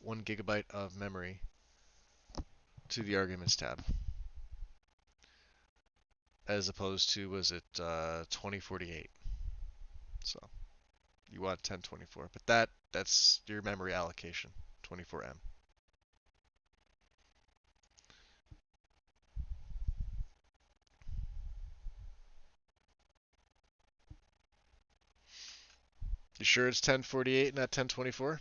1 gigabyte of memory to the arguments tab, as opposed to, was it 2048? So you want 1024, but that's your memory allocation, 24M. You sure it's 1048, not 1024?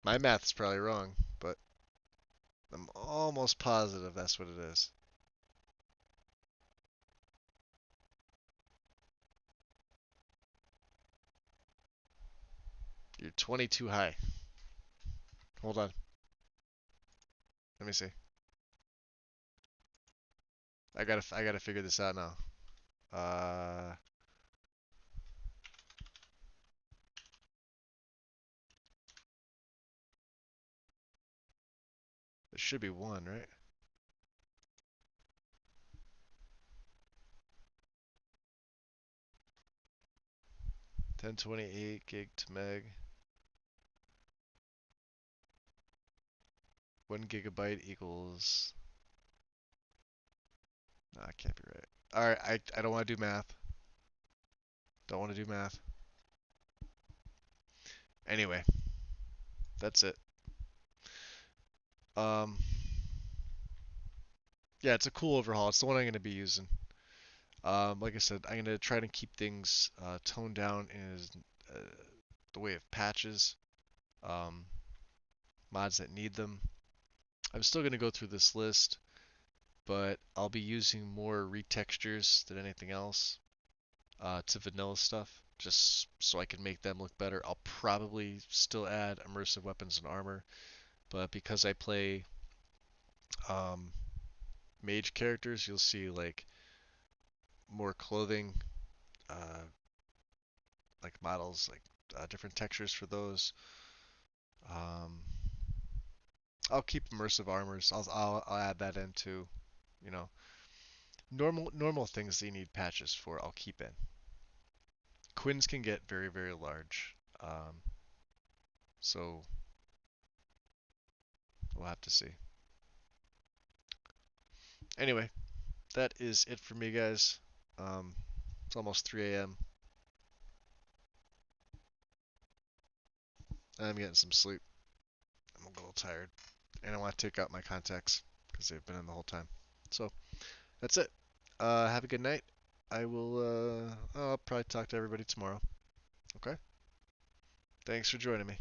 My math's probably wrong, but I'm almost positive that's what it is. You're 22 high. Hold on. Let me see. I gotta figure this out now. Uh, it should be 1, right? Ten 28 gig to meg. 1 gigabyte equals. No, I can't be right. Alright, I don't want to do math. Don't want to do math. Anyway, that's it. Um, yeah, it's a cool overhaul. It's the one I'm going to be using. Like I said, I'm going to try to keep things toned down in the way of patches, um, mods that need them. I'm still going to go through this list, but I'll be using more retextures than anything else to vanilla stuff, just so I can make them look better. I'll probably still add immersive weapons and armor, but because I play um, mage characters, you'll see like more clothing, uh, like models, like different textures for those. Um, I'll keep immersive armors. I'll add that into, you know, normal things that you need patches for. I'll keep in. Quins can get very large, so we'll have to see. Anyway, that is it for me, guys. It's almost 3 a.m. I'm getting some sleep. I'm a little tired, and I want to take out my contacts because they've been in the whole time. So that's it. Have a good night. I will. I'll probably talk to everybody tomorrow. Okay. Thanks for joining me.